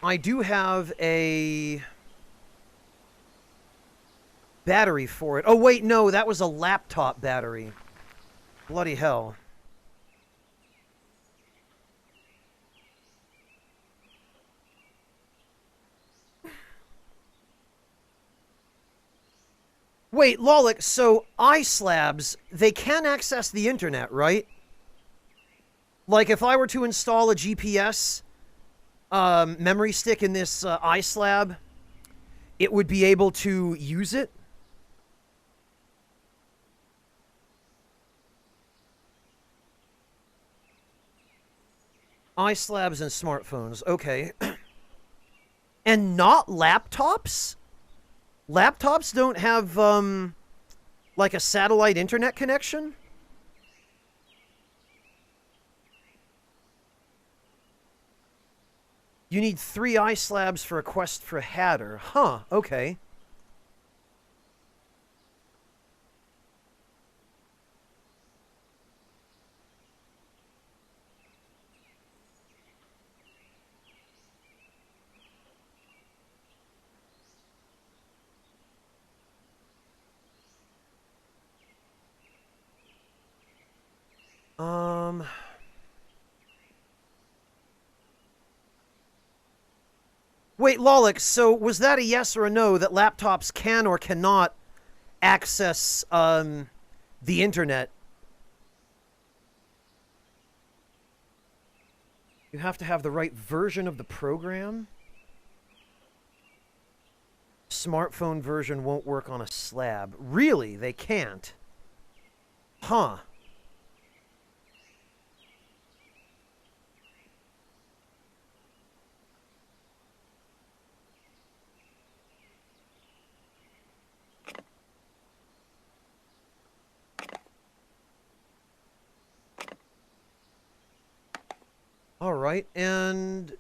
A: I do have a battery for it. Oh, wait, no, that was a laptop battery. Bloody hell. Wait, Lolik, so iSlabs, they can access the internet, right? Like, if I were to install a GPS memory stick in this iSlab, it would be able to use it? iSlabs and smartphones, okay. And not laptops? Laptops don't have, like a satellite internet connection? You need 3 iSlabs for a quest for Hatter. Huh, okay. Wait, Lolik, so was that a yes or a no that laptops can or cannot access, the internet? You have to have the right version of the program? Smartphone version won't work on a slab. Really? They can't? Huh. All right, and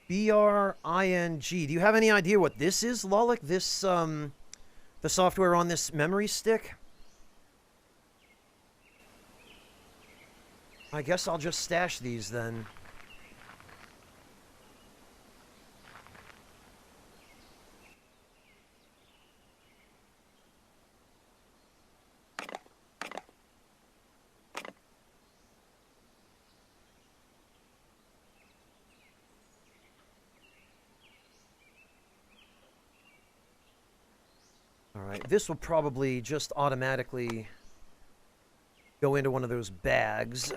A: BRING. Do you have any idea what this is, Lolik? This, the software on this memory stick? I guess I'll just stash these then. Alright, this will probably just automatically go into one of those bags.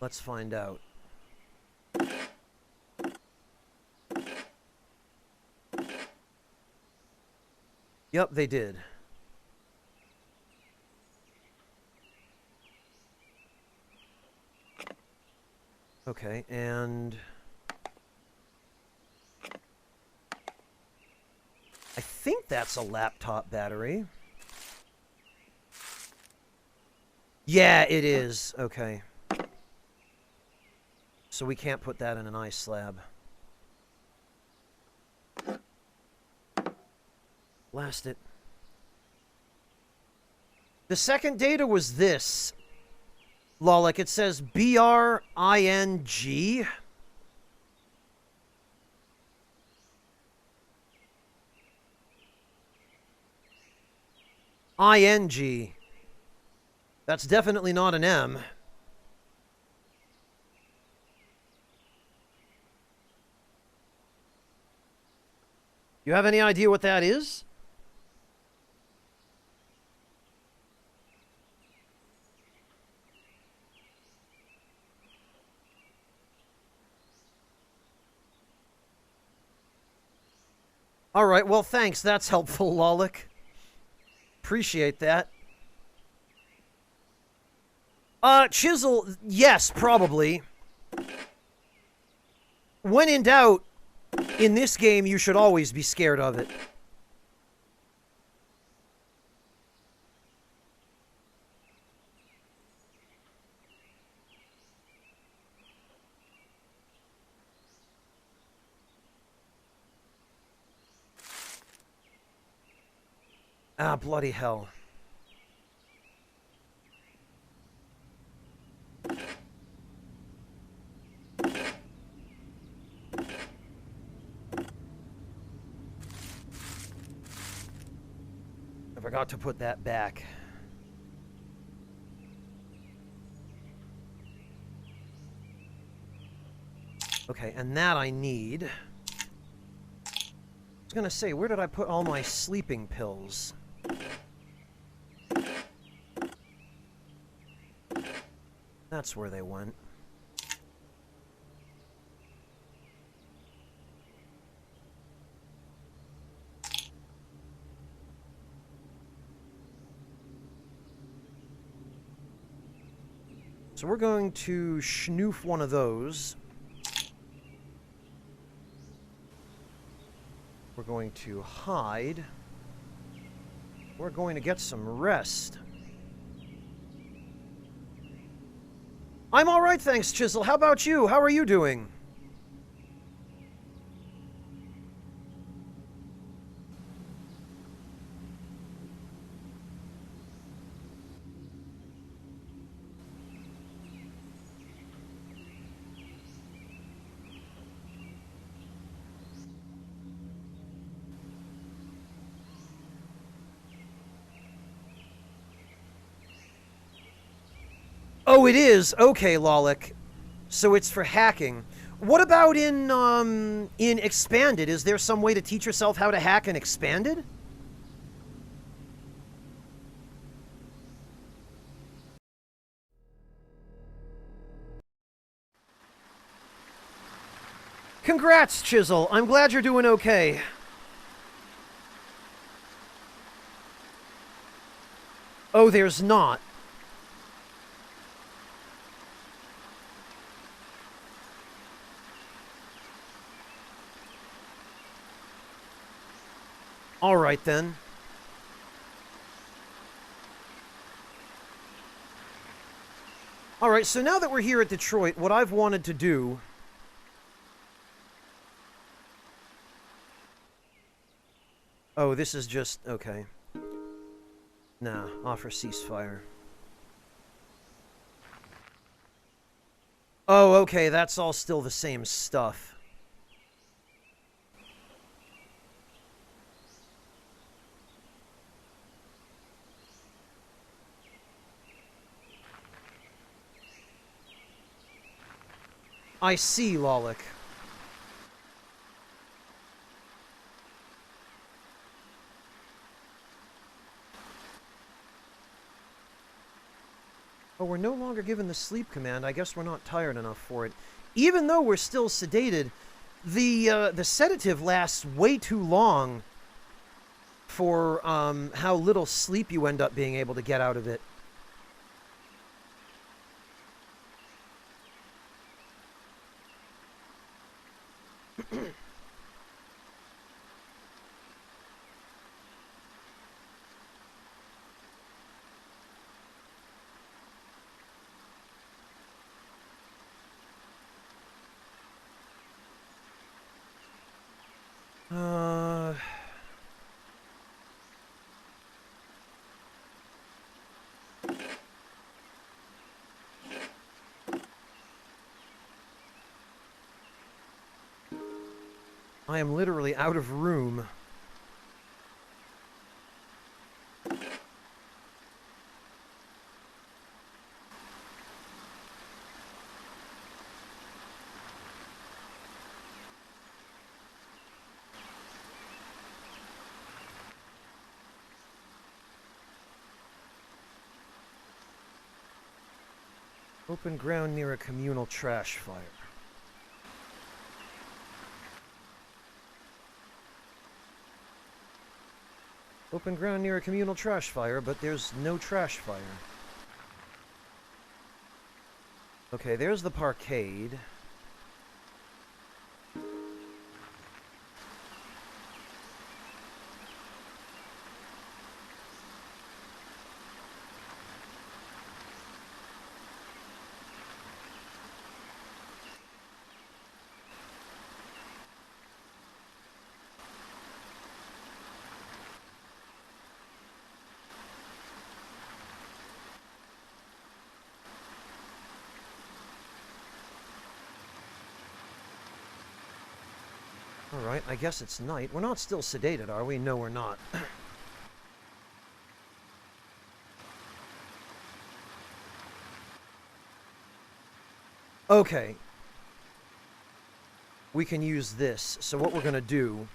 A: Let's find out. Yep, they did. Okay, and I think that's a laptop battery. Yeah, it is. Okay. So we can't put that in an ice slab. Blast it. The second data was this. Lolik, it says BRING. ING. That's definitely not an M. You have any idea what that is? All right, well, thanks. That's helpful, Lolik. Appreciate that. Chisel, yes, probably. When in doubt, in this game, you should always be scared of it. Ah, bloody hell. I forgot to put that back. Okay, and that I need. I was gonna say, where did I put all my sleeping pills? That's where they went. So we're going to schnoof one of those. We're going to hide. We're going to get some rest. I'm all right, thanks, Chisel. How about you? How are you doing? Oh, it is? Okay, Lolik. So it's for hacking. What about in Expanded? Is there some way to teach yourself how to hack in Expanded? Congrats, Chisel. I'm glad you're doing okay. Oh, there's not. All right, then. All right, so now that we're here at Detroit, what I've wanted to do... Oh, this is just... okay. Nah, offer ceasefire. Oh, okay, that's all still the same stuff. I see, Lolik. Oh, we're no longer given the sleep command. I guess we're not tired enough for it. Even though we're still sedated, the sedative lasts way too long for how little sleep you end up being able to get out of it. I am literally out of room. Open ground near a communal trash fire. Open ground near a communal trash fire, but there's no trash fire. Okay, there's the parkade. Alright, I guess it's night. We're not still sedated, are we? No, we're not. Okay. We can use this. So what we're going to do...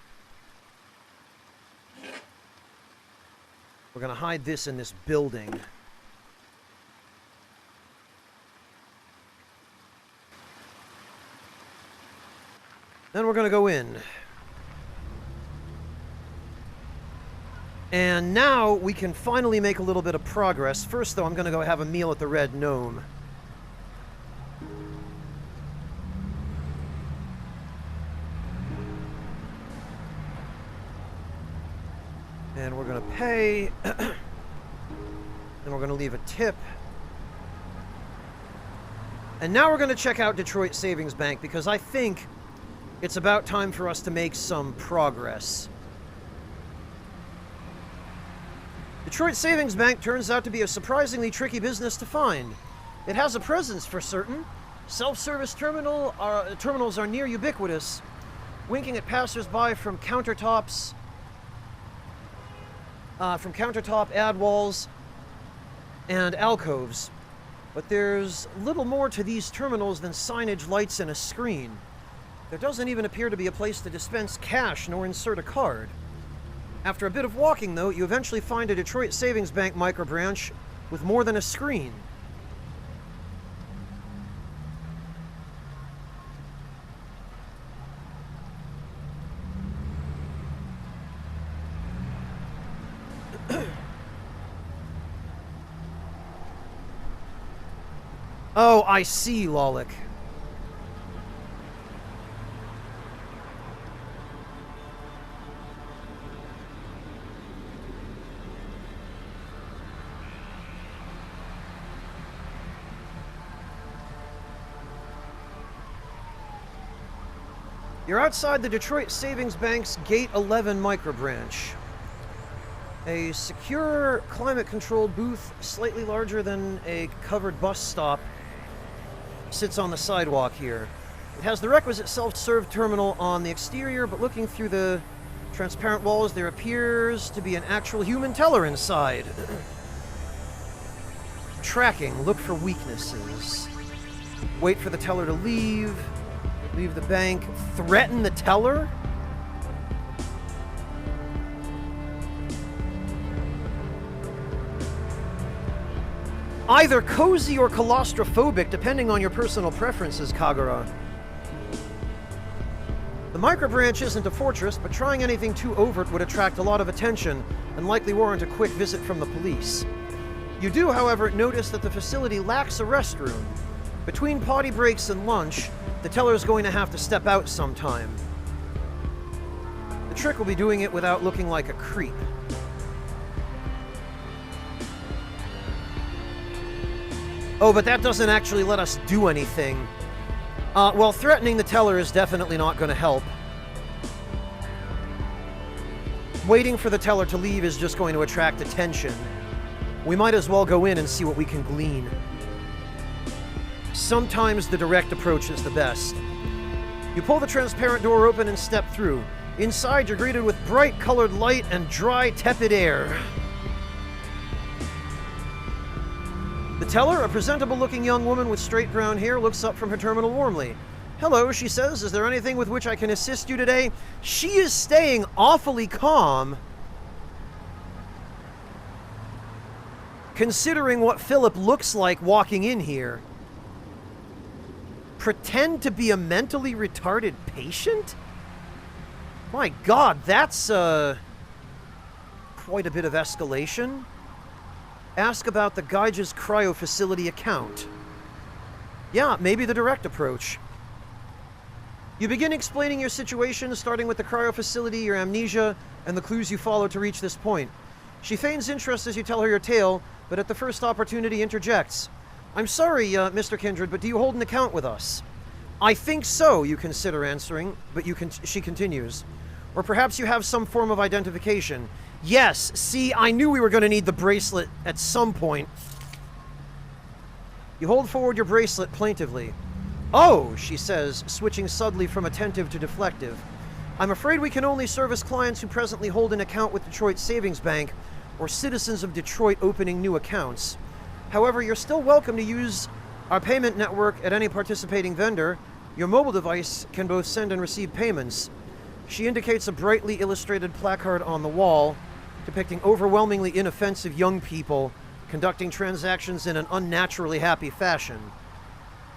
A: We're going to hide this in this building. Then we're going to go in. And now we can finally make a little bit of progress. First, though, I'm going to go have a meal at the Red Gnome. And we're going to pay. And we're going to leave a tip. And now we're going to check out Detroit Savings Bank, because I think it's about time for us to make some progress. Detroit Savings Bank turns out to be a surprisingly tricky business to find. It has a presence for certain. Self-service terminals are near ubiquitous, winking at passers-by from countertop ad walls and alcoves. But there's little more to these terminals than signage, lights, and a screen. There doesn't even appear to be a place to dispense cash nor insert a card. After a bit of walking, though, you eventually find a Detroit Savings Bank microbranch with more than a screen. Oh, I see, Lolik. You're outside the Detroit Savings Bank's Gate 11 microbranch. A secure, climate-controlled booth, slightly larger than a covered bus stop, sits on the sidewalk here. It has the requisite self-serve terminal on the exterior, but looking through the transparent walls, there appears to be an actual human teller inside. Tracking. Look for weaknesses. Wait for the teller to leave. Leave the bank. Threaten the teller? Either cozy or claustrophobic, depending on your personal preferences, Kagura. The microbranch isn't a fortress, but trying anything too overt would attract a lot of attention and likely warrant a quick visit from the police. You do, however, notice that the facility lacks a restroom. Between potty breaks and lunch, the teller is going to have to step out sometime. The trick will be doing it without looking like a creep. Oh, but that doesn't actually let us do anything. Well, threatening the teller is definitely not going to help. Waiting for the teller to leave is just going to attract attention. We might as well go in and see what we can glean. Sometimes the direct approach is the best. You pull the transparent door open and step through. Inside, you're greeted with bright colored light and dry, tepid air. The teller, a presentable-looking young woman with straight brown hair, looks up from her terminal warmly. "Hello," she says. "Is there anything with which I can assist you today?" She is staying awfully calm, considering what Philip looks like walking in here. pretend to be a mentally retarded patient? My god, that's, quite a bit of escalation. Ask about the Geige's cryo facility account. Yeah, maybe the direct approach. You begin explaining your situation, starting with the cryo facility, your amnesia, and the clues you follow to reach this point. She feigns interest as you tell her your tale, but at the first opportunity interjects. I'm sorry, Mr. Kindred, but do you hold an account with us? I think so, you consider answering, but she continues. Or perhaps you have some form of identification. Yes, see, I knew we were going to need the bracelet at some point. You hold forward your bracelet plaintively. Oh, she says, switching suddenly from attentive to deflective. I'm afraid we can only service clients who presently hold an account with Detroit Savings Bank or citizens of Detroit opening new accounts. However, you're still welcome to use our payment network at any participating vendor. Your mobile device can both send and receive payments. She indicates a brightly illustrated placard on the wall depicting overwhelmingly inoffensive young people conducting transactions in an unnaturally happy fashion.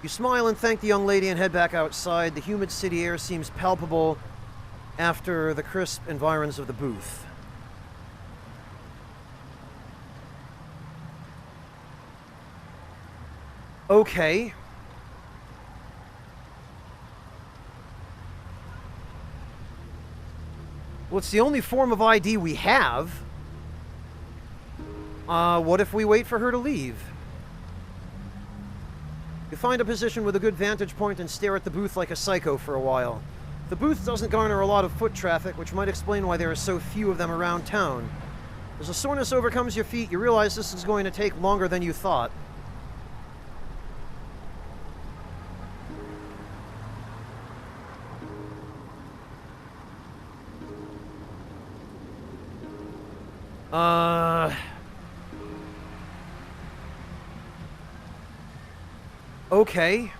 A: You smile and thank the young lady and head back outside. The humid city air seems palpable after the crisp environs of the booth. Okay. Well, it's the only form of ID we have. What if we wait for her to leave? You find a position with a good vantage point and stare at the booth like a psycho for a while. The booth doesn't garner a lot of foot traffic, which might explain why there are so few of them around town. As the soreness overcomes your feet, you realize this is going to take longer than you thought. Okay.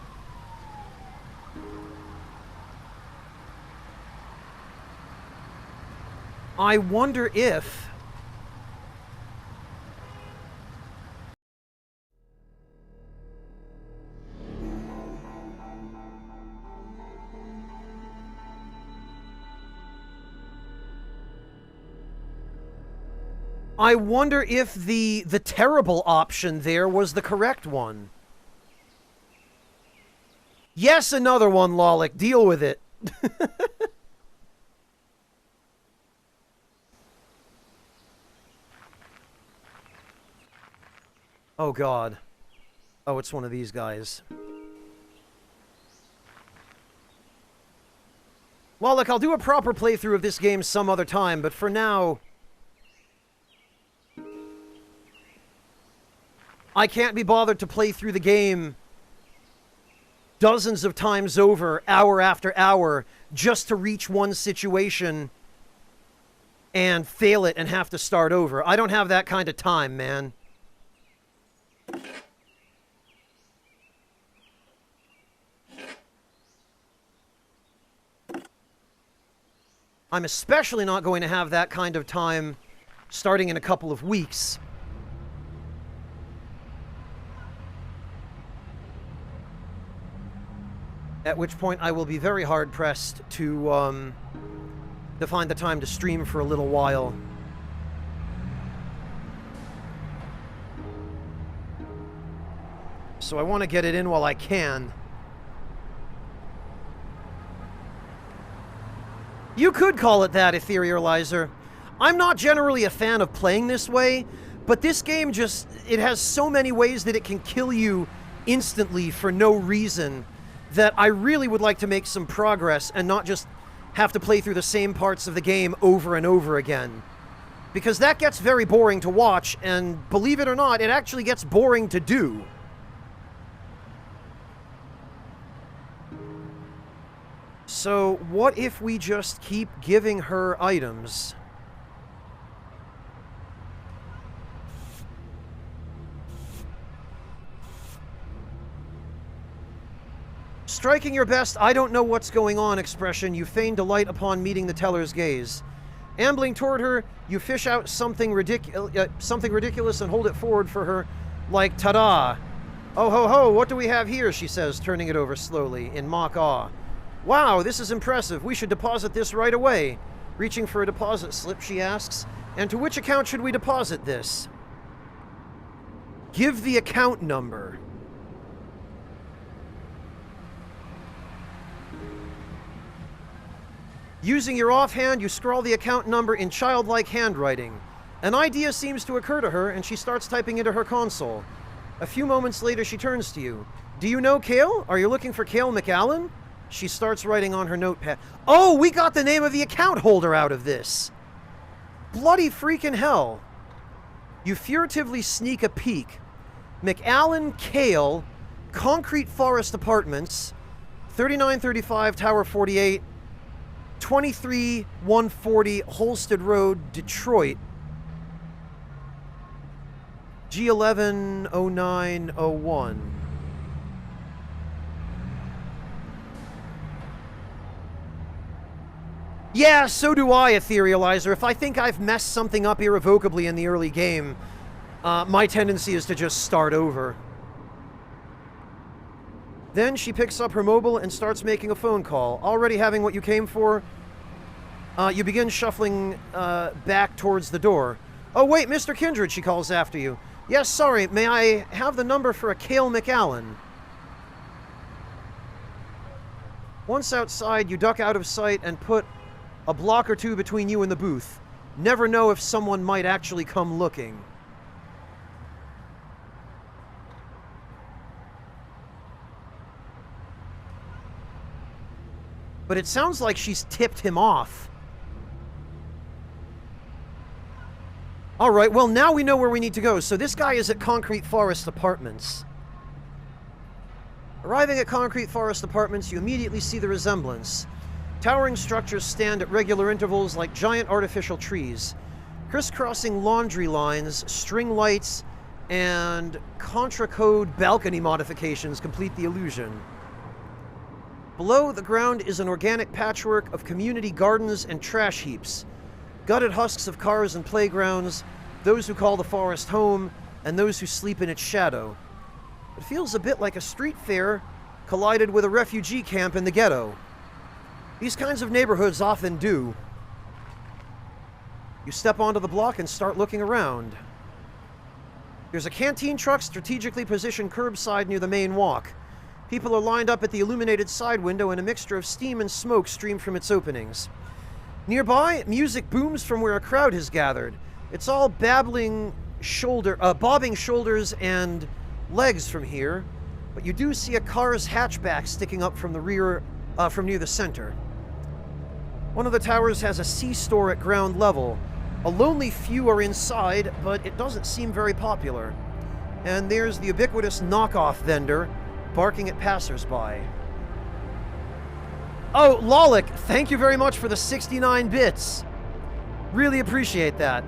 A: I wonder if... I wonder if the terrible option there was the correct one. Yes, another one, Lolik. Deal with it. Oh, God. Oh, it's one of these guys. Lolik, I'll do a proper playthrough of this game some other time, but for now... I can't be bothered to play through the game dozens of times over, hour after hour, just to reach one situation and fail it and have to start over. I don't have that kind of time, man. I'm especially not going to have that kind of time starting in a couple of weeks. At which point I will be very hard-pressed to find the time to stream for a little while. So I want to get it in while I can. You could call it that, Etherealizer. I'm not generally a fan of playing this way, but this game just... it has so many ways that it can kill you instantly for no reason that I really would like to make some progress and not just have to play through the same parts of the game over and over again. Because that gets very boring to watch, and believe it or not, it actually gets boring to do. So, what if we just keep giving her items? Striking your best, I don't know what's going on expression, you feign delight upon meeting the teller's gaze. Ambling toward her, you fish out something ridiculous and hold it forward for her, like, ta-da! Oh ho ho, what do we have here, she says, turning it over slowly, in mock awe. Wow, this is impressive. We should deposit this right away. Reaching for a deposit slip, she asks, and to which account should we deposit this? Give the account number. Using your offhand, you scrawl the account number in childlike handwriting. An idea seems to occur to her, and she starts typing into her console. A few moments later, she turns to you. Do you know Cale? Are you looking for Cale McAllen? She starts writing on her notepad. Oh, we got the name of the account holder out of this. Bloody freaking hell. You furtively sneak a peek. McAllen Cale, Concrete Forest Apartments, 3935 Tower 48, 23140 Holsted Road, Detroit. G110901. Yeah, so do I, Etherealizer. If I think I've messed something up irrevocably in the early game, my tendency is to just start over. Then she picks up her mobile and starts making a phone call. Already having what you came for, you begin shuffling back towards the door. Oh wait, Mr. Kindred, she calls after you. Yes, sorry, may I have the number for a Cale McAllen? Once outside, you duck out of sight and put a block or two between you and the booth. Never know if someone might actually come looking. But it sounds like she's tipped him off. Alright, well now we know where we need to go. So this guy is at Concrete Forest Apartments. Arriving at Concrete Forest Apartments, you immediately see the resemblance. Towering structures stand at regular intervals like giant artificial trees. Crisscrossing laundry lines, string lights, and contra-code balcony modifications complete the illusion. Below the ground is an organic patchwork of community gardens and trash heaps. Gutted husks of cars and playgrounds, those who call the forest home, and those who sleep in its shadow. It feels a bit like a street fair collided with a refugee camp in the ghetto. These kinds of neighborhoods often do. You step onto the block and start looking around. There's a canteen truck strategically positioned curbside near the main walk. People are lined up at the illuminated side window, and a mixture of steam and smoke stream from its openings. Nearby, music booms from where a crowd has gathered. It's all bobbing shoulders and legs from here, but you do see a car's hatchback sticking up from the rear, from near the center. One of the towers has a C-store at ground level. A lonely few are inside, but it doesn't seem very popular. And there's the ubiquitous knockoff vendor barking at passersby. Oh, Lolik, thank you very much for the 69 bits. Really appreciate that.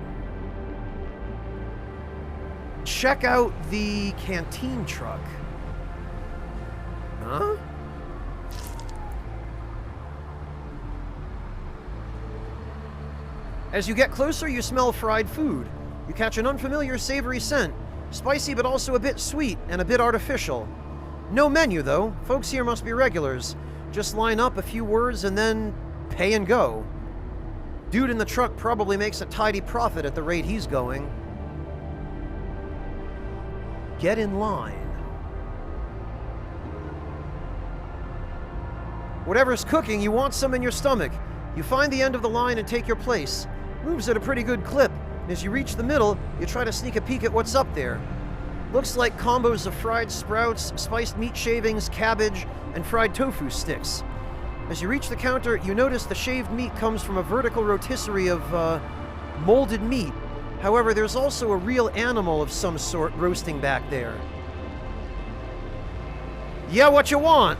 A: Check out the canteen truck. Huh? As you get closer, you smell fried food. You catch an unfamiliar savory scent. Spicy, but also a bit sweet and a bit artificial. No menu, though. Folks here must be regulars. Just line up, a few words, and then pay and go. Dude in the truck probably makes a tidy profit at the rate he's going. Get in line. Whatever's cooking, you want some in your stomach. You find the end of the line and take your place. Moves at a pretty good clip. And as you reach the middle, you try to sneak a peek at what's up there. Looks like combos of fried sprouts, spiced meat shavings, cabbage, and fried tofu sticks. As you reach the counter, you notice the shaved meat comes from a vertical rotisserie of molded meat. However, there's also a real animal of some sort roasting back there. Yeah, what you want?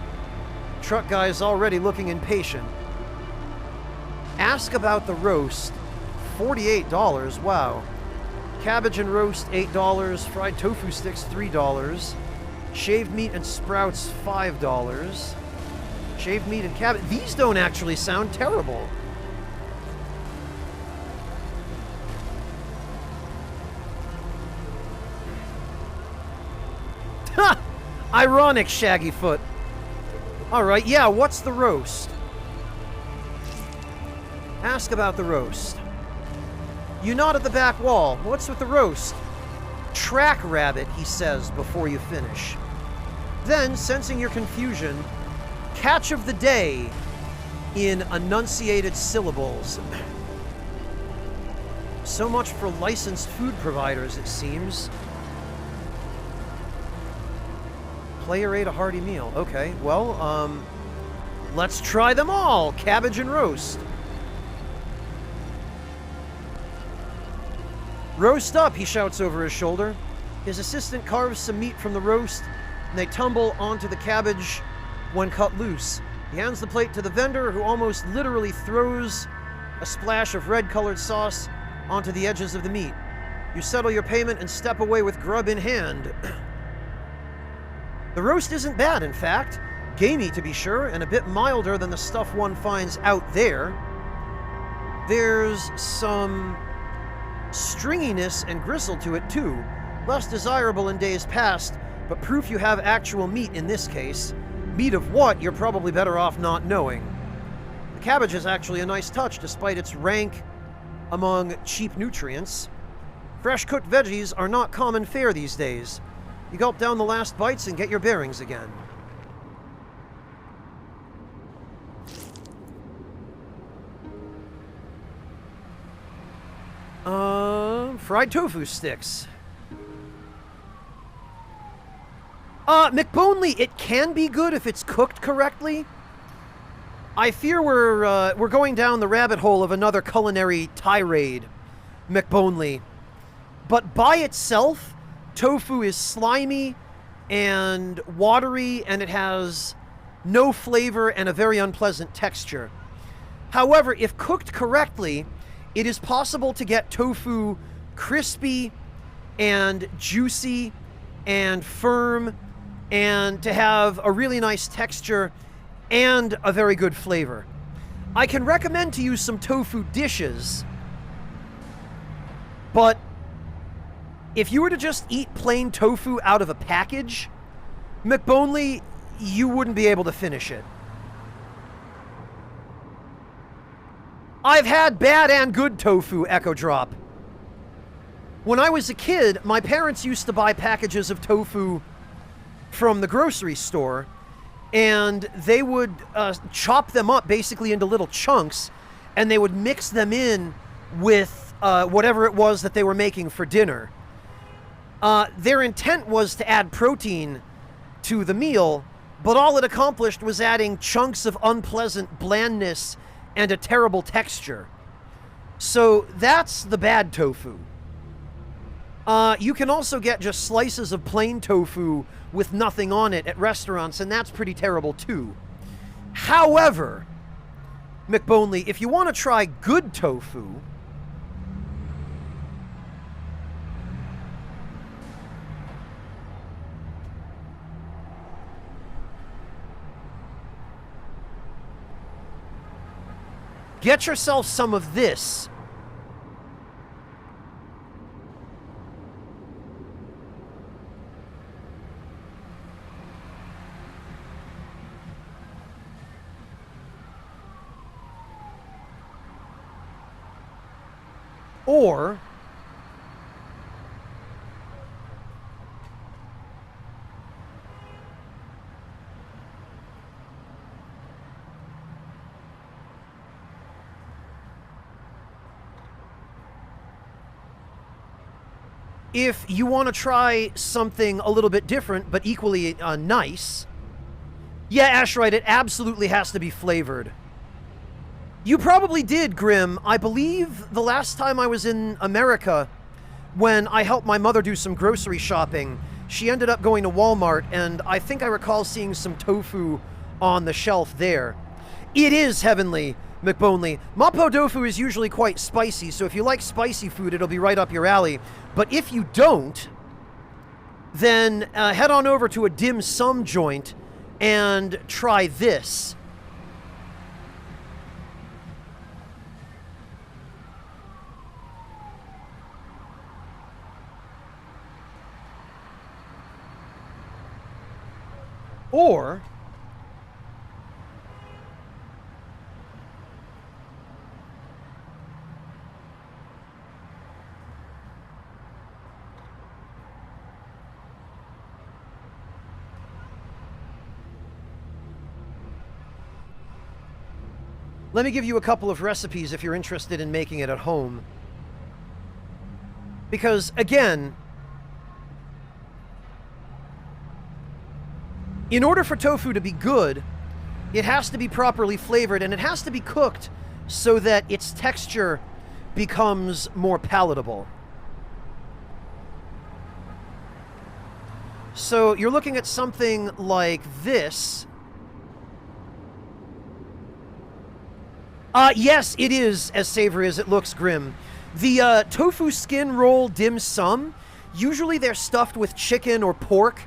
A: Truck guy's already looking impatient. Ask about the roast. $48, wow. Cabbage and roast, $8. Fried tofu sticks, $3. Shaved meat and sprouts, $5. Shaved meat and cabbage. These don't actually sound terrible. Ha! Ironic, Shaggyfoot. Alright, yeah, what's the roast? Ask about the roast. You nod at the back wall. What's with the roast? Track rabbit, he says before you finish. Then, sensing your confusion, catch of the day in enunciated syllables. So much for licensed food providers, it seems. Player ate a hearty meal. Okay, well, let's try them all. Cabbage and roast. Roast up, he shouts over his shoulder. His assistant carves some meat from the roast, and they tumble onto the cabbage when cut loose. He hands the plate to the vendor, who almost literally throws a splash of red-colored sauce onto the edges of the meat. You settle your payment and step away with grub in hand. The roast isn't bad, in fact. Gamey, to be sure, and a bit milder than the stuff one finds out there. There's some stringiness and gristle to it, too. Less desirable in days past, but proof you have actual meat in this case. Meat of what, you're probably better off not knowing. The cabbage is actually a nice touch, despite its rank among cheap nutrients. Fresh cooked veggies are not common fare these days. You gulp down the last bites and get your bearings again. Fried tofu sticks. McBonely, it can be good if it's cooked correctly. I fear we're going down the rabbit hole of another culinary tirade, McBonely. But by itself, tofu is slimy and watery, and it has no flavor and a very unpleasant texture. However, if cooked correctly, it is possible to get tofu crispy and juicy and firm, and to have a really nice texture and a very good flavor. I can recommend to you some tofu dishes, but if you were to just eat plain tofu out of a package, McBonely, you wouldn't be able to finish it. I've had bad and good tofu, Echo Drop. When I was a kid, my parents used to buy packages of tofu from the grocery store, and they would chop them up basically into little chunks, and they would mix them in with whatever it was that they were making for dinner. Their intent was to add protein to the meal, but all it accomplished was adding chunks of unpleasant blandness and a terrible texture. So that's the bad tofu. You can also get just slices of plain tofu with nothing on it at restaurants, and that's pretty terrible too. However, McBonely, if you want to try good tofu, get yourself some of this. Or if you want to try something a little bit different but equally nice, yeah, Ashrite, it absolutely has to be flavored. You probably did, Grim. I believe the last time I was in America, when I helped my mother do some grocery shopping, she ended up going to Walmart, and I think I recall seeing some tofu on the shelf there. It is heavenly, McBonely. Mapo tofu is usually quite spicy, so if you like spicy food, it'll be right up your alley. But if you don't, then head on over to a dim sum joint and try this. Or let me give you a couple of recipes if you're interested in making it at home. Because, again, in order for tofu to be good, it has to be properly flavored and it has to be cooked so that its texture becomes more palatable. So you're looking at something like this. Yes, it is as savory as it looks, Grim. The tofu skin roll dim sum, usually they're stuffed with chicken or pork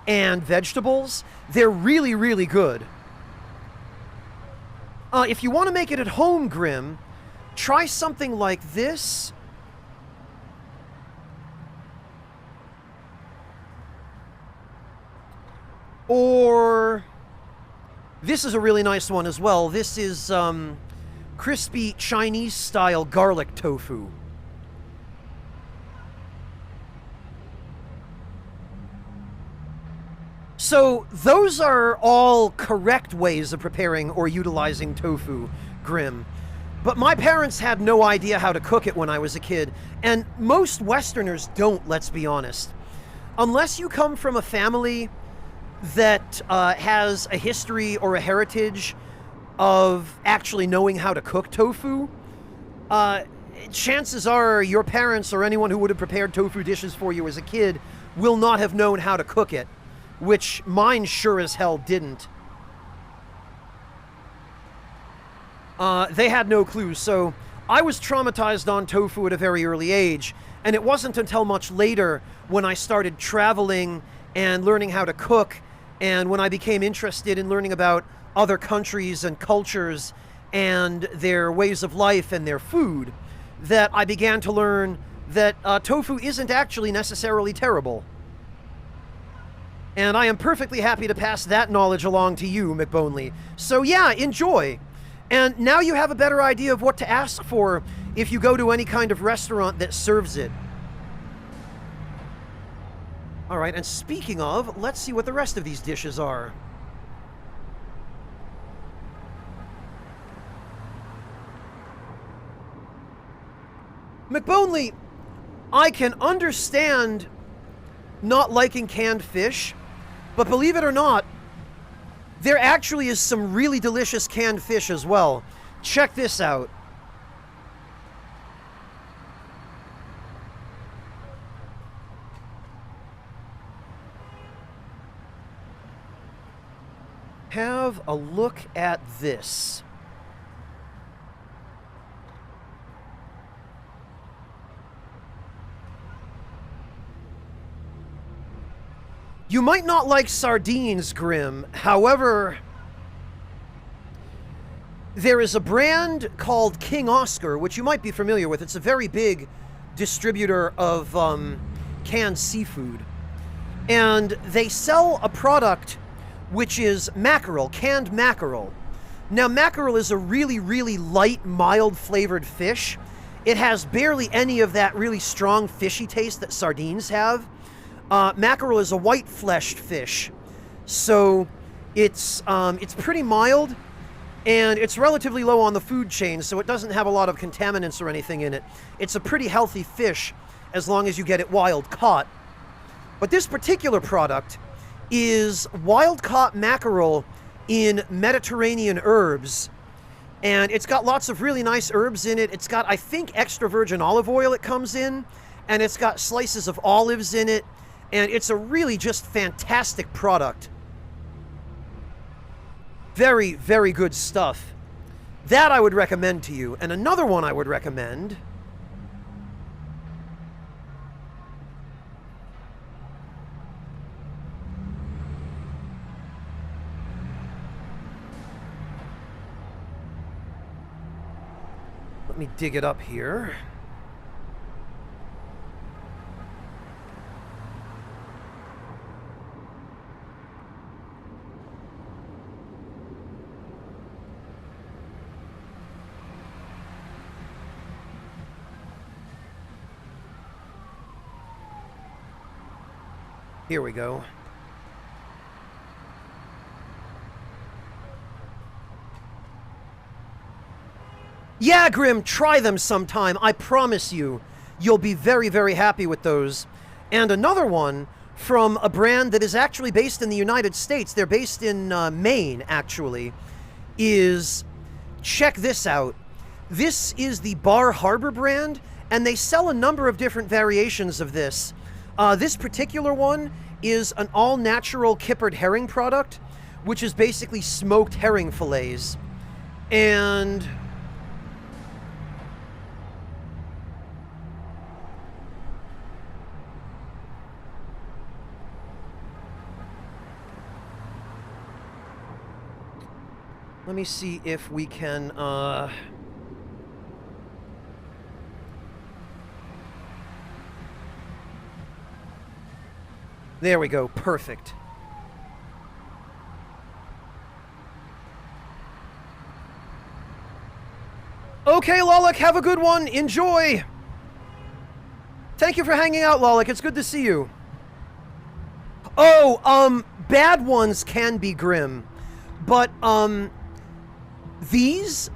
A: and vegetables. They're really, really good. If you want to make it at home, Grim, try something like this. Or this is a really nice one as well. This is crispy Chinese-style garlic tofu. So those are all correct ways of preparing or utilizing tofu, Grim. But my parents had no idea how to cook it when I was a kid, and most Westerners don't, let's be honest. Unless you come from a family that has a history or a heritage of actually knowing how to cook tofu, chances are your parents or anyone who would have prepared tofu dishes for you as a kid will not have known how to cook it, which mine sure as hell didn't. They had no clue, so I was traumatized on tofu at a very early age, and it wasn't until much later when I started traveling and learning how to cook, and when I became interested in learning about other countries and cultures and their ways of life and their food, that I began to learn that tofu isn't actually necessarily terrible. And I am perfectly happy to pass that knowledge along to you, McBonely. So yeah, enjoy. And now you have a better idea of what to ask for if you go to any kind of restaurant that serves it. All right, and speaking of, let's see what the rest of these dishes are. McBonely, I can understand not liking canned fish, but believe it or not, there actually is some really delicious canned fish as well. Check this out. Have a look at this. You might not like sardines, Grim. However, there is a brand called King Oscar, which you might be familiar with. It's a very big distributor of canned seafood. And they sell a product which is mackerel, canned mackerel. Now, mackerel is a really, really light, mild flavored fish. It has barely any of that really strong fishy taste that sardines have. Mackerel is a white-fleshed fish, so it's pretty mild, and it's relatively low on the food chain, so it doesn't have a lot of contaminants or anything in it. It's a pretty healthy fish as long as you get it wild caught. But this particular product is wild caught mackerel in Mediterranean herbs, and it's got lots of really nice herbs in it. It's got, I think, extra virgin olive oil it comes in, and it's got slices of olives in it, and it's a really just fantastic product. Very, very good stuff. That I would recommend to you. And another one I would recommend... Let me dig it up here. Here we go. Yeah, Grim, try them sometime. I promise you, you'll be very, very happy with those. And another one from a brand that is actually based in the United States. They're based in Maine, actually. Is, check this out. This is the Bar Harbor brand, and they sell a number of different variations of this. This particular one is an all-natural kippered herring product, which is basically smoked herring fillets. And let me see if we can, there we go, perfect. Okay, Lolek, have a good one. Enjoy. Thank you for hanging out, Lolek. It's good to see you. Oh, bad ones can be grim, but, these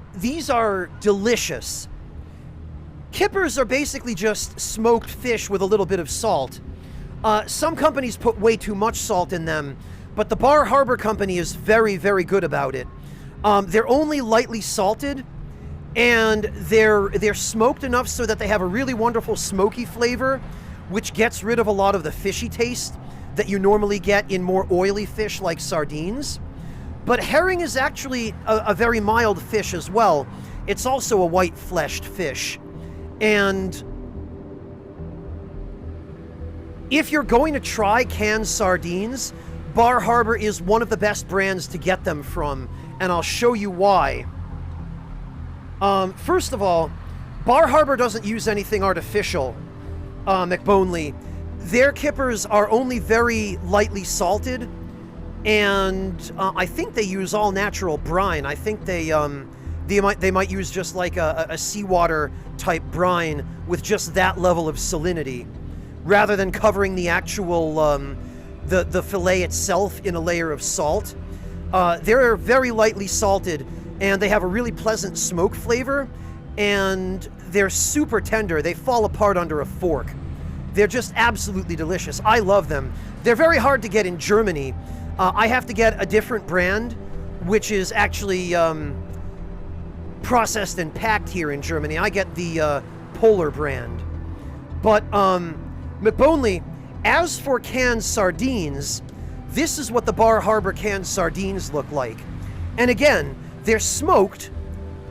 A: are delicious. Kippers are basically just smoked fish with a little bit of salt. Some companies put way too much salt in them, but the Bar Harbor company is very, very good about it. They're only lightly salted, and they're smoked enough so that they have a really wonderful smoky flavor, which gets rid of a lot of the fishy taste that you normally get in more oily fish like sardines. But herring is actually a very mild fish as well. It's also a white-fleshed fish. And if you're going to try canned sardines, Bar Harbor is one of the best brands to get them from, and I'll show you why. First of all, Bar Harbor doesn't use anything artificial, McBonely. Their kippers are only very lightly salted, and I think they use all natural brine. I think they might use just like a seawater type brine with just that level of salinity, rather than covering the actual the fillet itself in a layer of salt. They're very lightly salted, and they have a really pleasant smoke flavor, and they're super tender. They fall apart under a fork. They're just absolutely delicious. I love them. They're very hard to get in Germany. I have to get a different brand, which is actually processed and packed here in Germany. I get the Polar brand. But, McBonely, as for canned sardines, this is what the Bar Harbor canned sardines look like. And again, they're smoked,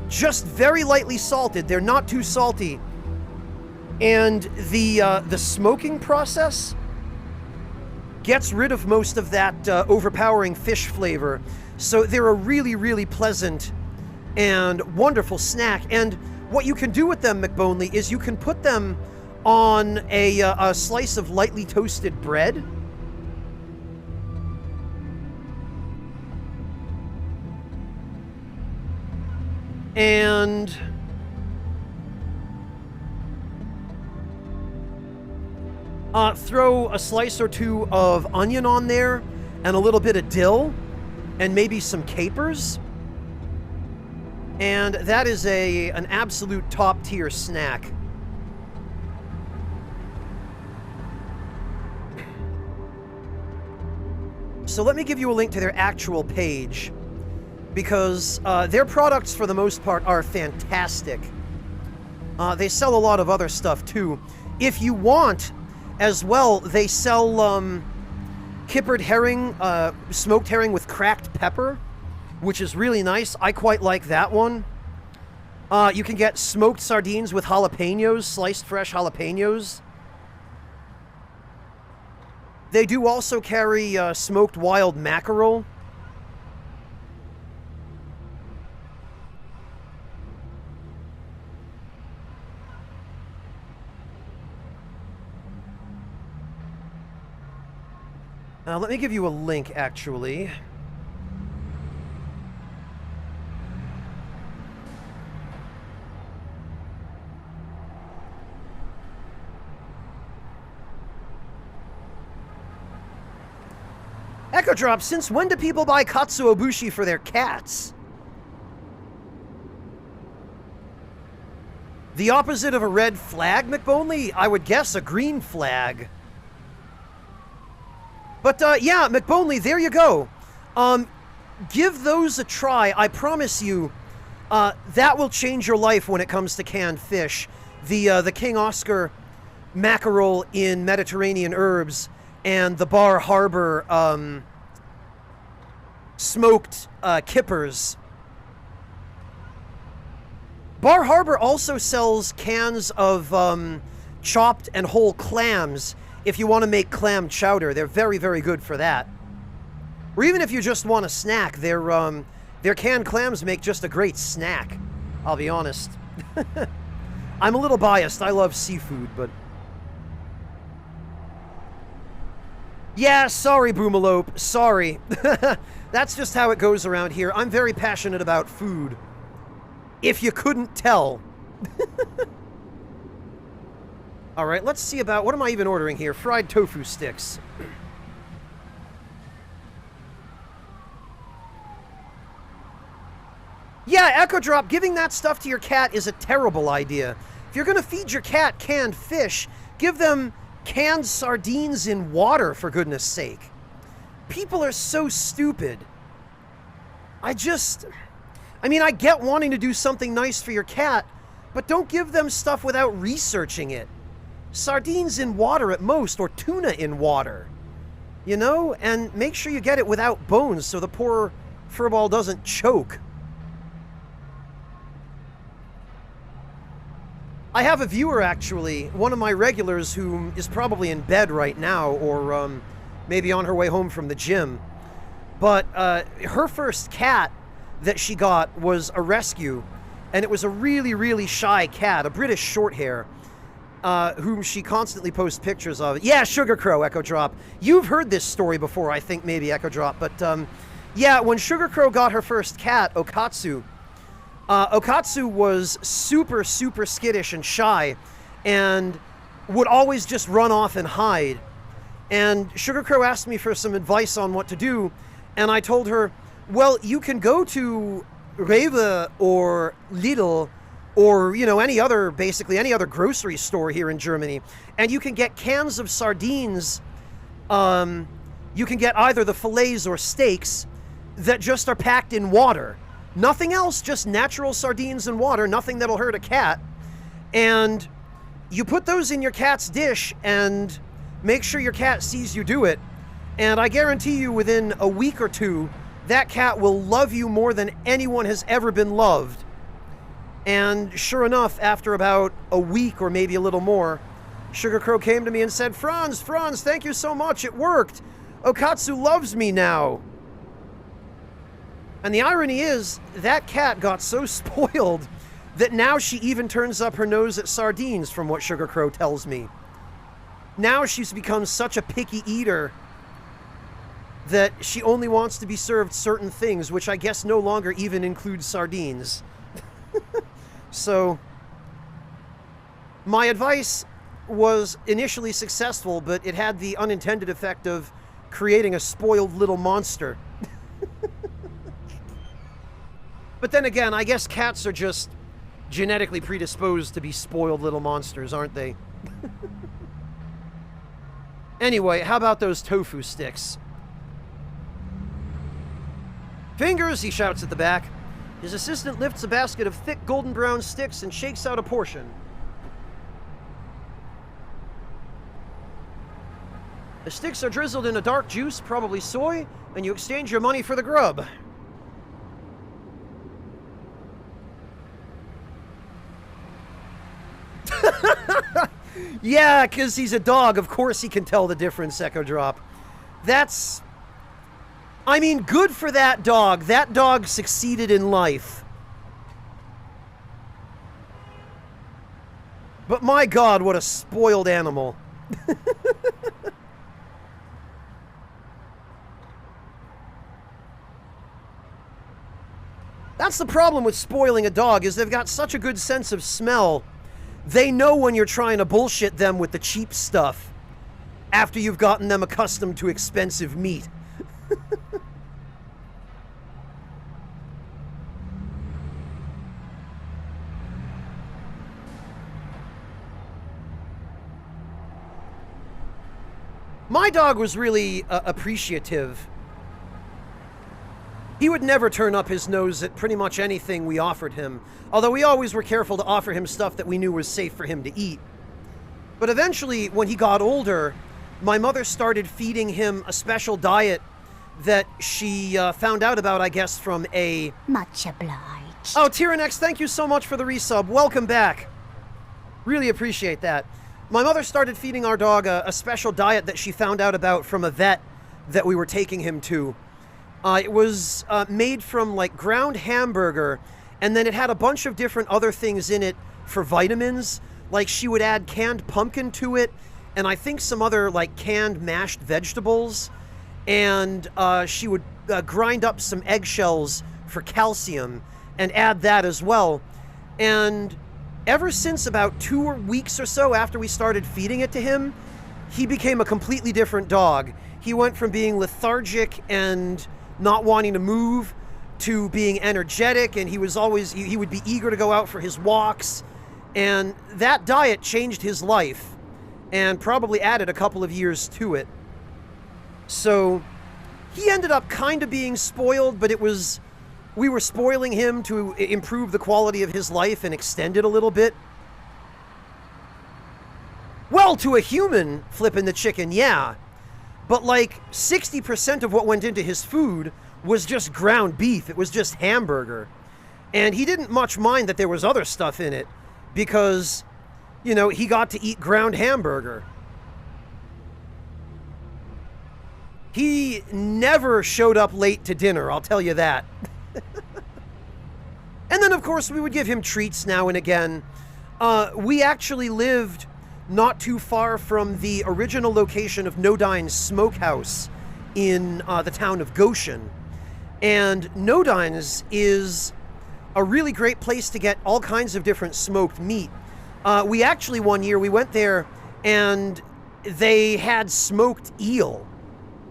A: just very lightly salted. They're not too salty. And the smoking process gets rid of most of that overpowering fish flavor. So they're a really, really pleasant and wonderful snack. And what you can do with them, McBonely, is you can put them on a slice of lightly toasted bread. And throw a slice or two of onion on there, and a little bit of dill, and maybe some capers. And that is an absolute top-tier snack. So let me give you a link to their actual page, because their products, for the most part, are fantastic. They sell a lot of other stuff, too. If you want, as well, they sell kippered herring, smoked herring with cracked pepper, which is really nice. I quite like that one. You can get smoked sardines with jalapenos, sliced fresh jalapenos. They do also carry smoked wild mackerel. Let me give you a link, actually. Echo Drop, since when do people buy Katsuobushi for their cats? The opposite of a red flag, McBonley? I would guess a green flag. But, yeah, McBonley, there you go. Give those a try. I promise you, that will change your life when it comes to canned fish. The King Oscar mackerel in Mediterranean herbs and the Bar Harbor smoked kippers. Bar Harbor also sells cans of chopped and whole clams if you want to make clam chowder. They're very, very good for that. Or even if you just want a snack, their canned clams make just a great snack, I'll be honest. I'm a little biased. I love seafood, but... Yeah, sorry, Boomalope. Sorry. That's just how it goes around here. I'm very passionate about food. If you couldn't tell. Alright, let's see about... What am I even ordering here? Fried tofu sticks. Yeah, Echo Drop, giving that stuff to your cat is a terrible idea. If you're going to feed your cat canned fish, give them canned sardines in water, for goodness sake. People are so stupid. I mean, I get wanting to do something nice for your cat, but don't give them stuff without researching it. Sardines in water at most, or tuna in water. You know? And make sure you get it without bones so the poor furball doesn't choke. I have a viewer, actually, one of my regulars who is probably in bed right now, or maybe on her way home from the gym. But her first cat that she got was a rescue, and it was a really, really shy cat, a British Shorthair, whom she constantly posts pictures of. Yeah, Sugar Crow, Echo Drop. You've heard this story before, I think, maybe, Echo Drop. But, yeah, when Sugar Crow got her first cat, Okatsu, Okatsu was super, super skittish and shy, and would always just run off and hide. And Sugar Crow asked me for some advice on what to do, and I told her, well, you can go to Rewe or Lidl or, you know, basically any other grocery store here in Germany, and you can get cans of sardines. You can get either the fillets or steaks that just are packed in water. Nothing else, just natural sardines and water, nothing that'll hurt a cat. And you put those in your cat's dish and make sure your cat sees you do it. And I guarantee you within a week or two, that cat will love you more than anyone has ever been loved. And sure enough, after about a week or maybe a little more, Sugar Crow came to me and said, Franz, thank you so much, it worked. Okatsu loves me now. And the irony is, that cat got so spoiled that now she even turns up her nose at sardines, from what Sugar Crow tells me. Now she's become such a picky eater that she only wants to be served certain things, which I guess no longer even include sardines. So, my advice was initially successful, but it had the unintended effect of creating a spoiled little monster. But then again, I guess cats are just genetically predisposed to be spoiled little monsters, aren't they? Anyway, how about those tofu sticks? Fingers, he shouts at the back. His assistant lifts a basket of thick golden brown sticks and shakes out a portion. The sticks are drizzled in a dark juice, probably soy, and you exchange your money for the grub. Yeah, because he's a dog. Of course he can tell the difference, Echo Drop. That's... I mean, good for that dog. That dog succeeded in life. But my God, what a spoiled animal. That's the problem with spoiling a dog, is they've got such a good sense of smell. They know when you're trying to bullshit them with the cheap stuff after you've gotten them accustomed to expensive meat. My dog was really appreciative. He would never turn up his nose at pretty much anything we offered him, although we always were careful to offer him stuff that we knew was safe for him to eat. But eventually, when he got older, my mother started feeding him a special diet that she found out about, I guess, from a...
C: Much obliged.
A: Oh, Tyrannex, thank you so much for the resub. Welcome back. Really appreciate that. My mother started feeding our dog a special diet that she found out about from a vet that we were taking him to. It was made from, like, ground hamburger, and then it had a bunch of different other things in it for vitamins. Like, she would add canned pumpkin to it, and I think some other, like, canned mashed vegetables. And she would grind up some eggshells for calcium and add that as well. And ever since about 2 weeks or so after we started feeding it to him, he became a completely different dog. He went from being lethargic and not wanting to move to being energetic, and he would be eager to go out for his walks. And that diet changed his life and probably added a couple of years to it. So he ended up kind of being spoiled, but we were spoiling him to improve the quality of his life and extend it a little bit. Well, to a human, flipping the chicken, yeah. But like 60% of what went into his food was just ground beef. It was just hamburger. And he didn't much mind that there was other stuff in it because, you know, he got to eat ground hamburger. He never showed up late to dinner, I'll tell you that. And then, of course, we would give him treats now and again. We actually lived not too far from the original location of Nodine's Smokehouse in the town of Goshen. And Nodine's is a really great place to get all kinds of different smoked meat. We actually, one year, we went there and they had smoked eel,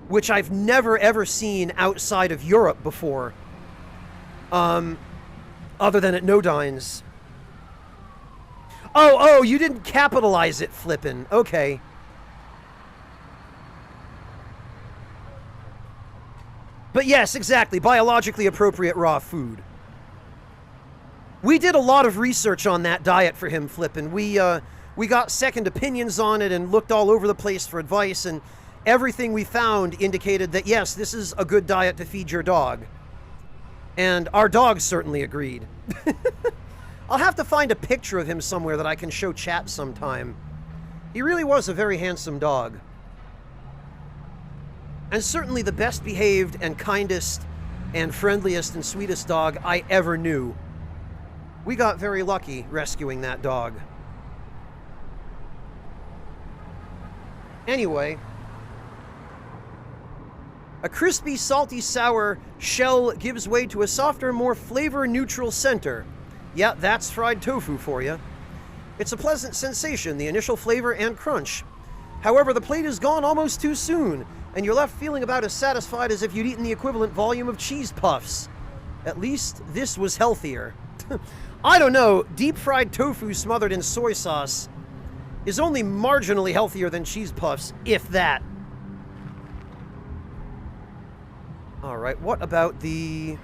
A: which I've never ever seen outside of Europe before, other than at Nodine's. Oh, you didn't capitalize it, flippin'. Okay. But yes, exactly, biologically appropriate raw food. We did a lot of research on that diet for him, flippin'. We got second opinions on it and looked all over the place for advice, and everything we found indicated that, yes, this is a good diet to feed your dog. And our dog certainly agreed. I'll have to find a picture of him somewhere that I can show chat sometime. He really was a very handsome dog. And certainly the best behaved and kindest and friendliest and sweetest dog I ever knew. We got very lucky rescuing that dog. Anyway, a crispy, salty, sour shell gives way to a softer, more flavor-neutral center. Yeah, that's fried tofu for you. It's a pleasant sensation, the initial flavor and crunch. However, the plate is gone almost too soon, and you're left feeling about as satisfied as if you'd eaten the equivalent volume of cheese puffs. At least, this was healthier. I don't know, deep-fried tofu smothered in soy sauce is only marginally healthier than cheese puffs, if that. Alright, what about the...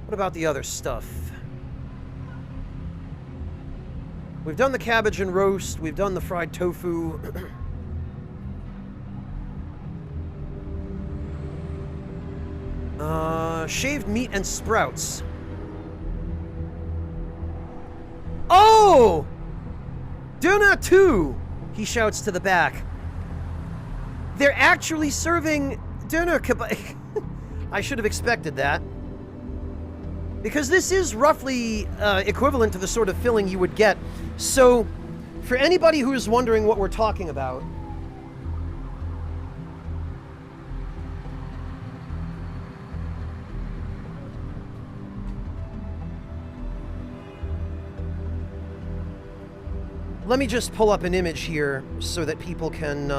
A: What about the other stuff? We've done the cabbage and roast. We've done the fried tofu. Shaved meat and sprouts. Oh! Döner too! He shouts to the back. They're actually serving döner kebab. I should have expected that. Because this is roughly equivalent to the sort of filling you would get. So, for anybody who's wondering what we're talking about, Let me just pull up an image here so that people can,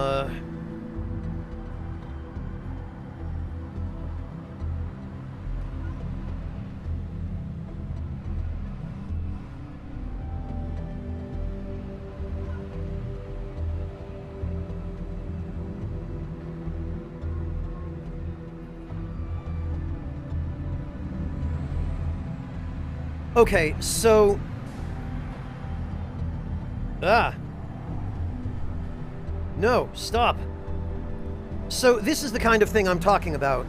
A: Okay, so... No, stop. So this is the kind of thing I'm talking about.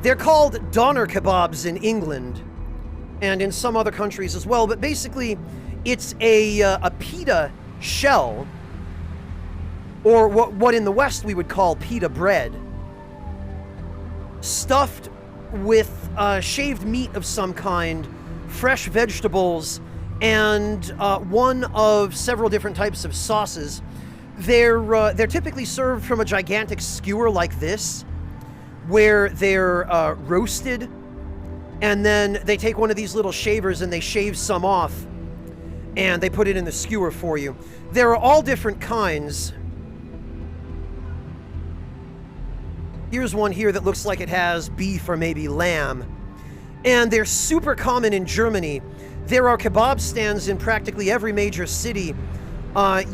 A: They're called doner kebabs in England, and in some other countries as well, but basically it's a pita shell, or what in the West we would call pita bread, stuffed with shaved meat of some kind, fresh vegetables, and one of several different types of sauces. They're typically served from a gigantic skewer like this, where they're roasted, and then they take one of these little shavers and they shave some off, and they put it in the skewer for you. There are all different kinds. Here's one here that looks like it has beef or maybe lamb. And they're super common in Germany. There are kebab stands in practically every major city,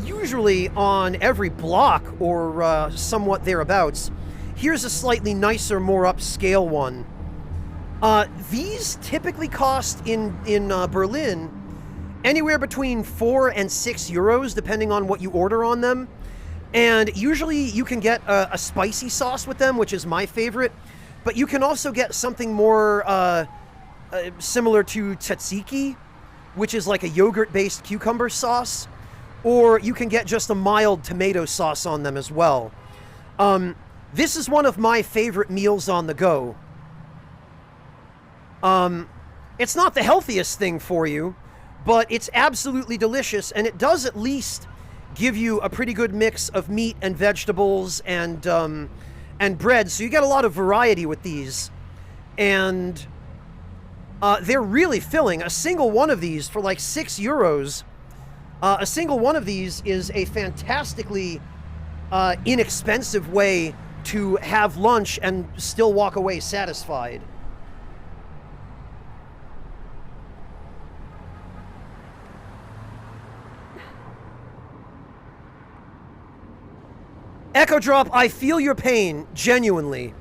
A: usually on every block or somewhat thereabouts. Here's a slightly nicer, more upscale one. These typically cost in Berlin anywhere between 4 and 6 euros, depending on what you order on them. And usually you can get a spicy sauce with them, which is my favorite. But you can also get something more similar to tzatziki, which is like a yogurt-based cucumber sauce. Or you can get just a mild tomato sauce on them as well. This is one of my favorite meals on the go. It's not the healthiest thing for you, but it's absolutely delicious, and it does at least give you a pretty good mix of meat and vegetables and bread, so you get a lot of variety with these. And they're really filling. A single one of these for like 6 euros. A single one of these is a fantastically inexpensive way to have lunch and still walk away satisfied. Echo Drop, I feel your pain, genuinely.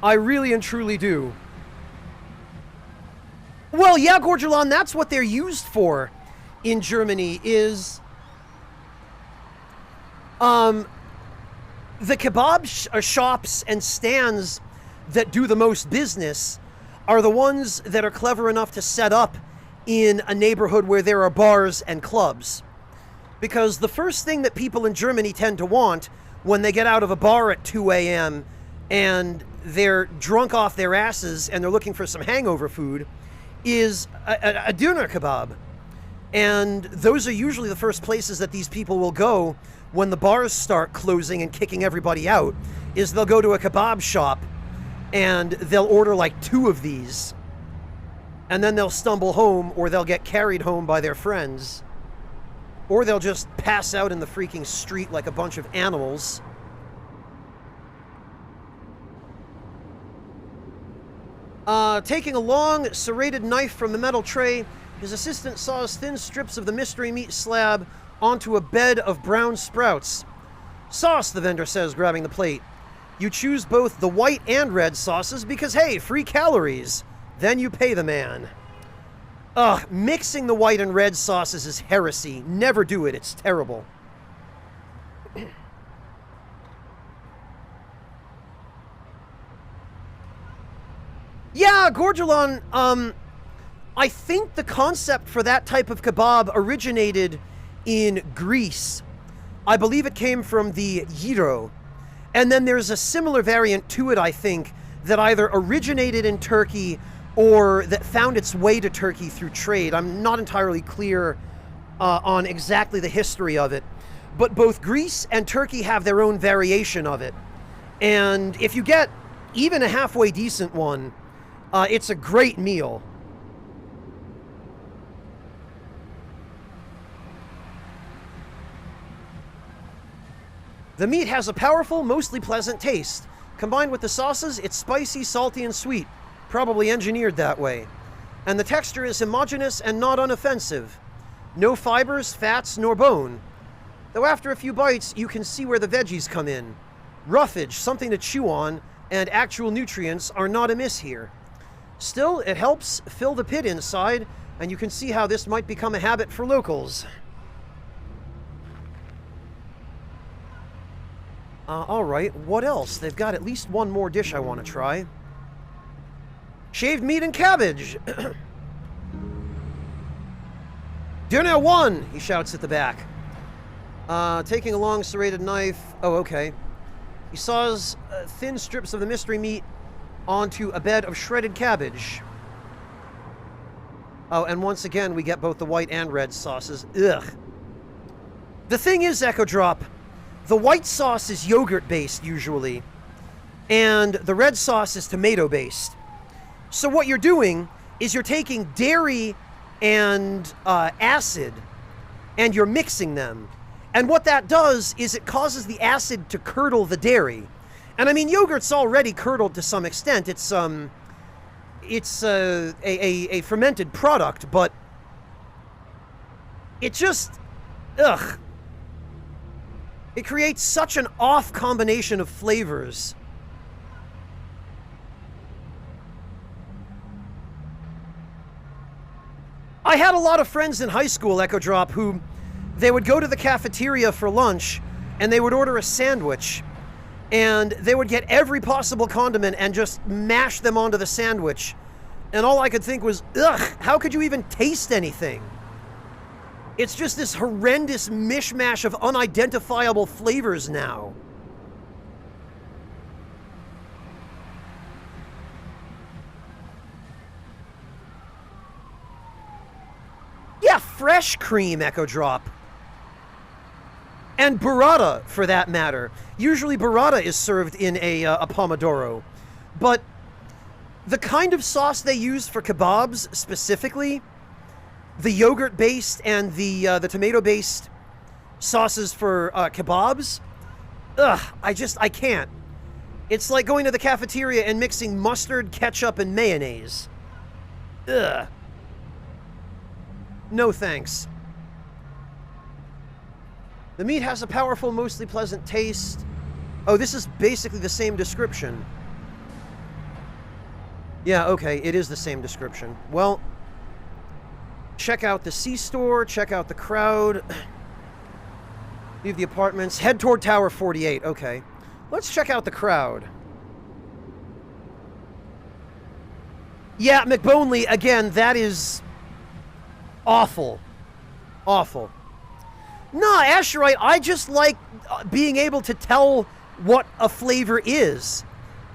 A: I really and truly do. Well, yeah, Gorgelon, that's what they're used for in Germany, is the kebab shops and stands that do the most business are the ones that are clever enough to set up in a neighborhood where there are bars and clubs. Because the first thing that people in Germany tend to want when they get out of a bar at 2 a.m. and they're drunk off their asses and they're looking for some hangover food is a doner kebab. And those are usually the first places that these people will go when the bars start closing and kicking everybody out, is they'll go to a kebab shop and they'll order like 2 of these. And then they'll stumble home, or they'll get carried home by their friends. Or they'll just pass out in the freaking street like a bunch of animals. Taking a long, serrated knife from the metal tray, his assistant saws thin strips of the mystery meat slab onto a bed of brown sprouts. Sauce, the vendor says, grabbing the plate. You choose both the white and red sauces because, hey, free calories. Then you pay the man. Ugh, mixing the white and red sauces is heresy. Never do it, it's terrible. Yeah, Gorgelon, I think the concept for that type of kebab originated in Greece. I believe it came from the gyro. And then there's a similar variant to it, I think, that either originated in Turkey or that found its way to Turkey through trade. I'm not entirely clear on exactly the history of it. But both Greece and Turkey have their own variation of it. And if you get even a halfway decent one, it's a great meal. The meat has a powerful, mostly pleasant taste. Combined with the sauces, it's spicy, salty, and sweet, probably engineered that way. And the texture is homogeneous and not unoffensive. No fibers, fats, nor bone. Though after a few bites, you can see where the veggies come in. Roughage, something to chew on, and actual nutrients are not amiss here. Still, it helps fill the pit inside, and you can see how this might become a habit for locals. Alright, what else? They've got at least one more dish I want to try. Shaved meat and cabbage! Dinner one! He shouts at the back. Taking a long serrated knife. Oh, okay. He saws thin strips of the mystery meat onto a bed of shredded cabbage. Oh, and once again, we get both the white and red sauces. Ugh. The thing is, Echo Drop, the white sauce is yogurt-based, usually, and the red sauce is tomato-based. So what you're doing is you're taking dairy and acid, and you're mixing them. And what that does is it causes the acid to curdle the dairy. And I mean, yogurt's already curdled to some extent. It's a fermented product, but it just, ugh. It creates such an off combination of flavors. I had a lot of friends in high school, Echo Drop, who they would go to the cafeteria for lunch and they would order a sandwich and they would get every possible condiment and just mash them onto the sandwich. And all I could think was, ugh, how could you even taste anything? It's just this horrendous mishmash of unidentifiable flavors now. Yeah, fresh cream, Echo Drop. And burrata, for that matter. Usually burrata is served in a pomodoro. But the kind of sauce they use for kebabs, specifically, the yogurt-based and the tomato-based sauces for kebabs, ugh, I can't. It's like going to the cafeteria and mixing mustard, ketchup, and mayonnaise. Ugh. No thanks. The meat has a powerful, mostly pleasant taste. Oh, this is basically the same description. Yeah, okay, it is the same description. Well, check out the C-store, check out the crowd. Leave the apartments, head toward Tower 48, okay. Let's check out the crowd. Yeah, McBonely, again, that is awful. Awful. Nah, Asherite, I just like being able to tell what a flavor is.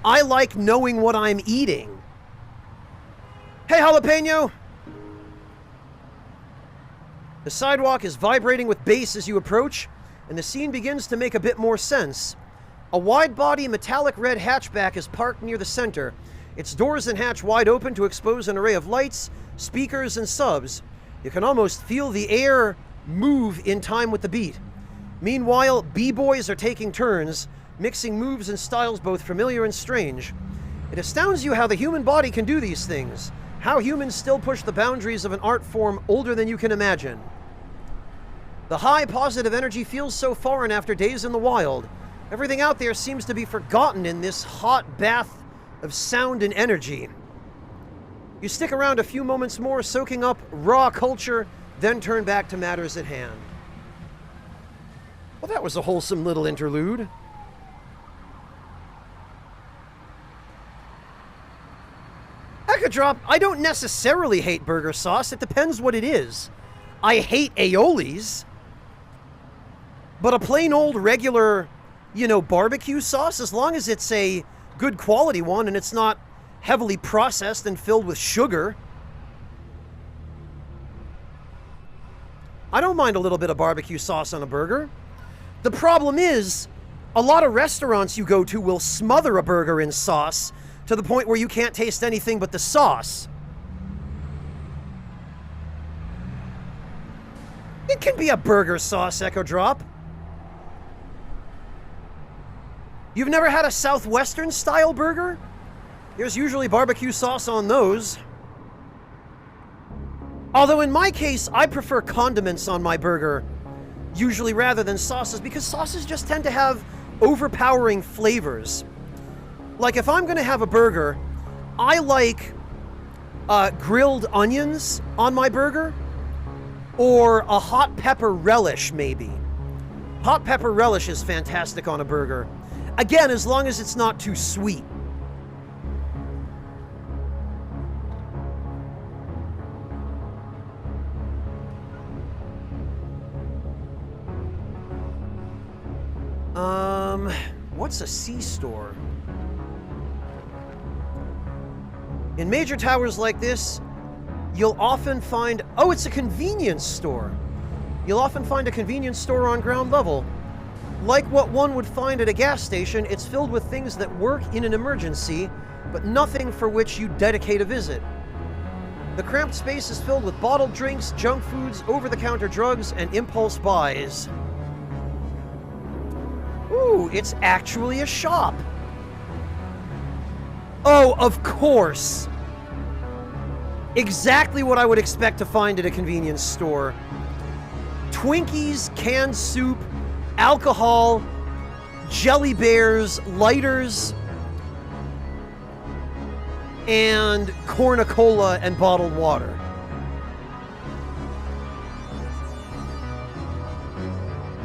A: I like knowing what I'm eating. Hey, Jalapeno! The sidewalk is vibrating with bass as you approach, and the scene begins to make a bit more sense. A wide-body metallic red hatchback is parked near the center, its doors and hatch wide open to expose an array of lights, speakers, and subs. You can almost feel the air move in time with the beat. Meanwhile, b-boys are taking turns, mixing moves and styles both familiar and strange. It astounds you how the human body can do these things, how humans still push the boundaries of an art form older than you can imagine. The high positive energy feels so foreign after days in the wild. Everything out there seems to be forgotten in this hot bath of sound and energy. You stick around a few moments more, soaking up raw culture, then turn back to matters at hand. Well, that was a wholesome little interlude. Echo Drop, I don't necessarily hate burger sauce. It depends what it is. I hate aiolis. But a plain old regular, barbecue sauce, as long as it's a good quality one and it's not heavily processed and filled with sugar, I don't mind a little bit of barbecue sauce on a burger. The problem is, a lot of restaurants you go to will smother a burger in sauce to the point where you can't taste anything but the sauce. It can be a burger sauce, Echo Drop. You've never had a Southwestern style burger? There's usually barbecue sauce on those. Although in my case, I prefer condiments on my burger, usually rather than sauces, because sauces just tend to have overpowering flavors. Like if I'm gonna have a burger, I like grilled onions on my burger, or a hot pepper relish maybe. Hot pepper relish is fantastic on a burger. Again, as long as it's not too sweet. What's a C-store? In major towers like this, you'll often find... Oh, it's a convenience store. You'll often find a convenience store on ground level. Like what one would find at a gas station, it's filled with things that work in an emergency, but nothing for which you dedicate a visit. The cramped space is filled with bottled drinks, junk foods, over-the-counter drugs, and impulse buys. Ooh, it's actually a shop. Oh, of course. Exactly what I would expect to find at a convenience store. Twinkies, canned soup, alcohol, jelly bears, lighters, and cornucola and bottled water.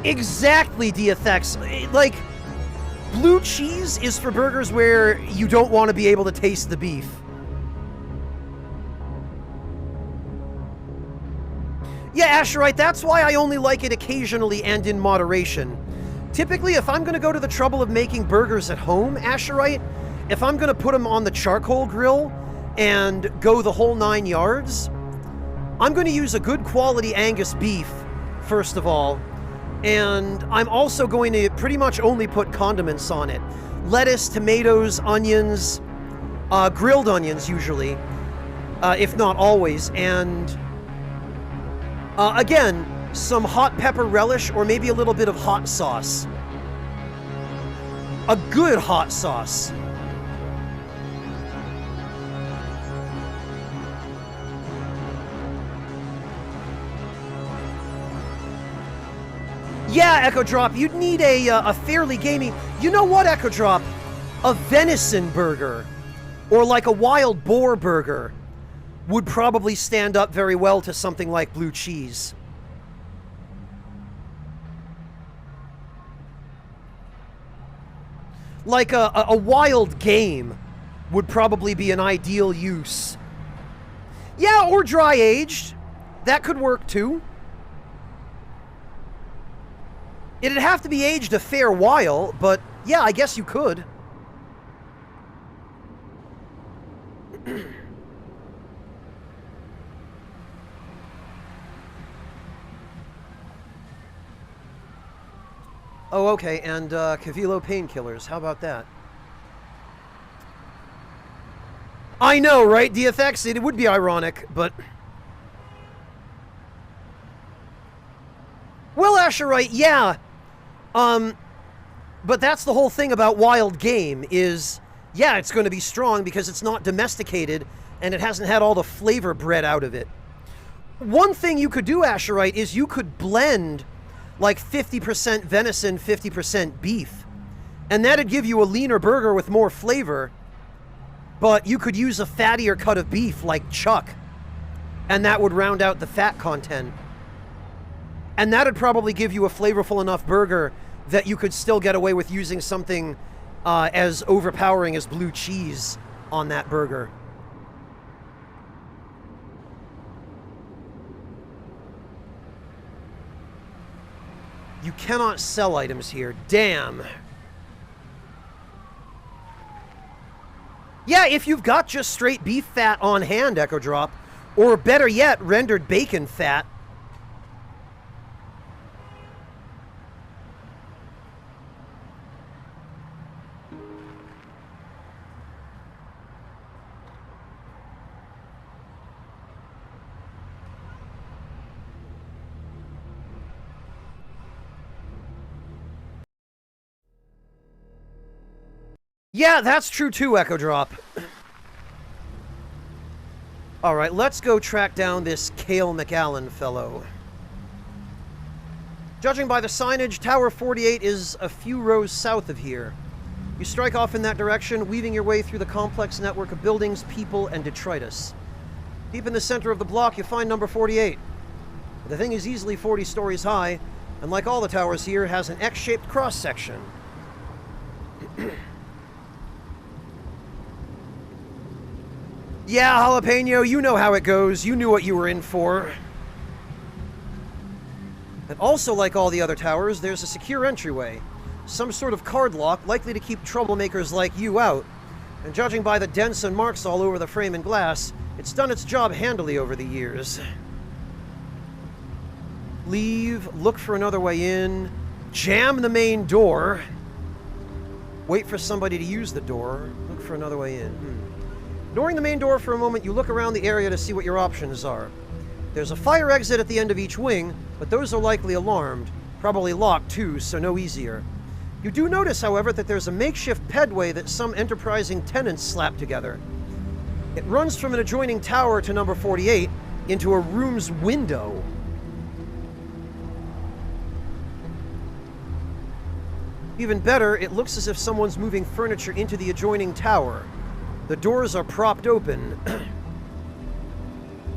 A: Exactly, DFX. Like, blue cheese is for burgers where you don't want to be able to taste the beef. Yeah, Asherite, that's why I only like it occasionally and in moderation. Typically, if I'm going to go to the trouble of making burgers at home, Asherite, if I'm going to put them on the charcoal grill and go the whole 9 yards, I'm going to use a good quality Angus beef, first of all. And I'm also going to pretty much only put condiments on it. Lettuce, tomatoes, onions, grilled onions usually, if not always. And again, some hot pepper relish or maybe a little bit of hot sauce. A good hot sauce. Yeah, Echo Drop, you'd need a fairly gamey... You know what, Echo Drop? A venison burger, or like a wild boar burger, would probably stand up very well to something like blue cheese. Like a wild game would probably be an ideal use. Yeah, or dry-aged. That could work too. It'd have to be aged a fair while, but yeah, I guess you could. Oh, okay, and Cavilo painkillers. How about that? I know, right, DFX? It would be ironic, but... Well, Asherite, yeah. But that's the whole thing about wild game is, yeah, it's going to be strong because it's not domesticated and it hasn't had all the flavor bred out of it. One thing you could do, Asherite, is you could blend like 50% venison, 50% beef. And that'd give you a leaner burger with more flavor. But you could use a fattier cut of beef like chuck. And that would round out the fat content. And that'd probably give you a flavorful enough burger that you could still get away with using something as overpowering as blue cheese on that burger. You cannot sell items here. Damn. Yeah, if you've got just straight beef fat on hand, Echo Drop, or better yet, rendered bacon fat. Yeah, that's true too, Echo Drop. Alright, let's go track down this Cale McAllen fellow. Judging by the signage, Tower 48 is a few rows south of here. You strike off in that direction, weaving your way through the complex network of buildings, people, and detritus. Deep in the center of the block, you find number 48. The thing is easily 40 stories high, and like all the towers here, has an X-shaped cross-section. Yeah, Jalapeno, you know how it goes. You knew what you were in for. And also, like all the other towers, there's a secure entryway. Some sort of card lock, likely to keep troublemakers like you out. And judging by the dents and marks all over the frame and glass, it's done its job handily over the years. Leave, look for another way in, jam the main door, wait for somebody to use the door, look for another way in. Ignoring the main door for a moment, you look around the area to see what your options are. There's a fire exit at the end of each wing, but those are likely alarmed. Probably locked too, so no easier. You do notice, however, that there's a makeshift pedway that some enterprising tenants slapped together. It runs from an adjoining tower to number 48 into a room's window. Even better, it looks as if someone's moving furniture into the adjoining tower. The doors are propped open.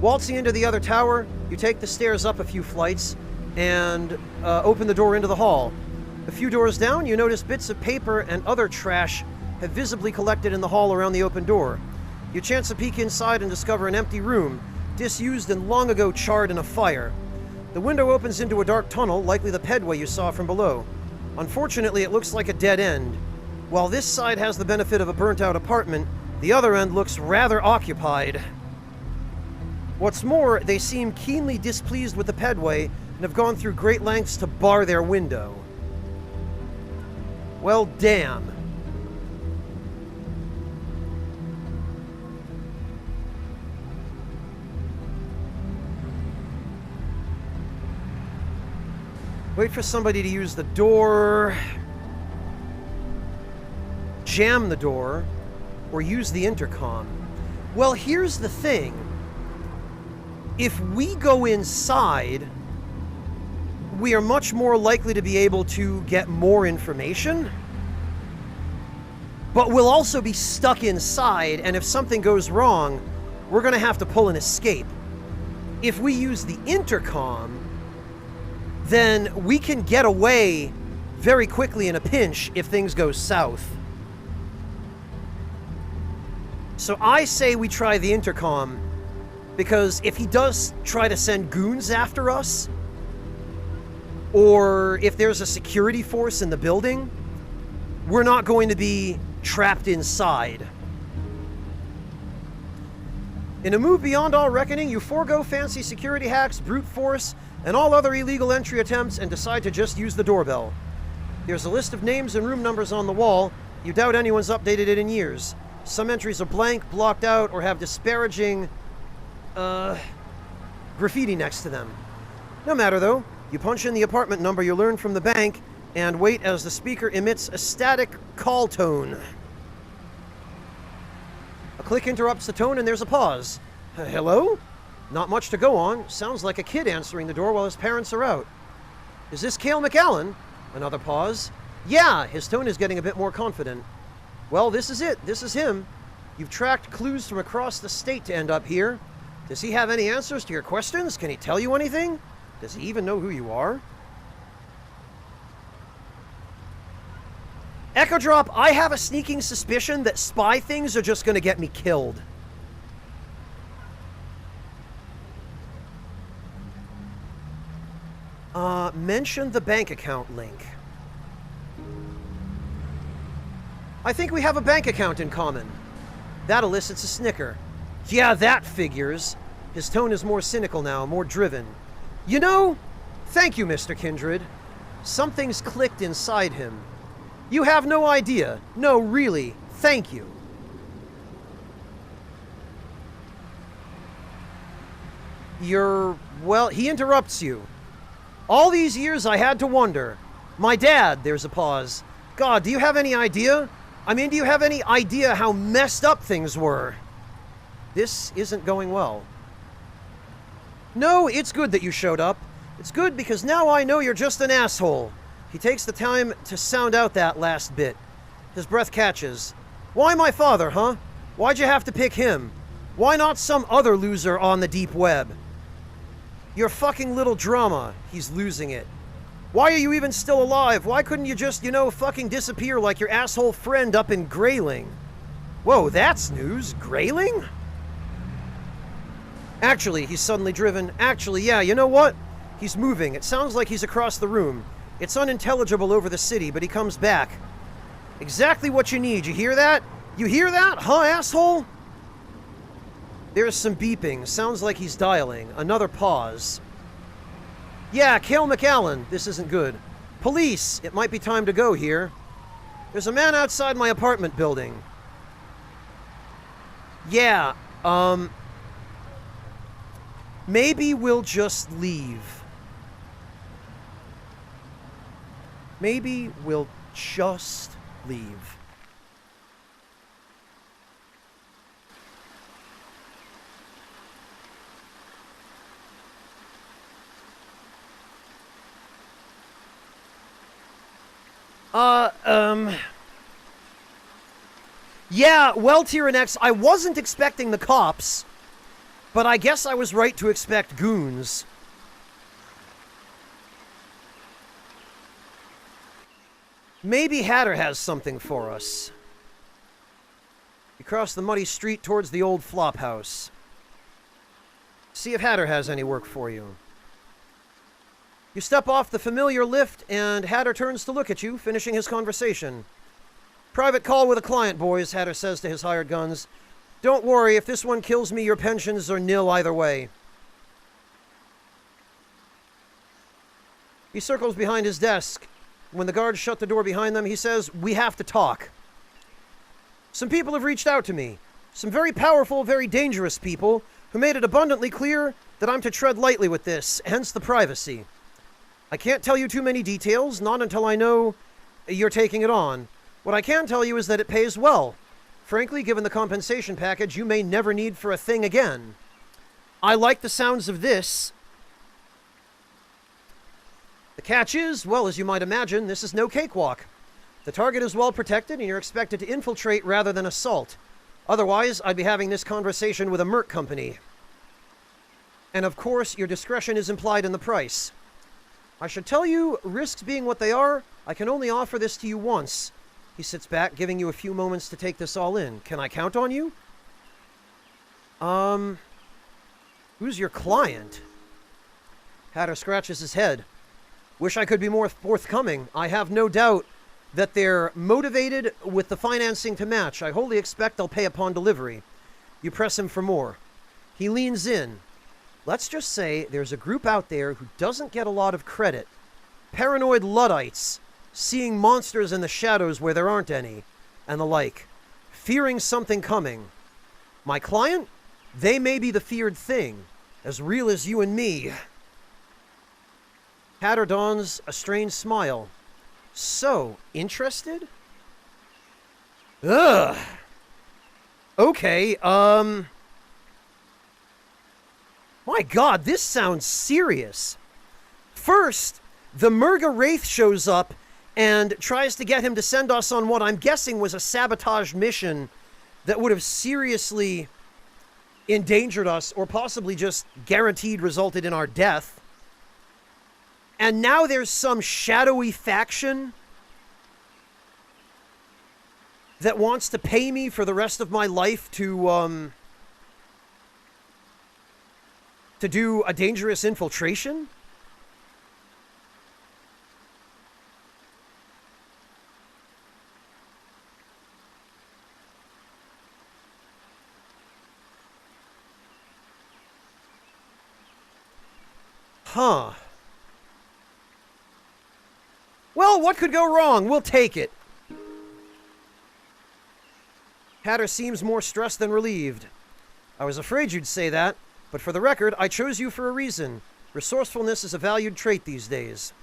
A: Waltzing into the other tower, you take the stairs up a few flights and open the door into the hall. A few doors down, you notice bits of paper and other trash have visibly collected in the hall around the open door. You chance a peek inside and discover an empty room, disused and long ago charred in a fire. The window opens into a dark tunnel, likely the pedway you saw from below. Unfortunately, it looks like a dead end. While this side has the benefit of a burnt-out apartment, the other end looks rather occupied. What's more, they seem keenly displeased with the pedway and have gone through great lengths to bar their window. Well, damn. Wait for somebody to use the door, jam the door, or use the intercom. Well, here's the thing. If we go inside, we are much more likely to be able to get more information, but we'll also be stuck inside, and if something goes wrong, we're going to have to pull an escape. If we use the intercom, then we can get away very quickly in a pinch if things go south. So I say we try the intercom, because if he does try to send goons after us, or if there's a security force in the building, we're not going to be trapped inside. In a move beyond all reckoning, you forego fancy security hacks, brute force, and all other illegal entry attempts and decide to just use the doorbell. There's a list of names and room numbers on the wall. You doubt anyone's updated it in years. Some entries are blank, blocked out, or have disparaging, graffiti next to them. No matter though, you punch in the apartment number you learned from the bank and wait as the speaker emits a static call tone. A click interrupts the tone and there's a pause. Hello? Not much to go on. Sounds like a kid answering the door while his parents are out. Is this Cale McAllen? Another pause. Yeah, his tone is getting a bit more confident. Well, this is it. This is him. You've tracked clues from across the state to end up here. Does he have any answers to your questions? Can he tell you anything? Does he even know who you are? Echo Drop, I have a sneaking suspicion that spy things are just going to get me killed. Mention the bank account link. I think we have a bank account in common. That elicits a snicker. Yeah, that figures. His tone is more cynical now, more driven. You know, thank you, Mr. Kindred. Something's clicked inside him. You have no idea. No, really. Thank you. Well, he interrupts you. All these years I had to wonder. My dad, there's a pause. God, do you have any idea? I mean, do you have any idea how messed up things were? This isn't going well. No, it's good that you showed up. It's good because now I know you're just an asshole. He takes the time to sound out that last bit. His breath catches. Why my father, huh? Why'd you have to pick him? Why not some other loser on the deep web? Your fucking little drama. He's losing it. Why are you even still alive? Why couldn't you just, fucking disappear like your asshole friend up in Grayling? Whoa, that's news. Grayling? Actually, he's suddenly driven. Actually, yeah, you know what? He's moving. It sounds like he's across the room. It's unintelligible over the city, but he comes back. Exactly what you need. You hear that? You hear that, huh, asshole? There's some beeping. Sounds like he's dialing. Another pause. Yeah, Cale McAllen. This isn't good. Police. It might be time to go here. There's a man outside my apartment building. Yeah, maybe we'll just leave. Maybe we'll just leave. Yeah, well, Tyrannex, I wasn't expecting the cops, but I guess I was right to expect goons. Maybe Hatter has something for us. You cross the muddy street towards the old flop house. See if Hatter has any work for you. You step off the familiar lift, and Hatter turns to look at you, finishing his conversation. Private call with a client, boys, Hatter says to his hired guns. Don't worry, if this one kills me, your pensions are nil either way. He circles behind his desk. When the guards shut the door behind them, he says, we have to talk. Some people have reached out to me. Some very powerful, very dangerous people who made it abundantly clear that I'm to tread lightly with this, hence the privacy. I can't tell you too many details, not until I know you're taking it on. What I can tell you is that it pays well. Frankly, given the compensation package, you may never need for a thing again. I like the sounds of this. The catch is, well, as you might imagine, this is no cakewalk. The target is well protected, and you're expected to infiltrate rather than assault. Otherwise, I'd be having this conversation with a Merc company. And of course, your discretion is implied in the price. I should tell you, risks being what they are, I can only offer this to you once. He sits back, giving you a few moments to take this all in. Can I count on you? Who's your client? Hatter scratches his head. Wish I could be more forthcoming. I have no doubt that they're motivated with the financing to match. I wholly expect they'll pay upon delivery. You press him for more. He leans in. Let's just say there's a group out there who doesn't get a lot of credit. Paranoid Luddites. Seeing monsters in the shadows where there aren't any, and the like. Fearing something coming. My client? They may be the feared thing, as real as you and me. Hatter dons a strange smile. So, interested? Ugh. Okay, my God, this sounds serious. First, the Murga Wraith shows up and tries to get him to send us on what I'm guessing was a sabotage mission that would have seriously endangered us or possibly just guaranteed resulted in our death. And now there's some shadowy faction that wants to pay me for the rest of my life to do a dangerous infiltration? Huh. Well, what could go wrong? We'll take it. Hatter seems more stressed than relieved. I was afraid you'd say that, but for the record, I chose you for a reason. Resourcefulness is a valued trait these days.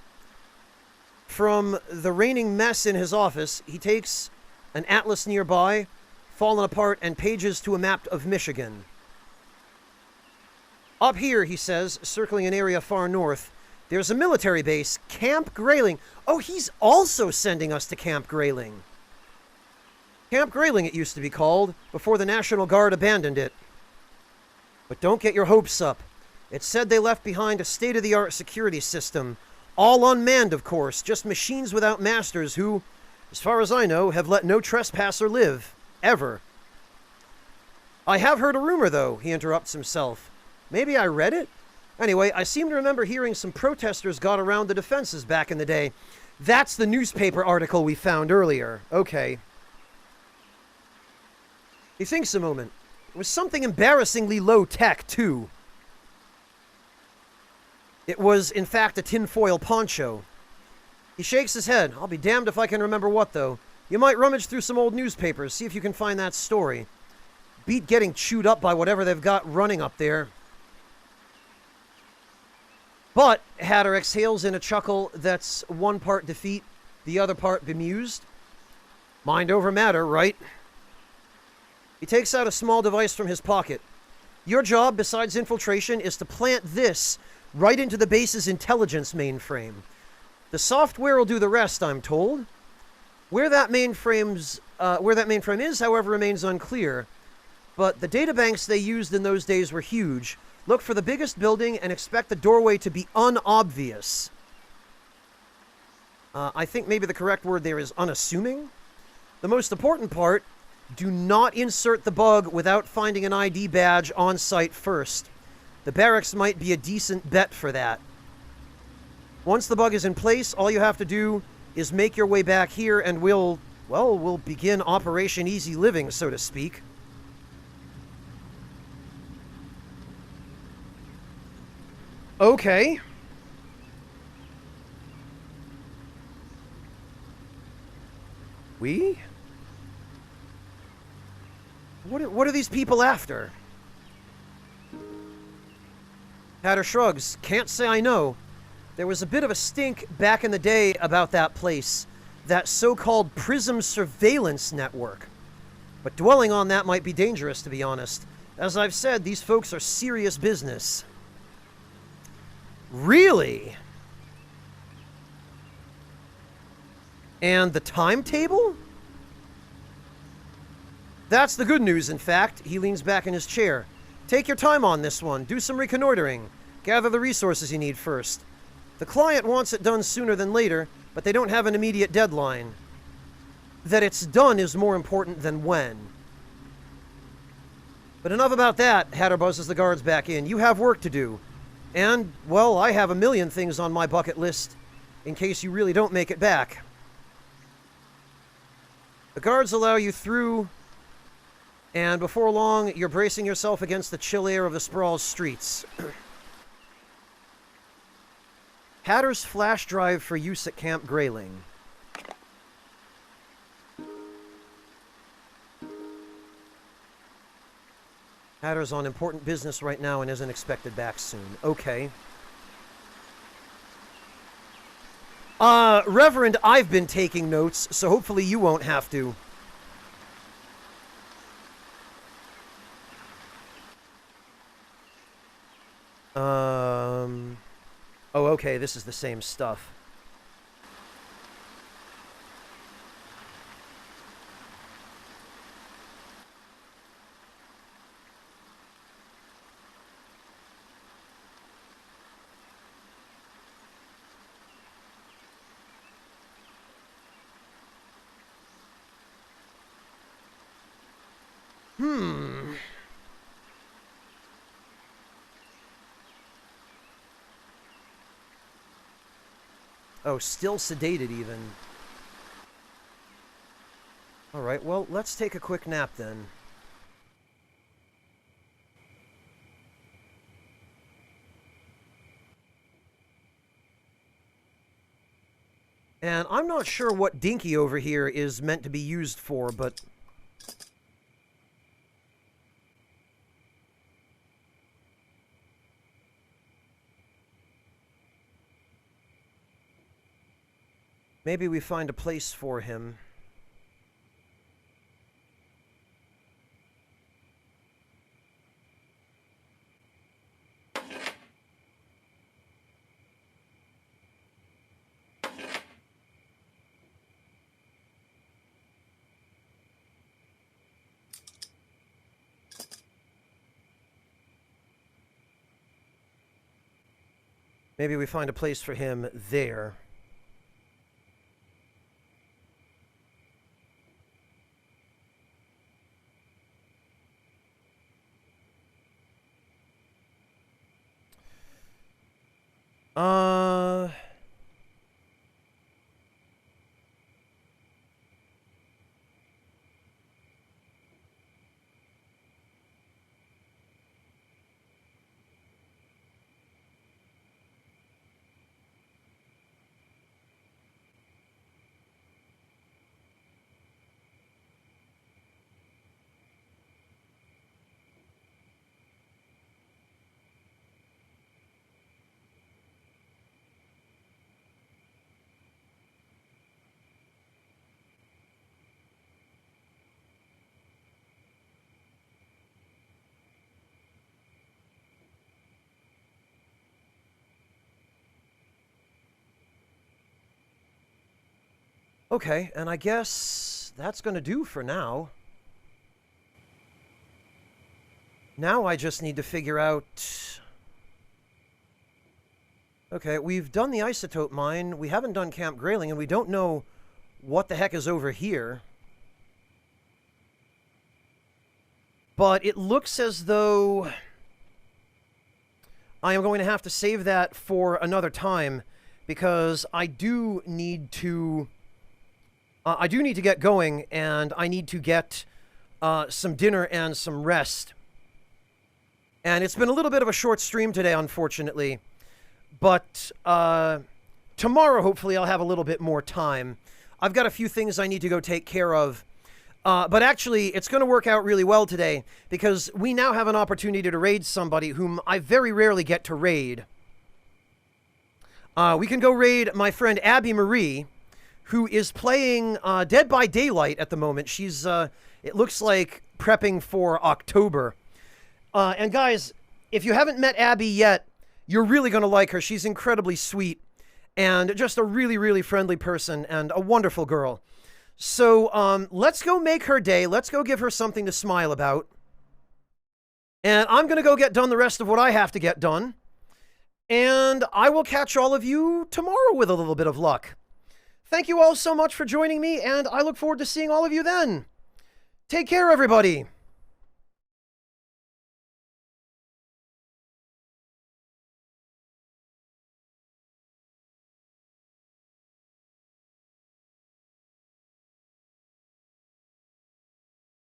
A: From the reigning mess in his office, he takes an atlas nearby, fallen apart, and pages to a map of Michigan. Up here, he says, circling an area far north, there's a military base, Camp Grayling. Oh, he's also sending us to Camp Grayling. Camp Grayling, it used to be called, before the National Guard abandoned it. But don't get your hopes up. It said they left behind a state-of-the-art security system, all unmanned, of course, just machines without masters who, as far as I know, have let no trespasser live. Ever. I have heard a rumor, though, he interrupts himself. Maybe I read it? Anyway, I seem to remember hearing some protesters got around the defenses back in the day. That's the newspaper article we found earlier. Okay. He thinks a moment. It was something embarrassingly low-tech, too. It was, in fact, a tinfoil poncho. He shakes his head. I'll be damned if I can remember what, though. You might rummage through some old newspapers, see if you can find that story. Beat getting chewed up by whatever they've got running up there. But Hatter exhales in a chuckle that's one part defeat, the other part bemused. Mind over matter, right? He takes out a small device from his pocket. Your job, besides infiltration, is to plant this right into the base's intelligence mainframe. The software will do the rest, I'm told. Where that mainframe is, however, remains unclear. But the databanks they used in those days were huge. Look for the biggest building and expect the doorway to be unobvious. I think maybe the correct word there is unassuming. The most important part, do not insert the bug without finding an ID badge on site first. The barracks might be a decent bet for that. Once the bug is in place, all you have to do is make your way back here and we'll begin Operation Easy Living, so to speak. Okay. We? What are these people after? Hatter shrugs. Can't say I know. There was a bit of a stink back in the day about that place. That so-called Prism surveillance network. But dwelling on that might be dangerous, to be honest. As I've said, these folks are serious business. Really? And the timetable? That's the good news, in fact. He leans back in his chair. Take your time on this one. Do some reconnoitering. Gather the resources you need first. The client wants it done sooner than later, but they don't have an immediate deadline. That it's done is more important than when. But enough about that, Hatter buzzes the guards back in. You have work to do. And, well, I have a million things on my bucket list, in case you really don't make it back. The guards allow you through, and before long, you're bracing yourself against the chill air of the sprawl's streets. Hatter's flash drive for use at Camp Grayling. Hatter's on important business right now and isn't expected back soon. Okay. Reverend, I've been taking notes, so hopefully you won't have to. Oh, okay, this is the same stuff. Oh, still sedated even. Alright, well, let's take a quick nap then. And I'm not sure what Dinky over here is meant to be used for, but... maybe we find a place for him. Maybe we find a place for him there. Okay, and I guess that's going to do for now. Now I just need to figure out... Okay, we've done the isotope mine, we haven't done Camp Grayling, and we don't know what the heck is over here. But it looks as though I am going to have to save that for another time, because I do need to get going, and I need to get some dinner and some rest. And it's been a little bit of a short stream today, unfortunately. But tomorrow, hopefully, I'll have a little bit more time. I've got a few things I need to go take care of. But actually, it's going to work out really well today, because we now have an opportunity to raid somebody whom I very rarely get to raid. We can go raid my friend Abby Marie, who is playing Dead by Daylight at the moment. She's, it looks like, prepping for October. And guys, if you haven't met Abby yet, you're really going to like her. She's incredibly sweet and just a really, really friendly person and a wonderful girl. So let's go make her day. Let's go give her something to smile about. And I'm going to go get done the rest of what I have to get done. And I will catch all of you tomorrow with a little bit of luck. Thank you all so much for joining me, and I look forward to seeing all of you then. Take care, everybody.